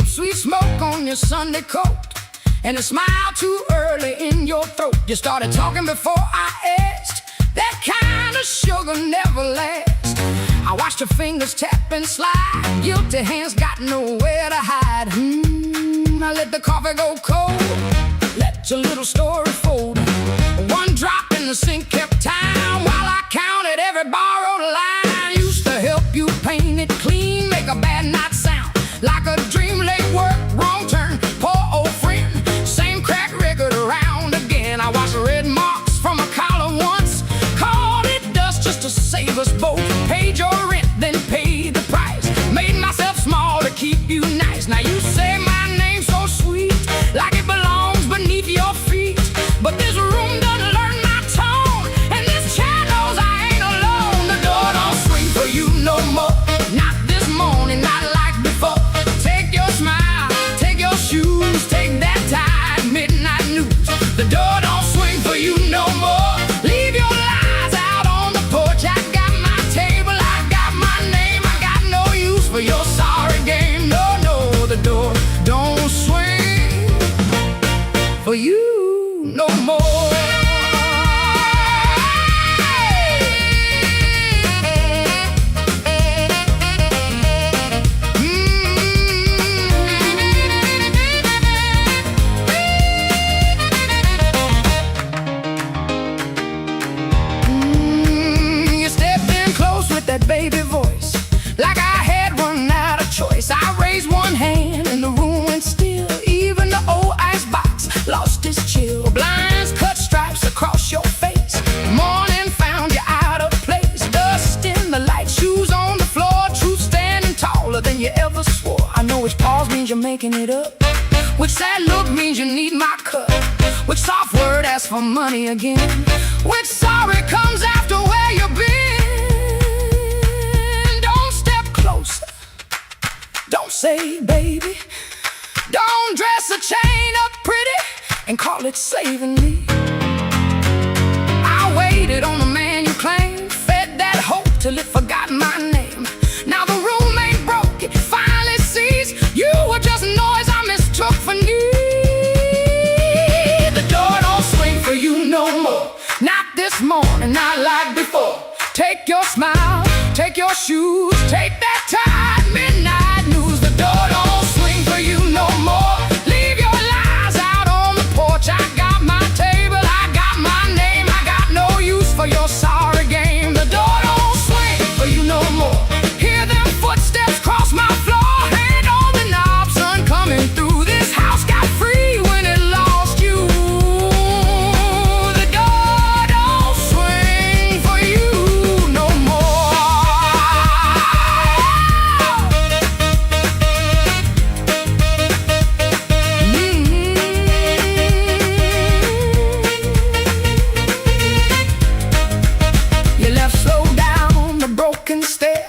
Sweet smoke on your Sunday coat, and a smile too early in your throat. You started talking before I asked. That kind of sugar never lasts. I watched your fingers tap and slide. Guilty hands got nowhere to hide. I let the coffee go cold, let your little story fold. One drop in the sink kept time while I counted every borrowed line. Used to help you paint it clean, make a bad night sound like a dream. Late work, wrong turn, poor old friend. Same crack record around again. I watched red marks from a collar once, called it dust just to save us both. Paid your rent, then paid the price. Made myself small to keep you nice. Now you say my name so sweet, like it belongs beneath your feet. But this room doesn't learn my tone, and this chair knows I ain't alone. The door don't swing for you no more, not this morning, not like before. Smile, take your shoes, take that tie, midnight news. The door don't swing for you no more. Leave your lies out on the porch. I got my table, I got my name. I got no use for your sorry game. No, no, the door don't swing for you no more. Baby voice, like I had run out of choice. I raised one hand and the room went still. Even the old icebox lost its chill. Blinds cut stripes across your face. Morning found you out of place. Dust in the light, shoes on the floor. Truth standing taller than you ever swore. I know which pause means you're making it up, which sad look means you need my cut, which soft word asks for money again, which sorry comes after where you've been. Don't say baby, don't dress a chain up pretty and call it saving me. I waited on the man you claimed, fed that hope till it forgot my name. Now the room ain't broke, it finally sees you were just noise I mistook for need. The door don't swing for you no more, not this morning, not like before. Take your smile, take your shoes, take that tired midnight.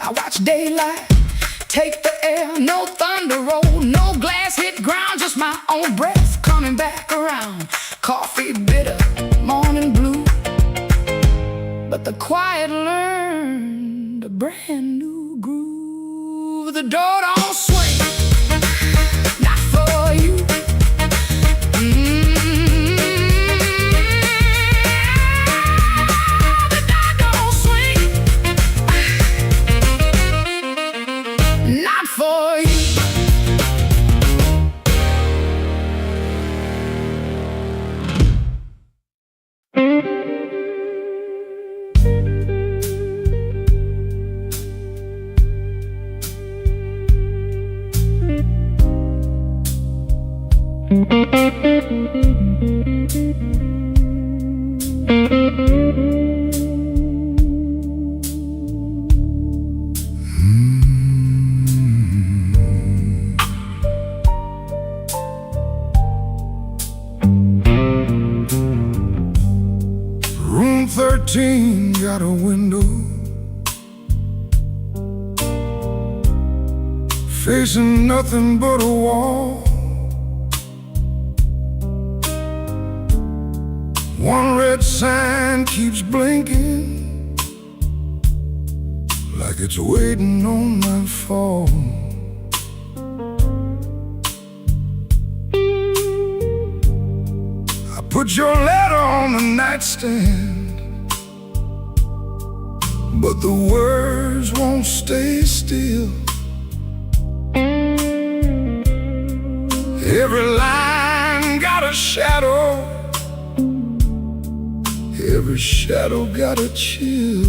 I watch daylight take the air, no thunder roll, no glass hit ground, just my own breath coming back around. Coffee bitter, morning blue, but the quiet learned a brand new groove. The door don't swing, not for you. The door don't swing, not for you. Room 13 got a window facing nothing but a wall. One red sign keeps blinking like it's waiting on my fall. I put your letter on the nightstand, but the words won't stay still. Every line got a shadow, every shadow got a chill.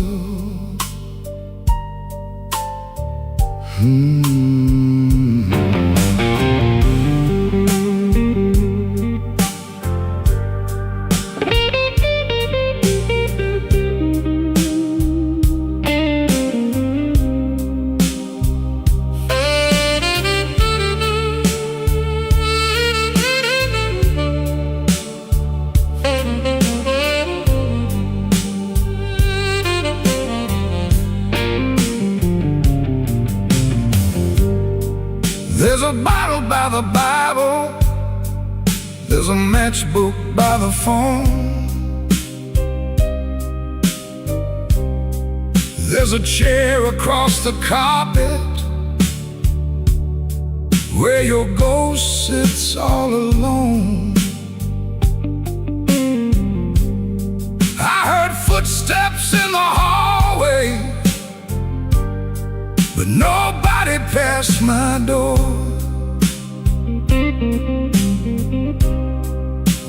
There's a bottle by the Bible, there's a matchbook by the phone, there's a chair across the carpet where your ghost sits all alone. I heard footsteps in the hallway, but nobody passed my door.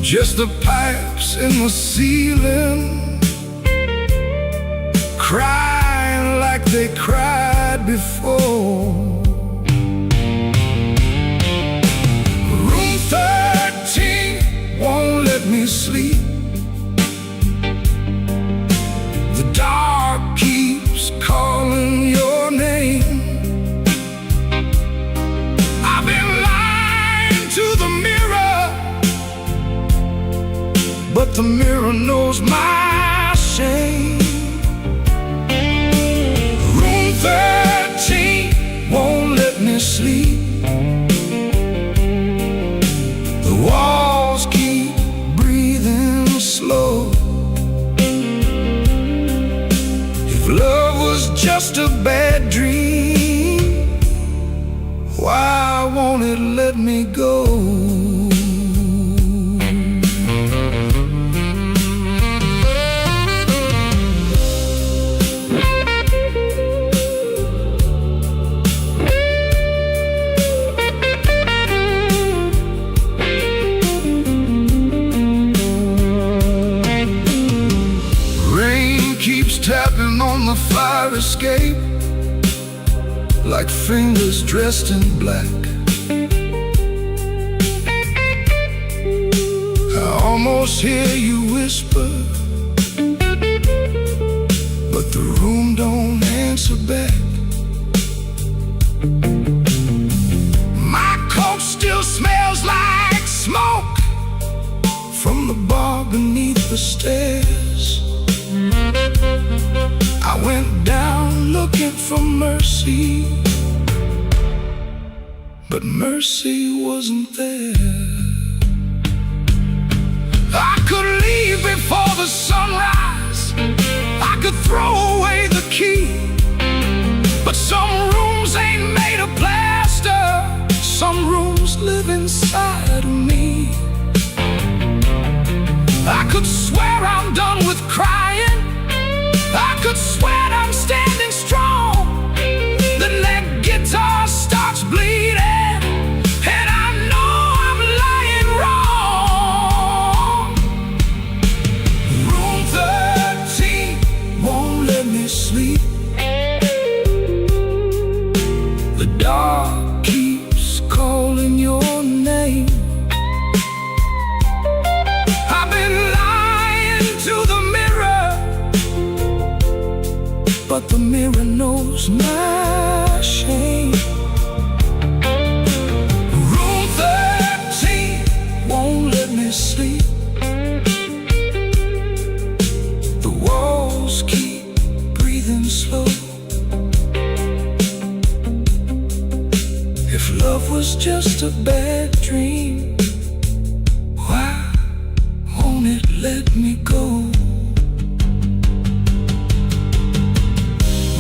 Just the pipes in the ceiling, crying like they cried before. Room 13 won't let me sleep. The dark keeps calling your name. I've been lying to the mirror, but the mirror knows my shame. Room 13 won't let me sleep. The walls keep breathing slow. If love was just a bad dream, why won't it let me go? Tapping on the fire escape like fingers dressed in black. I almost hear you whisper, but the room don't answer back. My coat still smells like smoke from the bar beneath the stairs. I went down looking for mercy, but mercy wasn't there. I could leave before the sunrise, I could throw away the key, but some rooms ain't made of plaster, some rooms live inside of me. I could swear I'm done with crying, I could swear I'm standing strong. The neck guitar starts bleeding, and I know I'm lying wrong. Room 13 won't let me sleep. The dark keeps calling your name. I've been lying to the mirror, but the mirror knows my shame. Room 13 won't let me sleep. The walls keep breathing slow. If love was just a bad dream, why won't it let me go?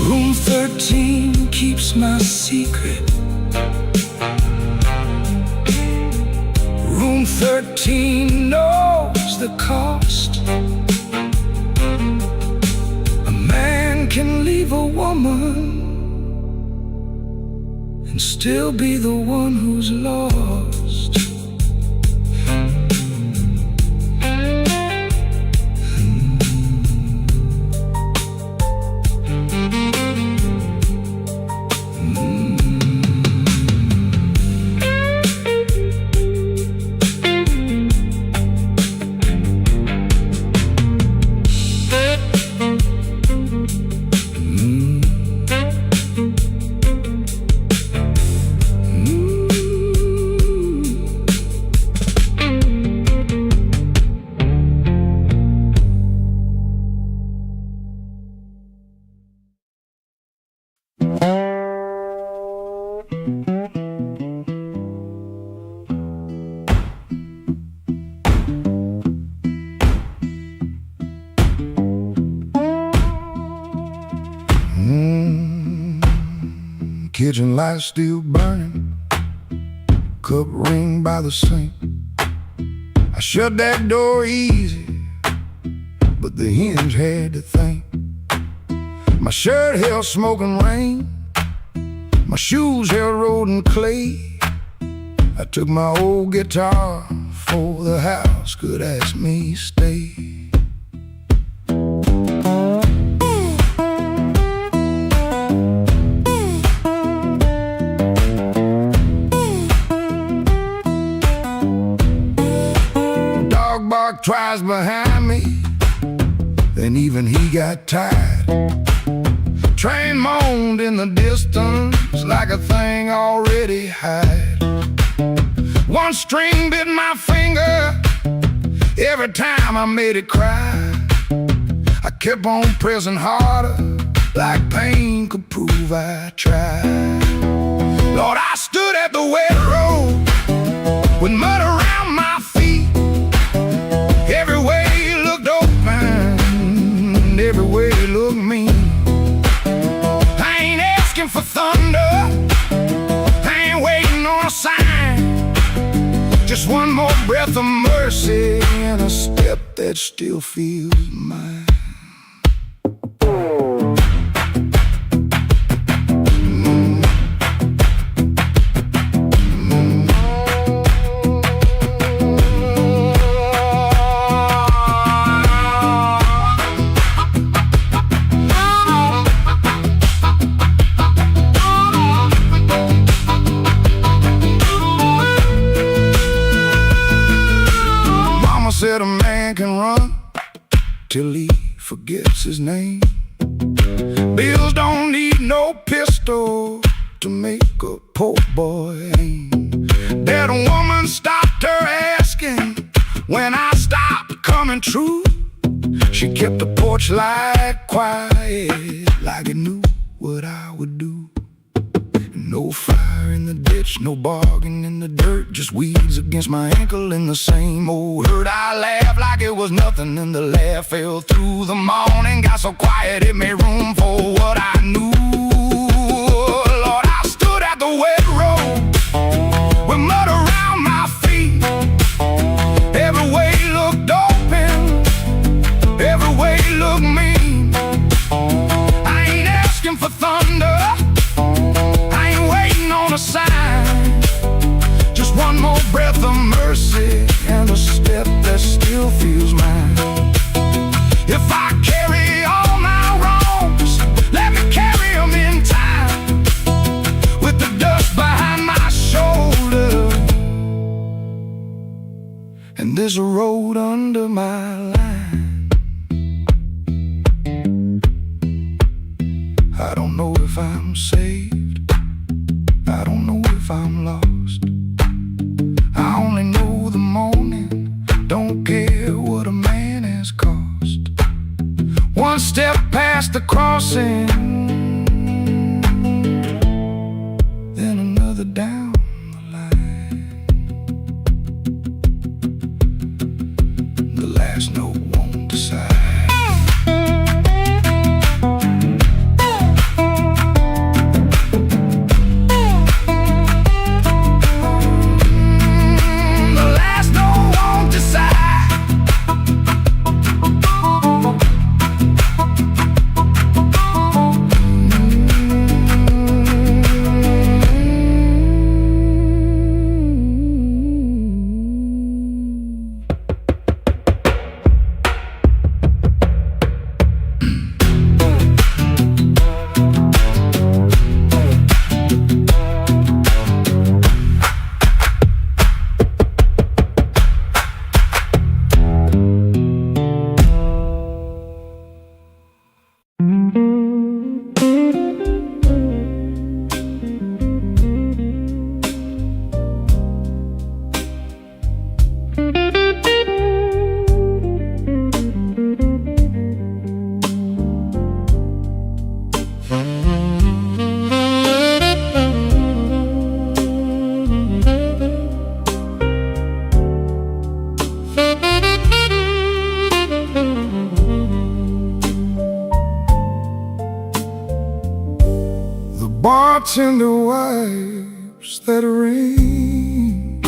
Room 13 keeps my secret. Room 13 knows the cost. A man can leave a woman and still be the one who's lost. Kitchen light still burning, cup ring by the sink. I shut that door easy, but the hinge had to think. My shirt held smoking rain, my shoes held road and clay. I took my old guitar for the house could ask me stay. Twice behind me, then even he got tired. Train moaned in the distance like a thing already hired. One string bit my finger every time I made it cry. I kept on pressing harder like pain could prove I tried. Lord, I stood at the wet road with mud around my feet. Every way looked open, every way looked mean. I ain't asking for thunder, I ain't waiting on a sign. Just one more breath of mercy and a step that still feels mine. Said a man can run till he forgets his name. Bills don't need no pistol to make a poor boy aim. That woman stopped her asking when I stopped coming true. She kept the porch light quiet like it knew what I would do. No fire in the ditch, no bargain in the dirt, just weeds against my ankle in the same old hurt. I laughed like it was nothing, and the laugh fell through the morning. Got so quiet it made room for what I knew. Lord, I stood at the wet road with mud around my feet. Every way looked open, every way looked mean. I ain't asking for thunder, a sign, just one more breath of mercy and a step that still feels mine. If I carry all my wrongs, let me carry them in time, with the dust behind my shoulder and this road under my line. I don't know if I'm saved, I don't know if I'm lost. I only know the morning, don't care what a man has cost. One step past the crossing, then another down the line. The last note won't decide. Bartender wipes that rain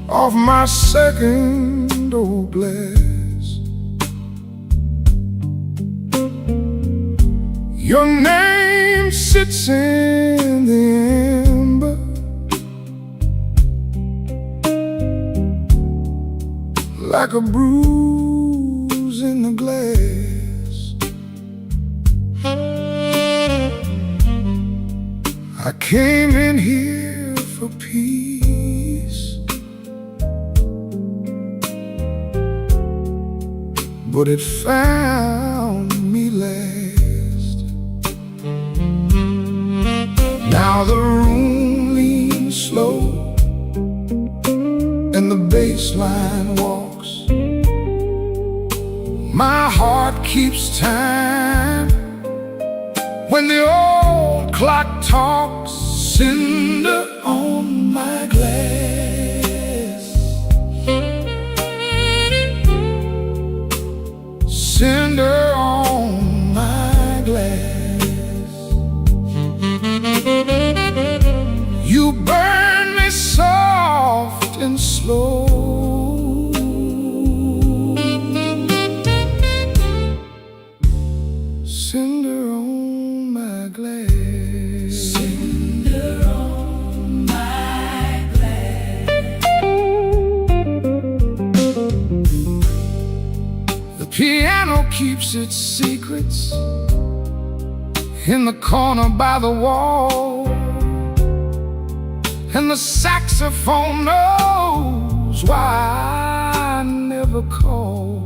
off my second old glass. Your name sits in the amber like a bruise in the glass. I came in here for peace, but it found me last. Now the room leans slow and the bass line walks. My heart keeps time when the old clock talks. Cinder on my glass, cinder on my glass. You burn me soft and slow, cinder on my glass. Piano keeps its secrets in the corner by the wall, and the saxophone knows why I never call.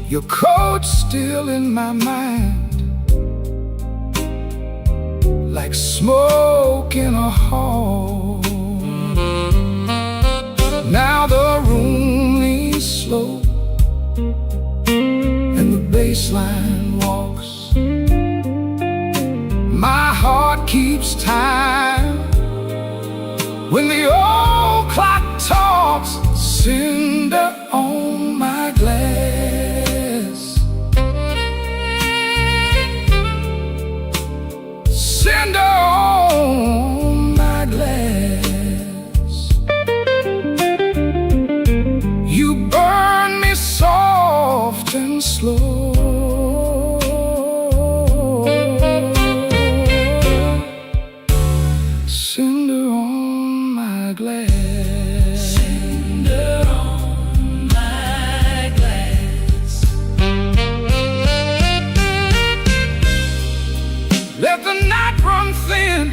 Your coat's still in my mind, like smoke in a hall. Now the room leans slow baseline walks. My heart keeps time when the old clock talks. Cinder on my glass, cinder on my glass. You burn me soft and slow. Cinder on my glass. Cinder on my glass. Let the night run thin,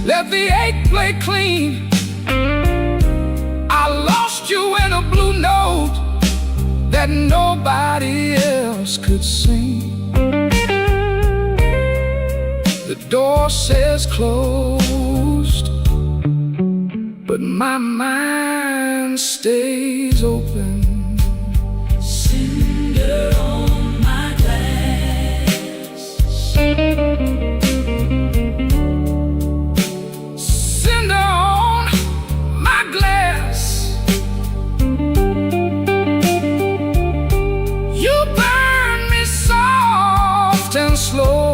let the ache play clean. I lost you in a blue note that nobody else could sing. The door says closed, but my mind stays open. Cinder on my glass. Cinder on my glass. You burn me soft and slow.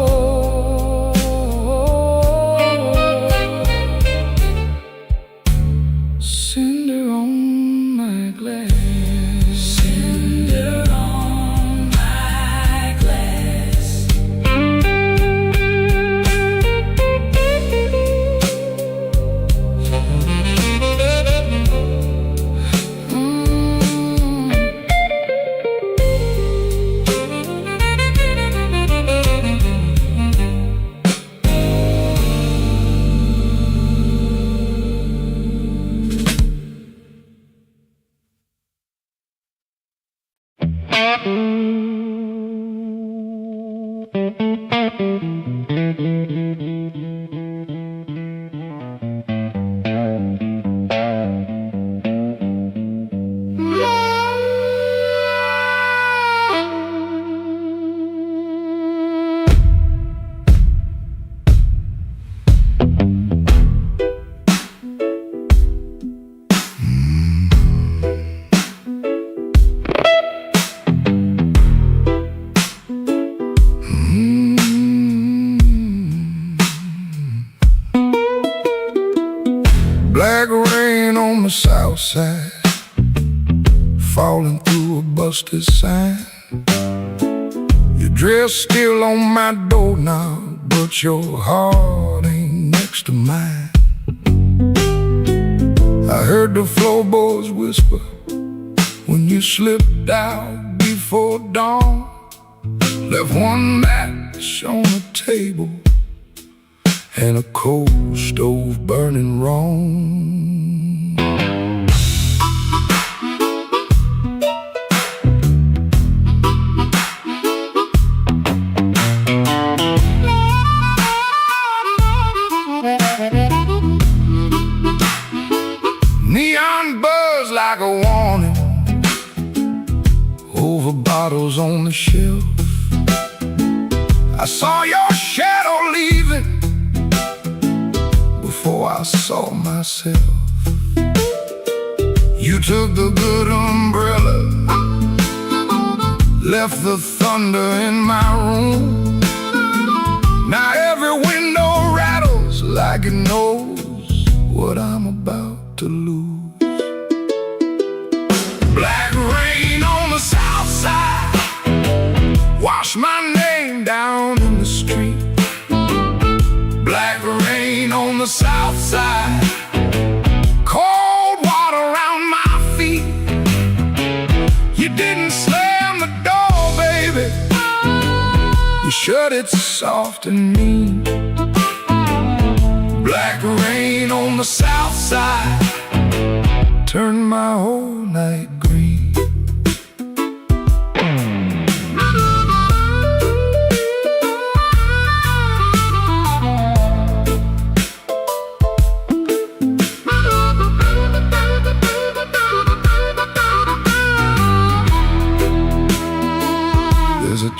Cinder on my glass. Cinder on my glass. Black rain on the south side, falling through a busted sign. Your dress still on my doorknob, but your heart ain't next to mine. I heard the floorboards whisper when you slipped out before dawn. Left one match on the table and a coal stove burning wrong. Neon buzz like a warning over bottles on the shelf. I saw your shadow leaving before I saw myself. You took the good umbrella, left the thunder in my room. Now every window rattles like it knows what I'm about to lose. Black rain on the south side, wash my name down in the street. Black rain on the south side, cold water around my feet. You didn't slam the door, baby, you shut it soft and mean. Black rain on the south side, turned my whole night green.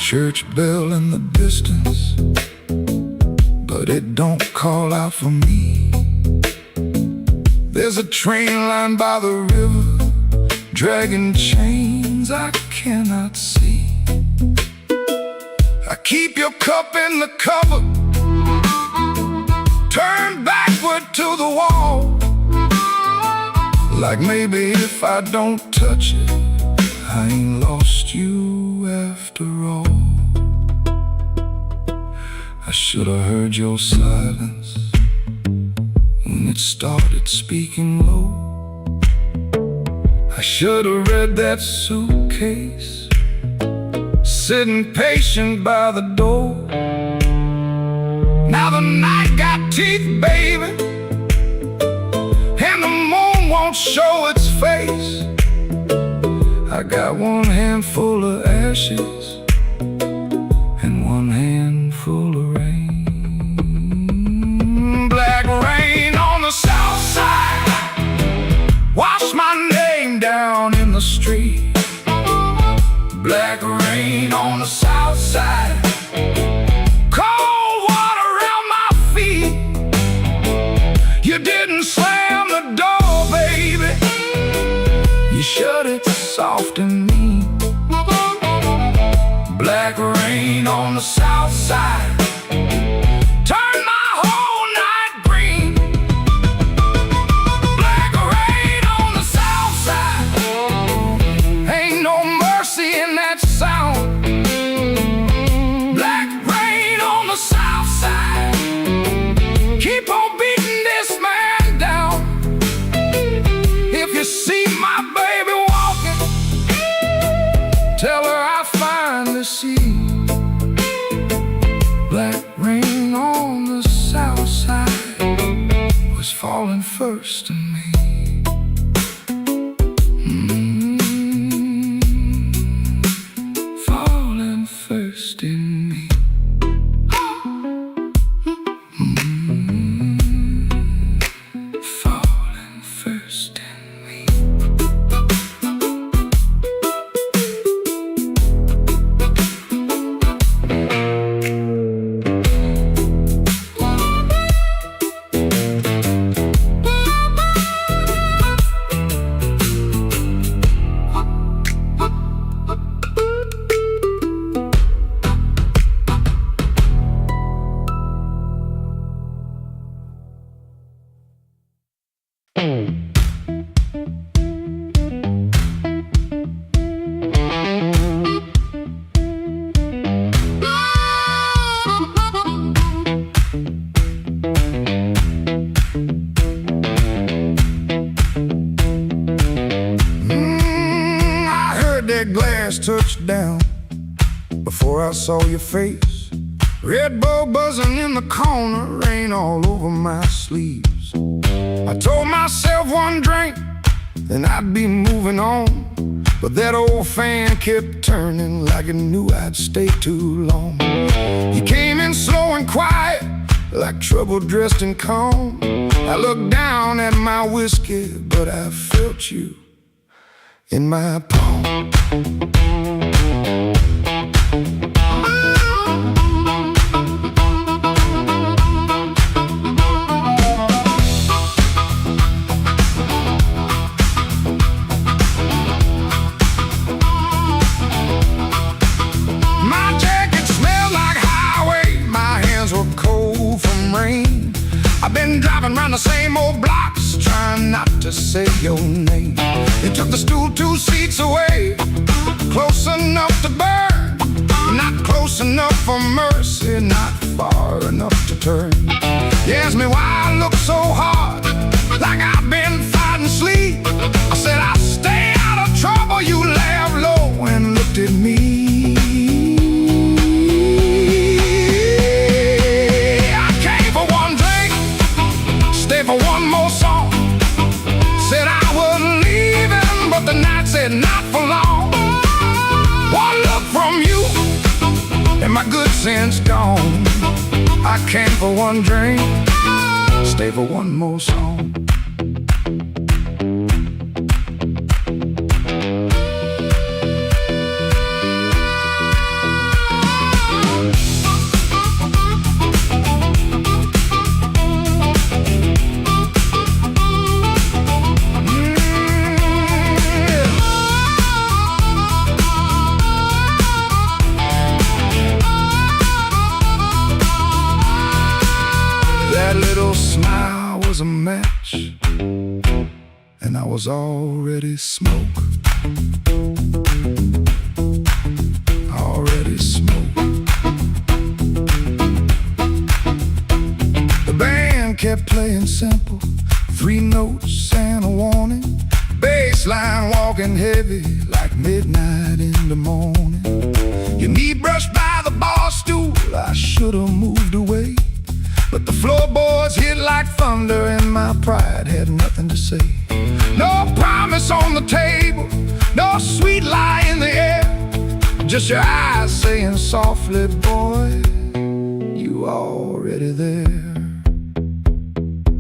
church bell in the distance, but it don't call out for me. There's a train line by the river, dragging chains I cannot see. I keep your cup in the cover, turn backward to the wall, like maybe if I don't touch it, I ain't lost you after all. I should have heard your silence when it started speaking low. I should have read that suitcase sitting patient by the door. Now the night got teeth, baby, and the moon won't show its face. I got one handful of ashes and one handful of rain. Black rain on the south side, wash my name down in the street. Black rain on the south side, cold water around my feet. You didn't slam the door, baby, you shut it soft and mean. Black rain on the south side, turn my whole night green. Black rain on the south side, ain't no mercy in that sound. Black rain on the south side, keep on beating this man down. If you see my baby walking, tell her I finally see. Black rain on the south side was falling first to me. Falling first in me. Falling first in me. That glass touched down before I saw your face. Red Bull buzzing in the corner, rain all over my sleeves. I told myself one drink, then I'd be moving on. But that old fan kept turning like it knew I'd stay too long. You came in slow and quiet, like trouble dressed in calm. I looked down at my whiskey, but I felt you in my palm. My jacket smelled like highway, my hands were cold from rain. I've been driving around the same old blocks, trying not to say your name. You took the stool 2 seats away, close enough to burn, not close enough for mercy, not far enough to turn. You asked me why I look so hard, like I've been fighting sleep. I said I'll stay out of trouble. You laughed low and looked at me. I came for one drink, stay for one more song. Said I was leaving, but the night said not for long. One look from you, and my good sense gone. I came for one drink, stay for one more song. was already smoke. Already smoke. The band kept playing simple, 3 notes and a warning. Bass line walking heavy like midnight in the morning. Your knee brushed by the bar stool, I should've moved away, but the floorboards hit like thunder and my pride had nothing to say. No promise on the table, no sweet lie in the air, just your eyes saying softly, boy, you already there.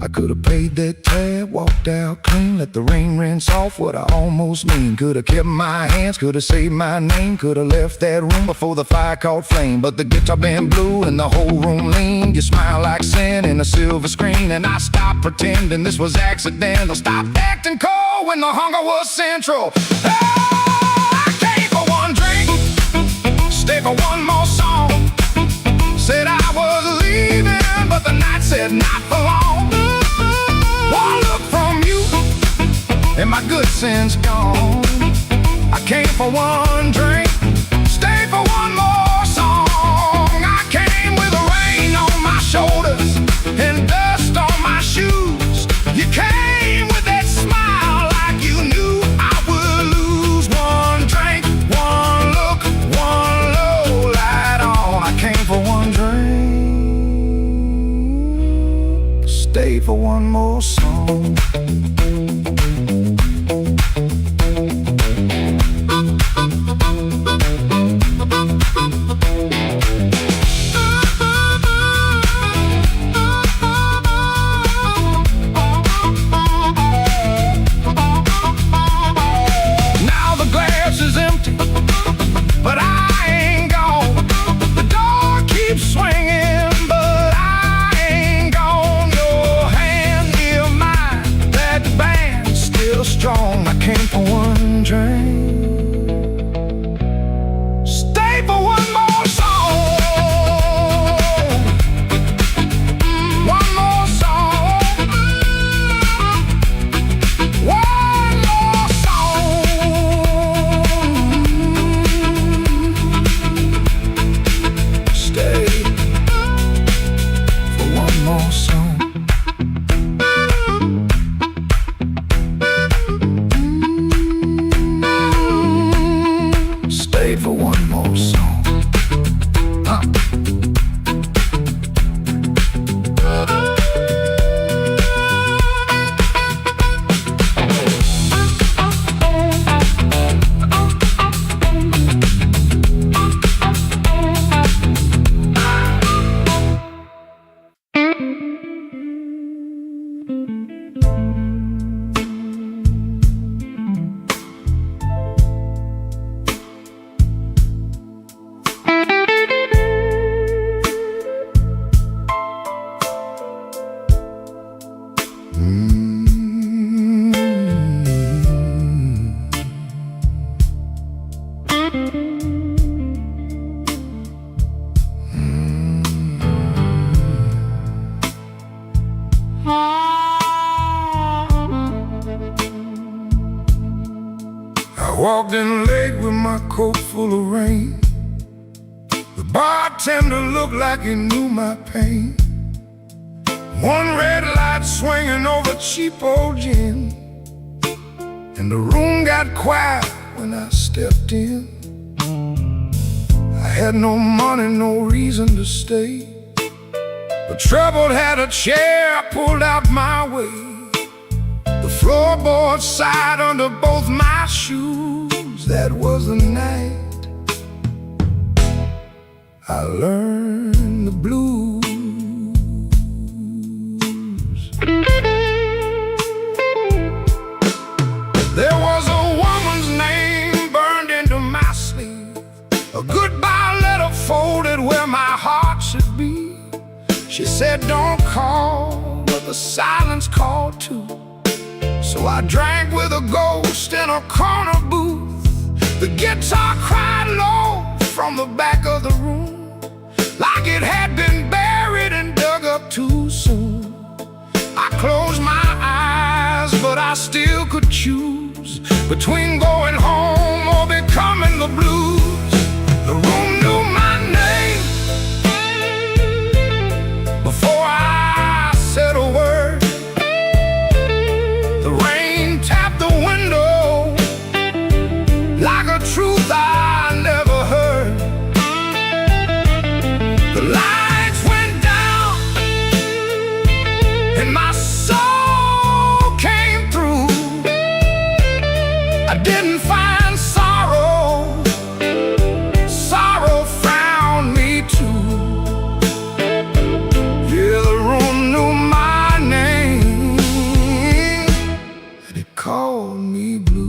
I could've paid that tab, walked out clean, let the rain rinse off what I almost mean. Could've kept my hands, could've saved my name, could've left that room before the fire caught flame. But the guitar band blew and the whole room leaned. You smile like sin in a silver screen, and I stopped pretending this was accidental. Stopped acting cold when the hunger was central. Oh, I came for one drink, stay for one more song. Said I was leaving, but the night said not for long. One look from you, and my good sense gone. I came for one drink, stay for one more song. I came with the rain on my shoulders and dust on my shoes. You came with that smile like you knew I would lose. One drink, one look, one low light on. I came for one drink, stay for one more song. Now the glass is empty, but I ain't gone. The door keeps swinging, but I ain't gone. Your hand near mine, that band's still strong. I came for one drink, stay for one more song. One more song. One more song. Stay for one more song. Stay for one more song. I walked in late with my coat full of rain. The bartender looked like he knew my pain. One red light swinging over cheap old gin, and the room got quiet when I stepped in. I had no money, no reason to stay, but trouble had a chair pulled out my way. The floorboards sighed under both my shoes. That was the night I learned the blues. There was a woman's name burned into my sleeve, a goodbye letter folded where my heart should be. She said, don't call, but the silence called too. So I drank with a ghost in a corner booth. The guitar cried low from the back of the room, like it had been buried and dug up too soon. I closed my eyes, but I still could choose. choose between going home or becoming the blues. The room knew my name before I said a word. The rain tapped the window like a truth I never heard. The lights went down and my soul came through. I didn't find sorrow, sorrow found me too. Yeah, the room knew my name and it called me blues.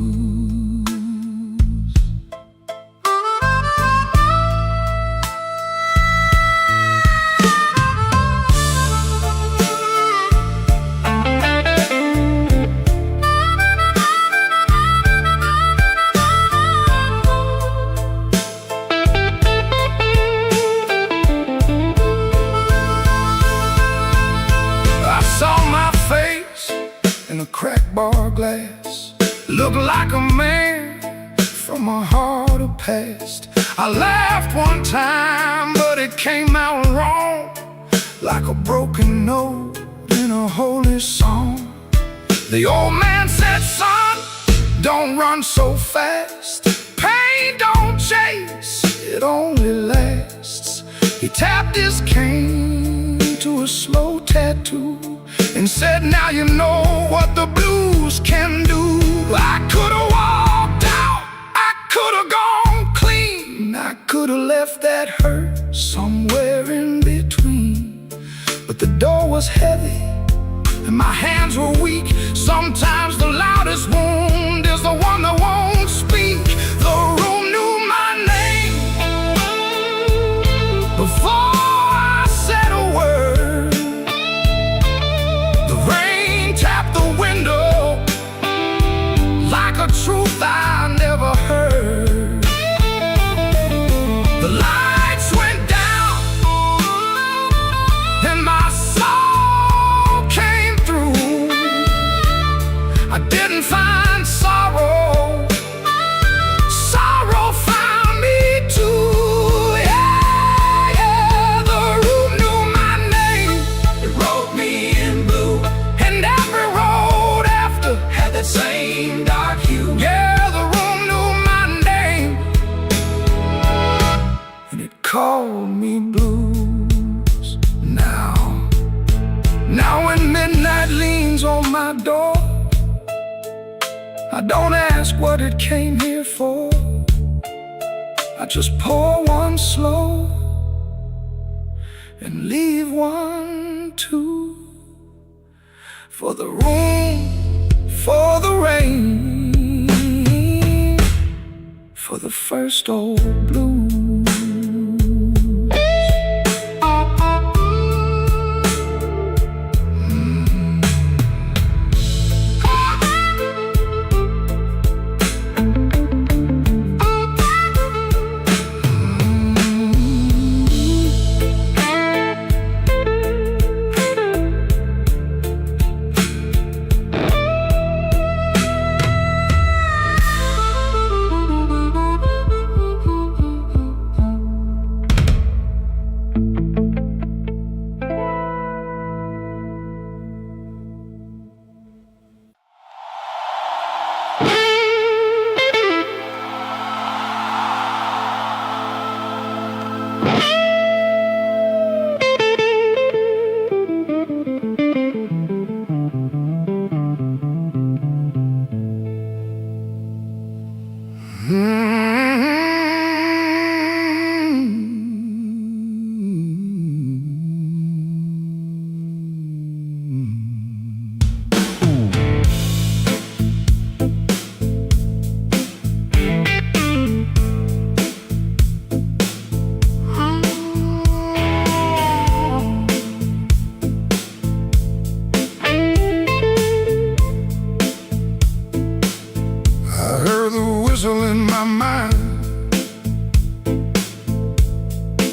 In a cracked bar glass, looked like a man from a harder past. I laughed one time, but it came out wrong, like a broken note in a holy song. The old man said, son, don't run so fast. Pain don't chase, it only lasts. He tapped his cane to a slow tattoo and said, now you know what the blues can do. I could've walked out, I could've gone clean, I could've left that hurt somewhere in between. But the door was heavy and my hands were weak. Sometimes the loudest wound is the one that won't speak. The room knew my name before I said a word. The rain tapped the window like a truth I never heard. The lights went down and my soul came through. I didn't find sorrow, sorrow found me too. Yeah, yeah, the room knew my name. It wrote me in blue, and every road after had that same dark hue. Yeah, the room knew my name, and it called me blues. Now when midnight leans on my door, I don't ask what it came here for. I just pour one slow and leave one too. For the room, for the rain, for the first old blues.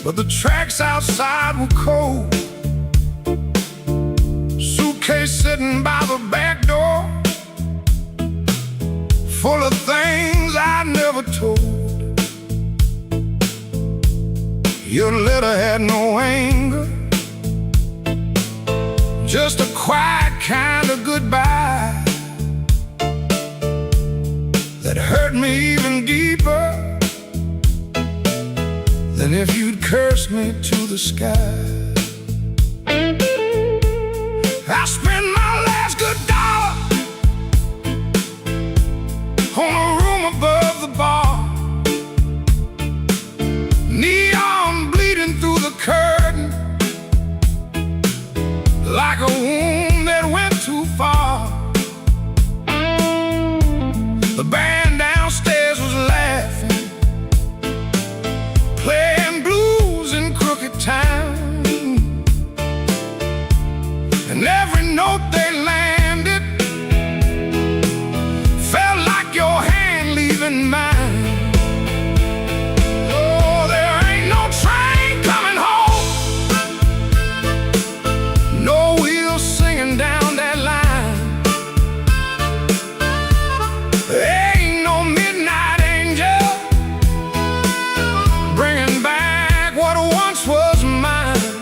But the tracks outside were cold. Suitcase sitting by the back door. full of things I never told. Your letter had no anger, just a quiet kind of goodbye that hurt me even deeper than if you'd cursed me to the sky. I spent my last good dollar on a room above the bar, neon bleeding through the curtain like a wound that went too far. The band downstairs was laughing, playing blues in crooked time, and every note they landed felt like your hand leaving mine. Oh, there ain't no train coming home, no wheels singing down that line. There ain't no midnight angel bringing back what once was mine.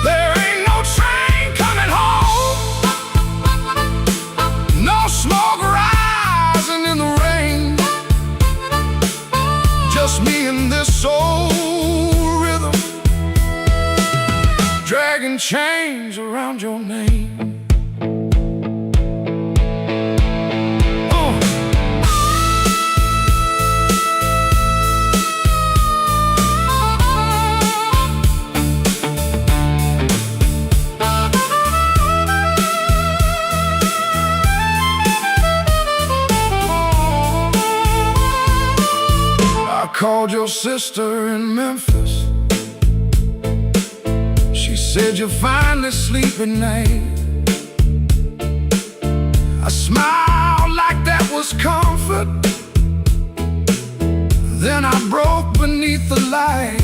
There ain't no train coming home, no smoke rising in the rain, just me and this old rhythm, dragging chains around your name. I called your sister in Memphis. She said you're finally sleeping night. I smiled like that was comfort. Then I broke beneath the light.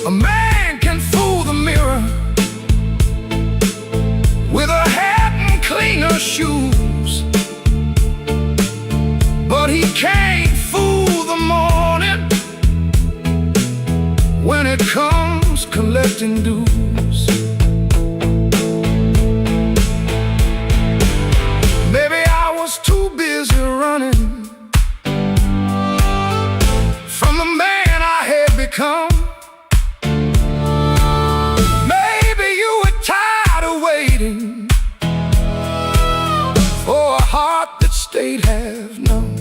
A man can fool the mirror with a hat and cleaner shoes, but he can't fool the morning when it comes collecting dues. Maybe I was too busy running from the man I had become. Maybe you were tired of waiting for a heart that stayed half numb.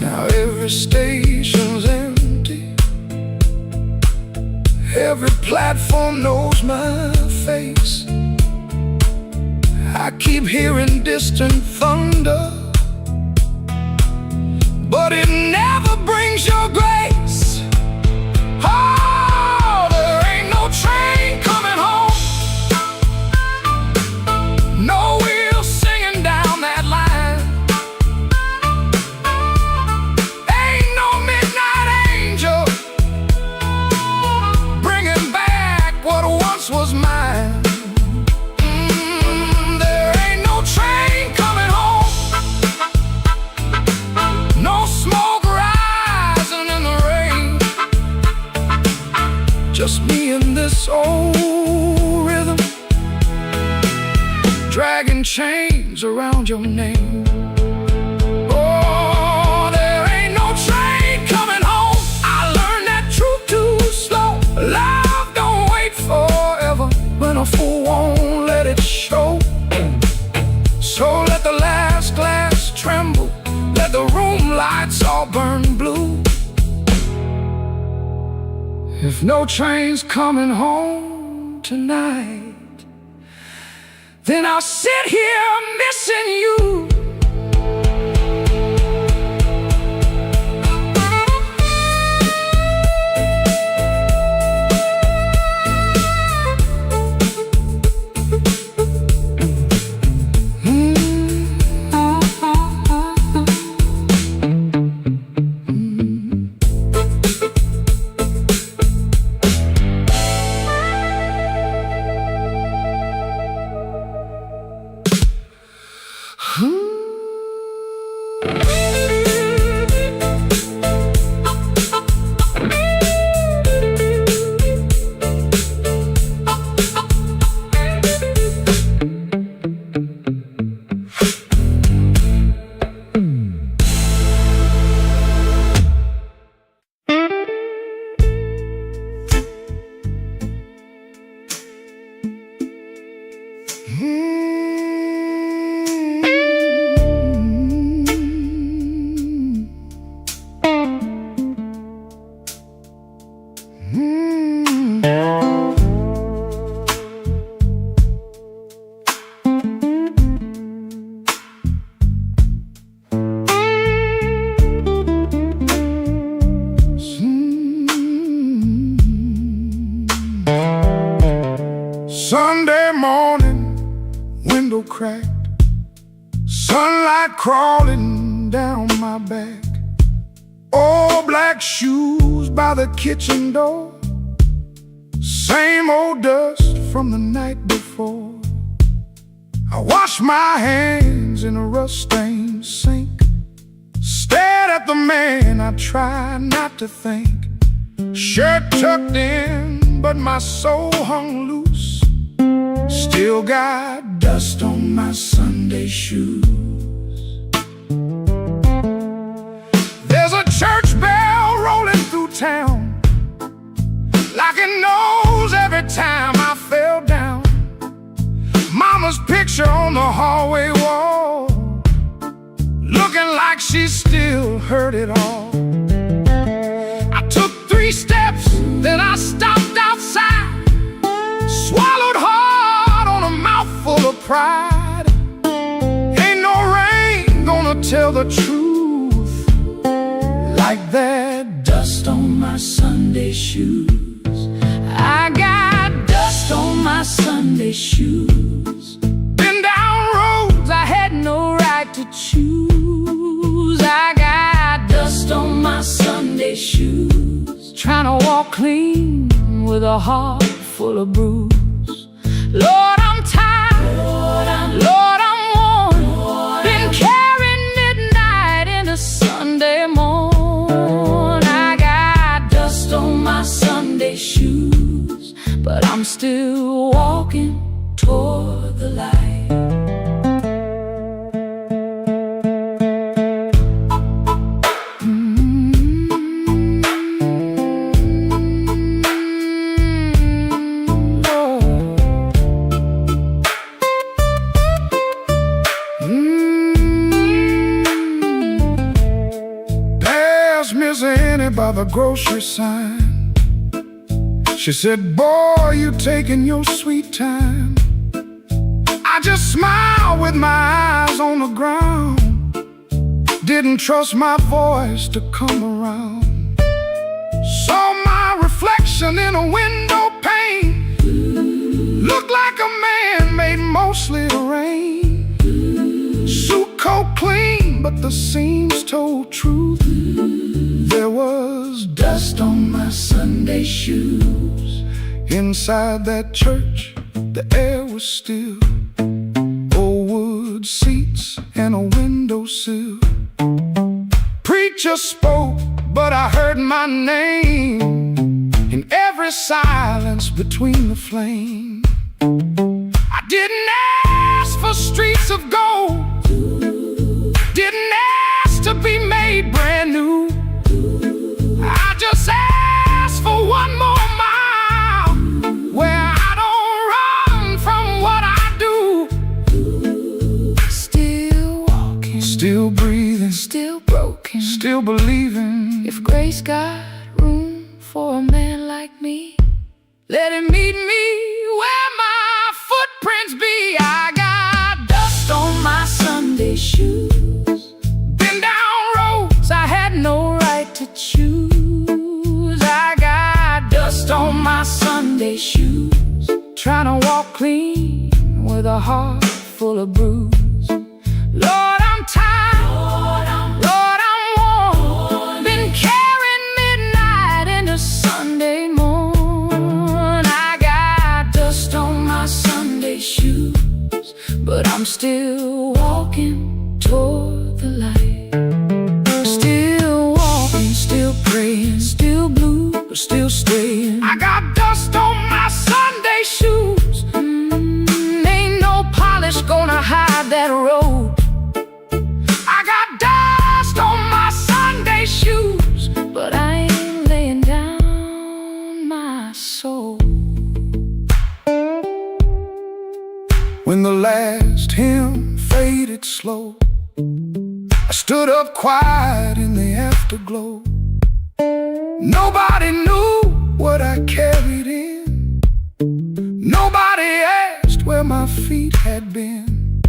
Now every station's empty, every platform knows my face. I keep hearing distant thunder, but it never brings your grace. Oh, there ain't no train coming home, no wheels singing down that line. Ain't no midnight angel bringing back what once was mine. There ain't no train coming home, no smoke rising in the rain, just me and this old rhythm, dragging chains around your name. Oh, there ain't no train coming home. I learned that truth too slow. Love don't wait forever when a fool won't let it show. So let the last glass tremble, let the room lights all burn blue. If no train's coming home tonight, then I'll sit here missing you. Sunday morning, window cracked, sunlight crawling down my back. Old black shoes by the kitchen door, same old dust from the night before. I washed my hands in a rust-stained sink, stared at the man I tried not to think. Shirt tucked in, but my soul hung loose. Still got dust on my Sunday shoes. There's a church bell rolling through town, like it knows every time I fell down. Mama's picture on the hallway wall, looking like she still heard it all. I took 3 steps, then I stopped outside, swallowed hard on a mouthful of pride. Ain't no rain gonna tell the truth like that dust on my Sunday shoes. I got dust on my Sunday shoes. Been down roads I had no right to choose. I got dust on my Sunday shoes, trying to walk clean with a heart full of bruise. Lord, I'm tired, Lord, I'm worn, been carrying midnight into Sunday morn. I got dust on my Sunday shoes, but I'm still walking toward the light. Miss Annie by the grocery sign, she said, boy, you taking your sweet time. I just smiled with my eyes on the ground, didn't trust my voice to come around. Saw my reflection in a window pane, looked like a man made mostly of rain. Suit coat clean, but the seams told truth. There was dust on my Sunday shoes. Inside that church, the air was still, old wood seats and a windowsill. Preacher spoke, but I heard my name in every silence between the flame. I didn't ask for streets of gold, didn't ask to be made brand new. I just asked for one more mile where I don't run from what I do. Still walking, still breathing, still broken, still believing. If grace got room for a man like me, let him meet me where my footprints be. I got dust on my Sunday shoes, been down roads I had no right to choose. I got dust on my Sunday shoes, trying to walk clean with a heart full of bruise. Lord, I'm tired, Lord, I'm worn, been carrying midnight into Sunday morn. I got dust on my Sunday shoes, but I'm still walking toward the light. I stood up quiet in the afterglow. Nobody knew what I carried in. Nobody asked where my feet had been.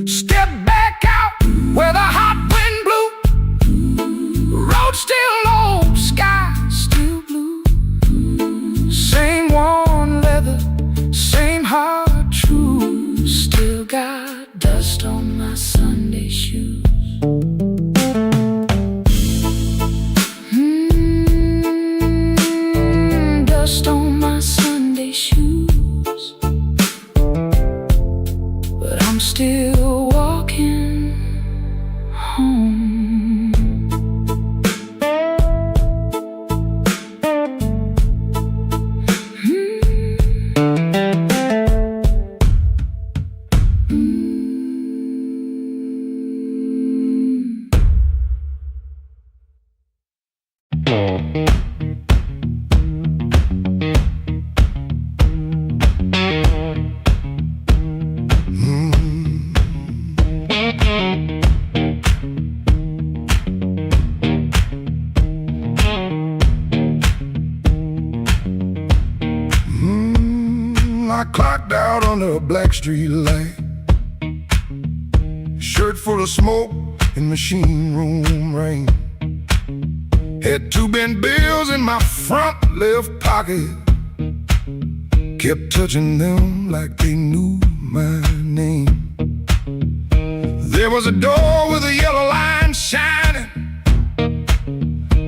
Step back out where the hot wind blew. Road still low, sky still blue. Same worn leather, same heart true. Still got dust on my Sunday shoes. Dust on my Sunday shoes, but I'm still walking home. I clocked out under a black street light, shirt full of smoke and machine room rain. Had 2 bent bills in my front left pocket, kept touching them like they knew my name. There was a door with a yellow line shining,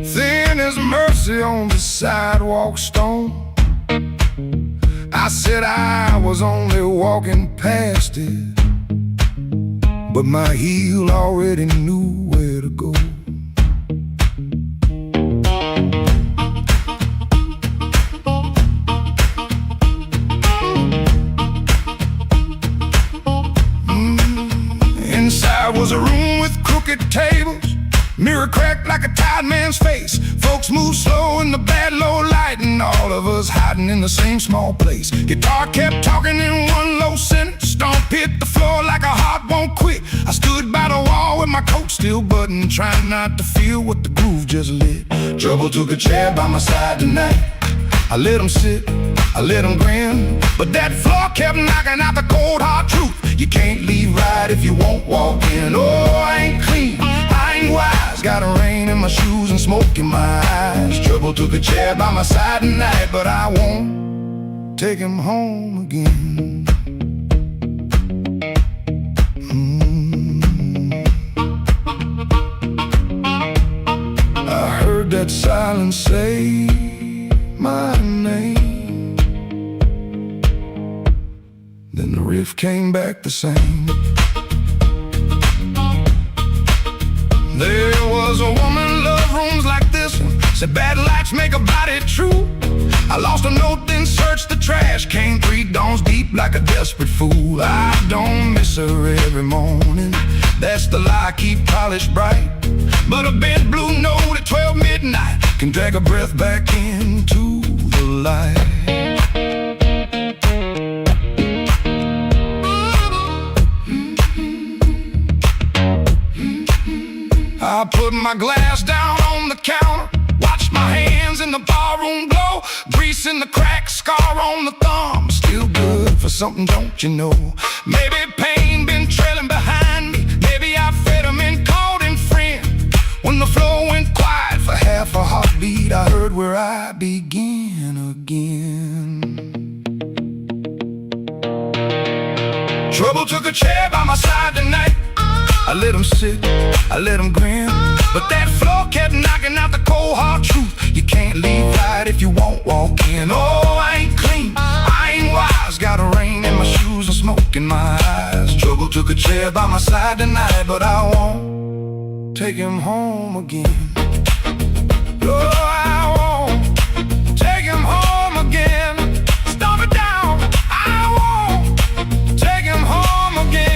thin as mercy on the sidewalk stone. I said I was only walking past it, but my heel already knew where to go. Inside was a room with crooked tables, mirror cracked like a tired man's face. Folks moved slow in the bad low light, and all of us hiding in the same small place. Guitar kept talking in one low sentence, stomp hit the floor like a heart won't quit. I stood by the wall with my coat still buttoned, trying not to feel what the groove just lit. Trouble took a chair by my side tonight. I let him sit, I let him grin, but that floor kept knocking out the cold hard truth. You can't leave right if you won't walk in. Oh, I ain't clean, I ain't wise, got a rain in my shoes and smoke in my eyes. Trouble took a chair by my side tonight, but I won't take him home again. I heard that silence say my name, then the riff came back the same. There was a woman loved rooms like this one, said bad lights make a body true. I lost a note, then searched the trash, came 3 dawns deep like a desperate fool. I don't miss her every morning, that's the lie I keep polished bright. But a bent blue note at 12 midnight can drag a breath back into the light. I put my glass down on the counter, watched my hands in the barroom glow, grease in the crack, scar on the thumb, still good for something, don't you know? Maybe pain been trailing behind me, maybe I fed him and called him friend. When the floor went quiet for half a heartbeat, I heard where I begin again. Trouble took a chair by my side tonight. I let him sit, I let him grin, but that floor kept knocking out the cold hard truth. You can't leave right if you won't walk in. Oh, I ain't clean, I ain't wise, got a rain in my shoes and smoke in my eyes. Trouble took a chair by my side tonight, but I won't take him home again. Oh, I won't take him home again. Stomp it down, I won't take him home again.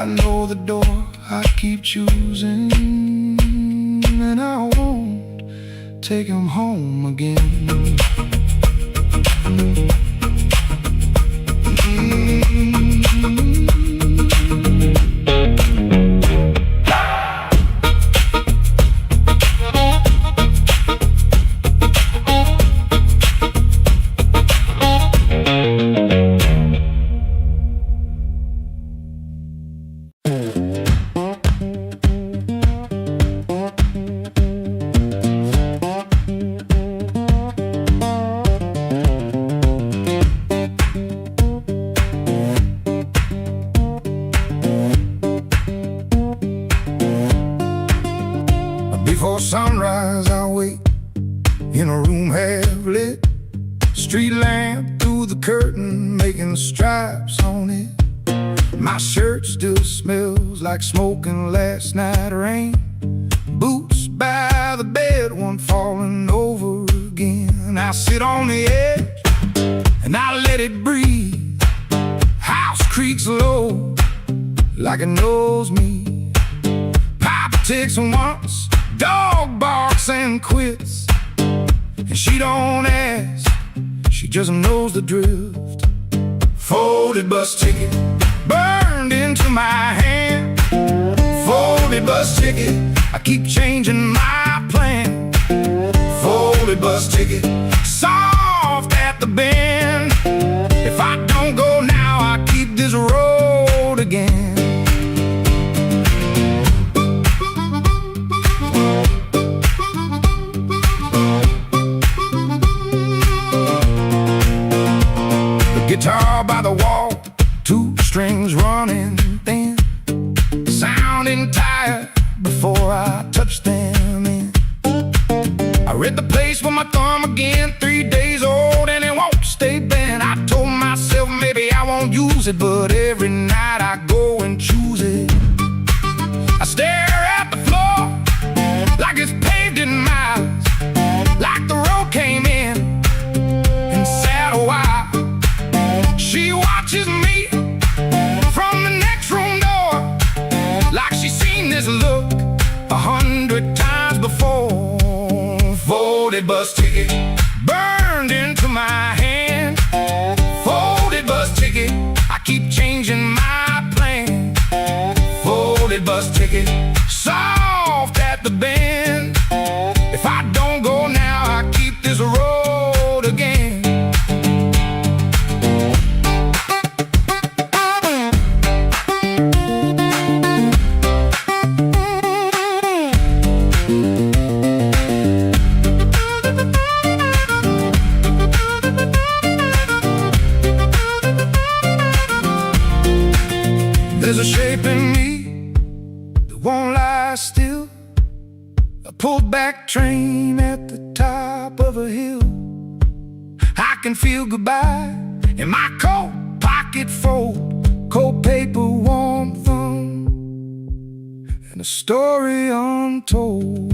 I know the door I keep choosing, and I won't take him home again. Before sunrise I wait in a room half lit, street lamp through the curtain making stripes on it. My shirt still smells like smoking last night rain. Boots by the bed, one falling over again. I sit on the edge and I let it breathe. House creaks low like it knows me. Papa ticks once, dog barks and quits, and she don't ask, she just knows the drift. Folded bus ticket burned into my hand. Folded bus ticket, I keep changing my plan. Folded bus ticket, soft at the bend. If I don't go now, I keep this road again. Guitar by the wall, two strings running thin, sounding tired before I touch them in. I read the place with my thumb again, 3 days old and it won't stay bent. I told myself maybe I won't use it, but every night I go and choose it. I stare at the floor like it's paved in miles, like the road came in and sat a while. She watches me from the next room door, like she's seen this look 100 times before. Folded bus ticket burned into my hand. Folded bus ticket, I keep changing my plan. Folded bus ticket, soft at the bend. If I don't go now, I keep this road again. There's a shape in me that won't lie still, a pulled back train at the top of a hill. I can feel goodbye in my coat pocket fold, cold paper, warm thumb, and a story untold.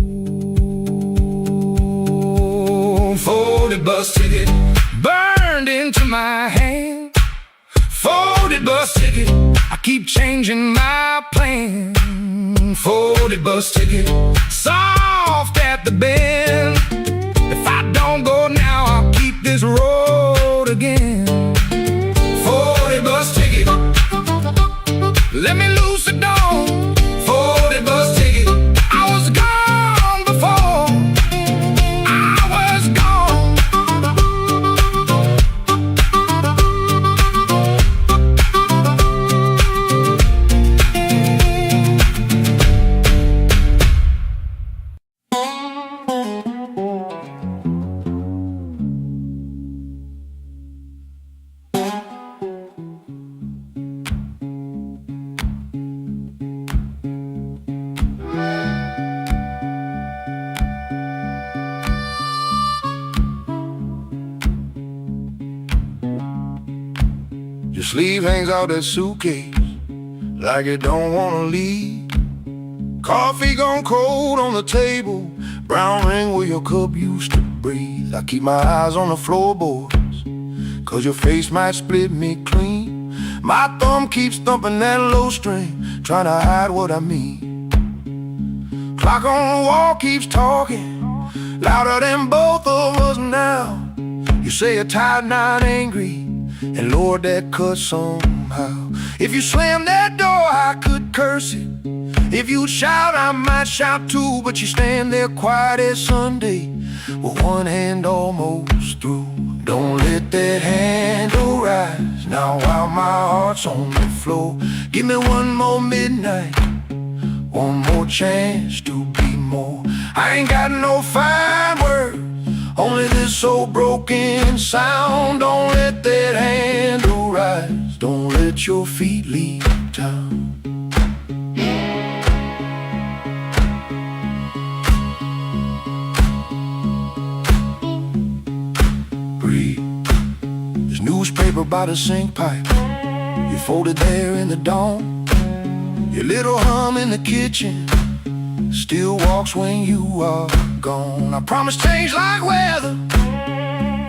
Folded bus ticket burned into my hand. Folded bus ticket, I keep changing my plan. Folded bus ticket, soft at the bend. If I don't go now, I'll keep this road again. Folded bus ticket, let me loose the door. Folded bus ticket, I was gone before. I was gone. Your sleeve hangs out that suitcase like it don't wanna leave. Coffee gone cold on the table, brown ring where your cup used to breathe. I keep my eyes on the floorboards, 'cause your face might split me clean. My thumb keeps thumping that low string, trying to hide what I mean. Clock on the wall keeps talking, louder than both of us now. You say you're tired, not angry, and Lord, that cuts somehow. If you slam that door, I could curse it. If you'd shout, I might shout too. But you stand there quiet as Sunday, with one hand almost through. Don't let that handle rise now while my heart's on the floor. Give me one more midnight, one more chance to be more. I ain't got no fine words, only this old broken sound. Don't let that handle rise, don't let your feet leave town. There's newspaper by the sink pipe, you folded there in the dawn. Your little hum in the kitchen still walks when you are gone. I promise change like weather,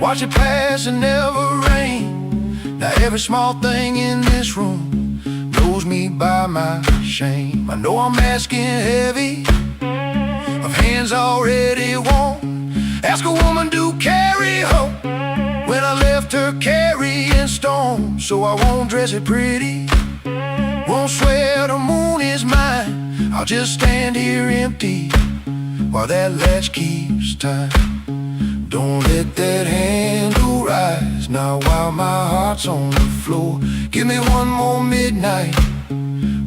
watch it pass and never rain. Now every small thing in this room knows me by my shame. I know I'm asking heavy of hands already warm. Ask a woman to carry home when I left her carrying storm. So I won't dress it pretty, won't swear the moon is mine. I'll just stand here empty while that latch keeps time. Don't let that handle rise now while my heart's on the floor. Give me one more midnight,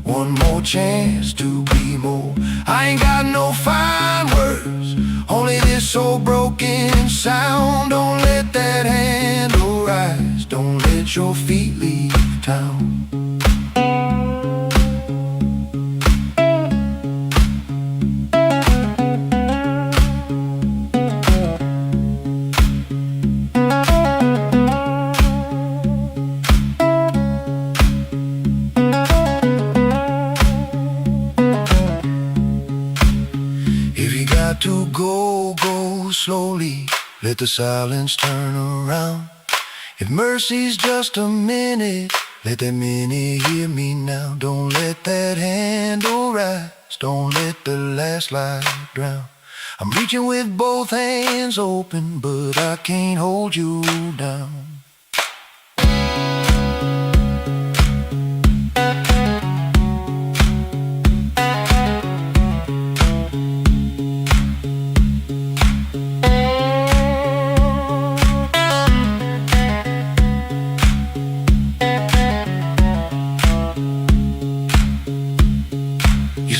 one more chance to be more. I ain't got no fine words, only this old broken sound. Don't let that handle rise, don't let your feet leave town. To go slowly, let the silence turn around. If mercy's just a minute, let that minute hear me now. Don't let that handle rise, don't let the last light drown. I'm reaching with both hands open, but I can't hold you down.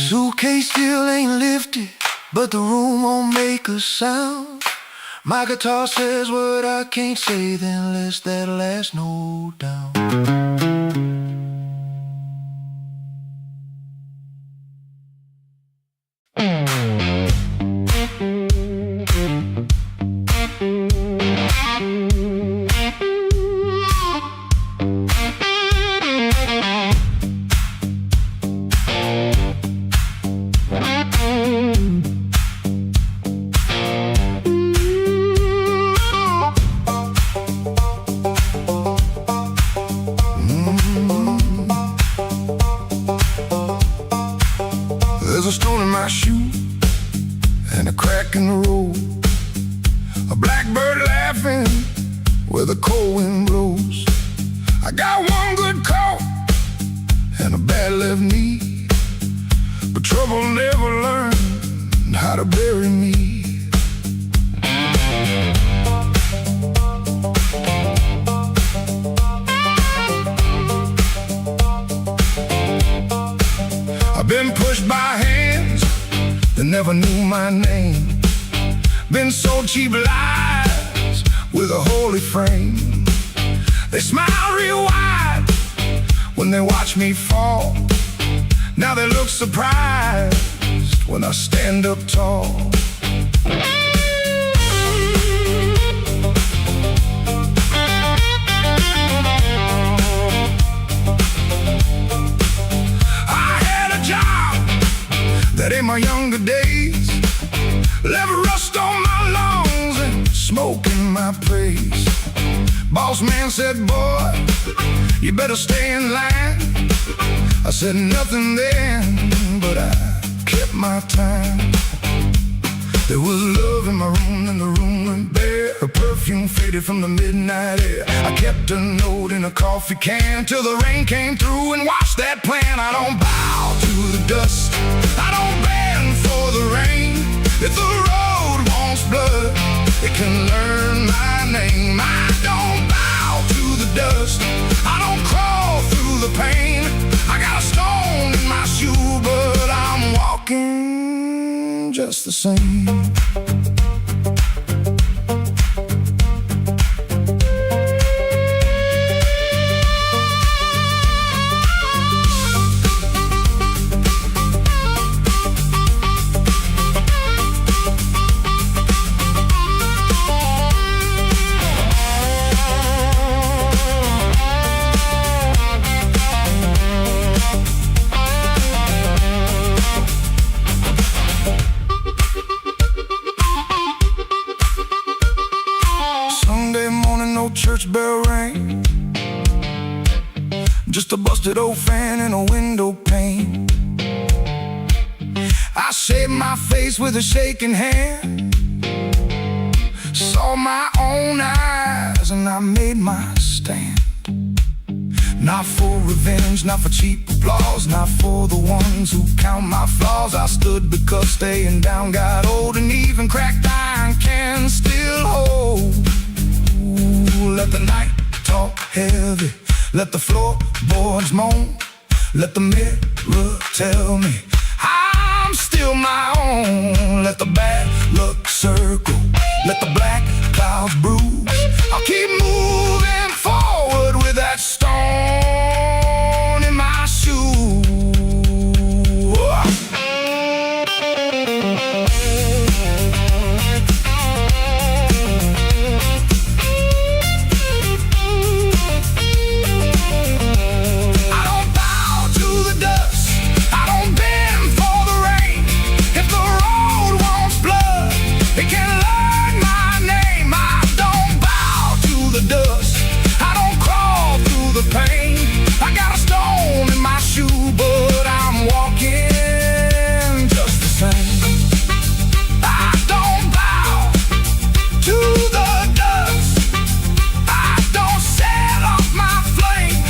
Suitcase still ain't lifted, but the room won't make a sound. My guitar says what I can't say, then let's that last note down. There's a stone in my shoe and a crack in the road, a blackbird laughing where the cold wind blows. I got one good coat and a bad left knee, but trouble never learned how to bury me. I've been pushed by hands that never knew my name, been sold cheap lies with a holy frame. They smile real wide when they watch me fall. Now they look surprised when I stand up tall. That in my younger days left rust on my lungs and smoke in my place. Boss man said, boy, you better stay in line. I said nothing then, but I kept my time. There was love in my room and the room went bare. Her perfume faded from the midnight air. I kept a note in a coffee can till the rain came through and washed that plan. I don't bow to the dust, I don't bend for the rain. If the road wants blood, it can learn my name. I don't bow to the dust, I don't crawl through the pain. I got a stone in my shoe, but I'm walking just the same. Church bell rang, just a busted old fan and a window pane. I shaved my face with a shaking hand, saw my own eyes and I made my stand. Not for revenge, not for cheap applause, not for the ones who count my flaws. I stood because staying down got old, and even cracked iron can still hold. Let the night talk heavy, let the floorboards moan, let the mirror tell me I'm still my own. Let the bad luck circle, let the black clouds bruise. I'll keep moving forward with that stone in my shoe. I got a stone in my shoe, but I'm walking just the same. I don't bow to the dust, I don't set off my flame.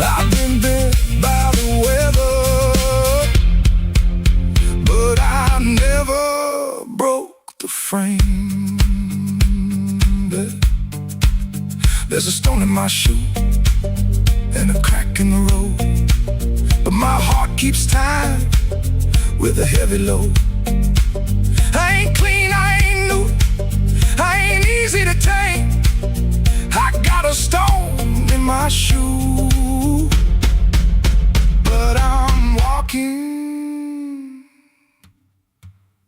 I've been bit by the weather, but I never broke the frame. There's a stone in my shoe and a crack in the road, but my heart keeps time with a heavy load. I ain't clean, I ain't new, I ain't easy to tame. I got a stone in my shoe, but I'm walking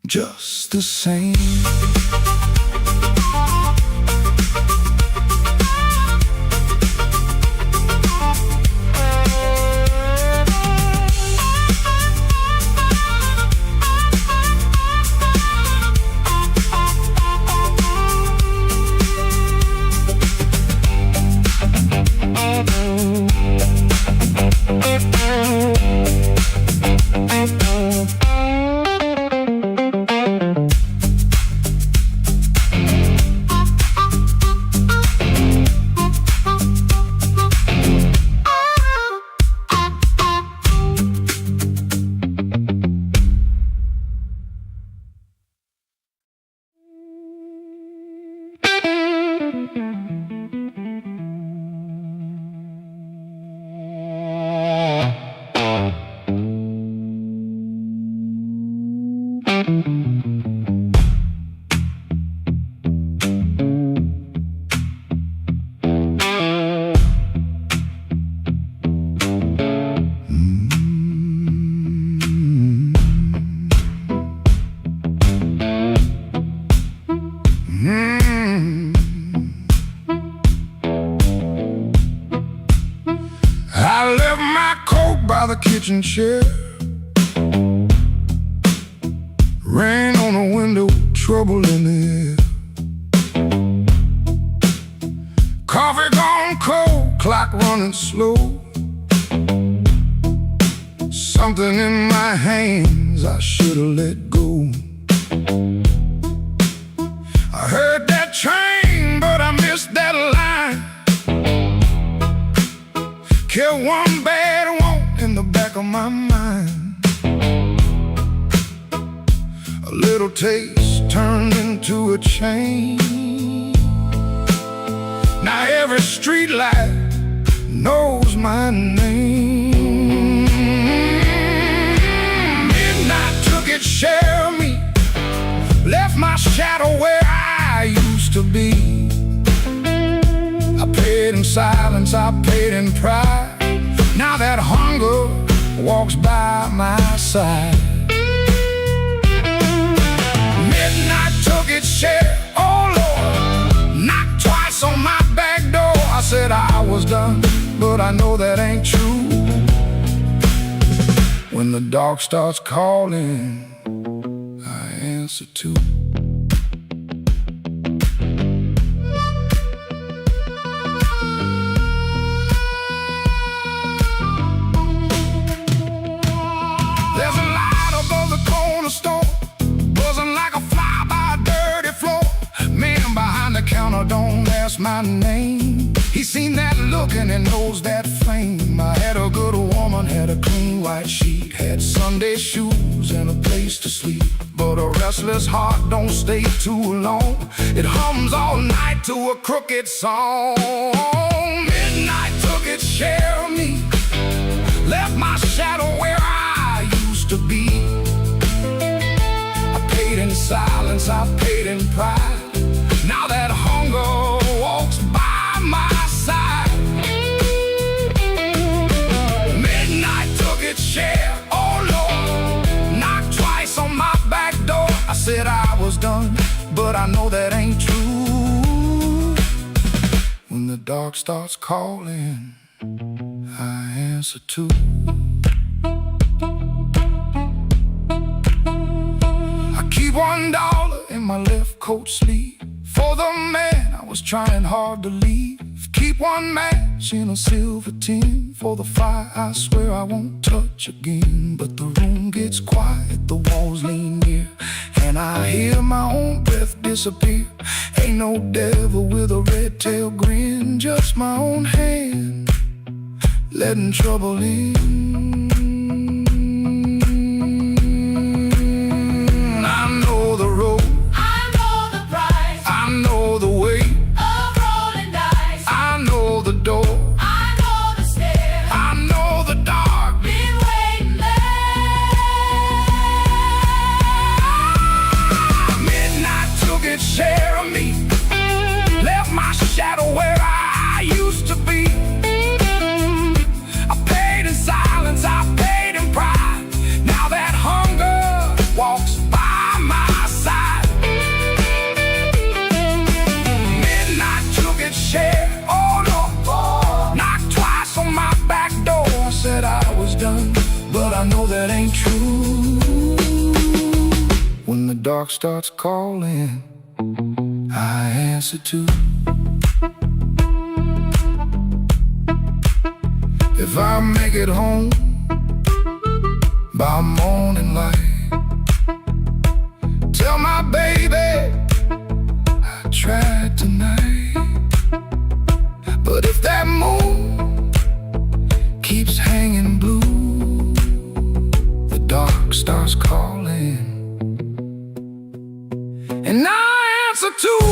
just the same. I left my coat by the kitchen chair. Rain on the window, trouble in the air. Coffee gone cold, clock running slow. Something in my hands I should've let go. I heard that train, but I missed that line. Kept one bad want in the back of my mind. A little taste turned into a chain. Now every street light knows my name. Midnight took its share of me, left my shadow where I used to be. I paid in silence, I paid in pride. Now that hunger walks by my side. Midnight took its share, oh Lord, knocked twice on my back door. I said I was done, but I know that ain't true. When the dark starts calling, I answer too. There's a light above the corner store, buzzing like a fly by a dirty floor. Man behind the counter don't ask my name. He seen that look and he knows that flame. I had a good woman, had a clean white sheet, had Sunday shoes and a place to sleep. But a restless heart don't stay too long. It hums all night to a crooked song. Midnight took its share of me, left my shadow where I used to be. I paid in silence, I paid in pride. Now that hunger walks by my side. Midnight took its share, oh Lord, knocked twice on my back door. I said I was done, but I know that ain't true. When the dark starts calling, I answer too. I keep $1 in my left coat sleeve for the man I was trying hard to leave. Keep one match in a silver tin for the fire I swear I won't touch again. But the room gets quiet, the walls lean near, and I hear my own breath disappear. Ain't no devil with a red tail grin, just my own hand letting trouble in. I know the road, I know the price I know the way, of rolling dice. I know the door, I know the stairs, I know the dark. been waiting there. Midnight took its share of me, left my shadow where I used to be. I paid in silence, I paid in pride. Now that hunger walks by my side. Midnight took its share, oh Lord, knocked twice on my back door. I said I was done, but I know that ain't true. When the dark starts calling, I answer too. If I make it home by morning light, tell my baby I tried tonight. But if that moon keeps hanging blue, the dark starts calling, and I answer too.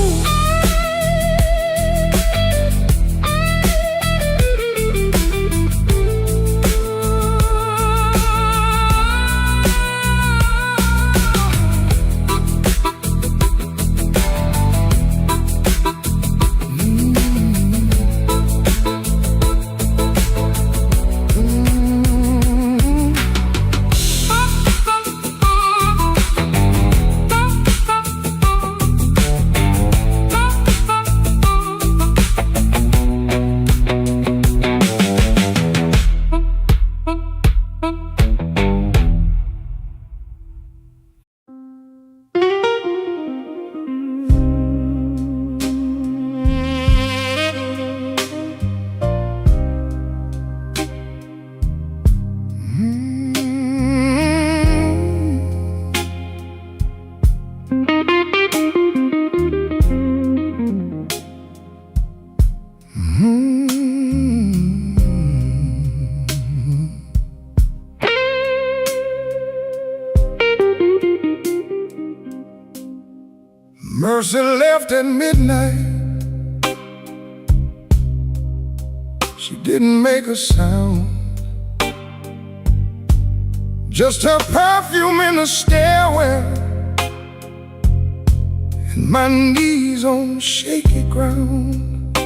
Mercy left at midnight. She didn't make a sound, just her perfume in the stairwell, and my knees on shaky ground.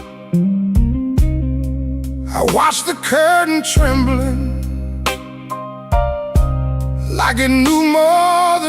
I watched the curtain trembling like it knew more than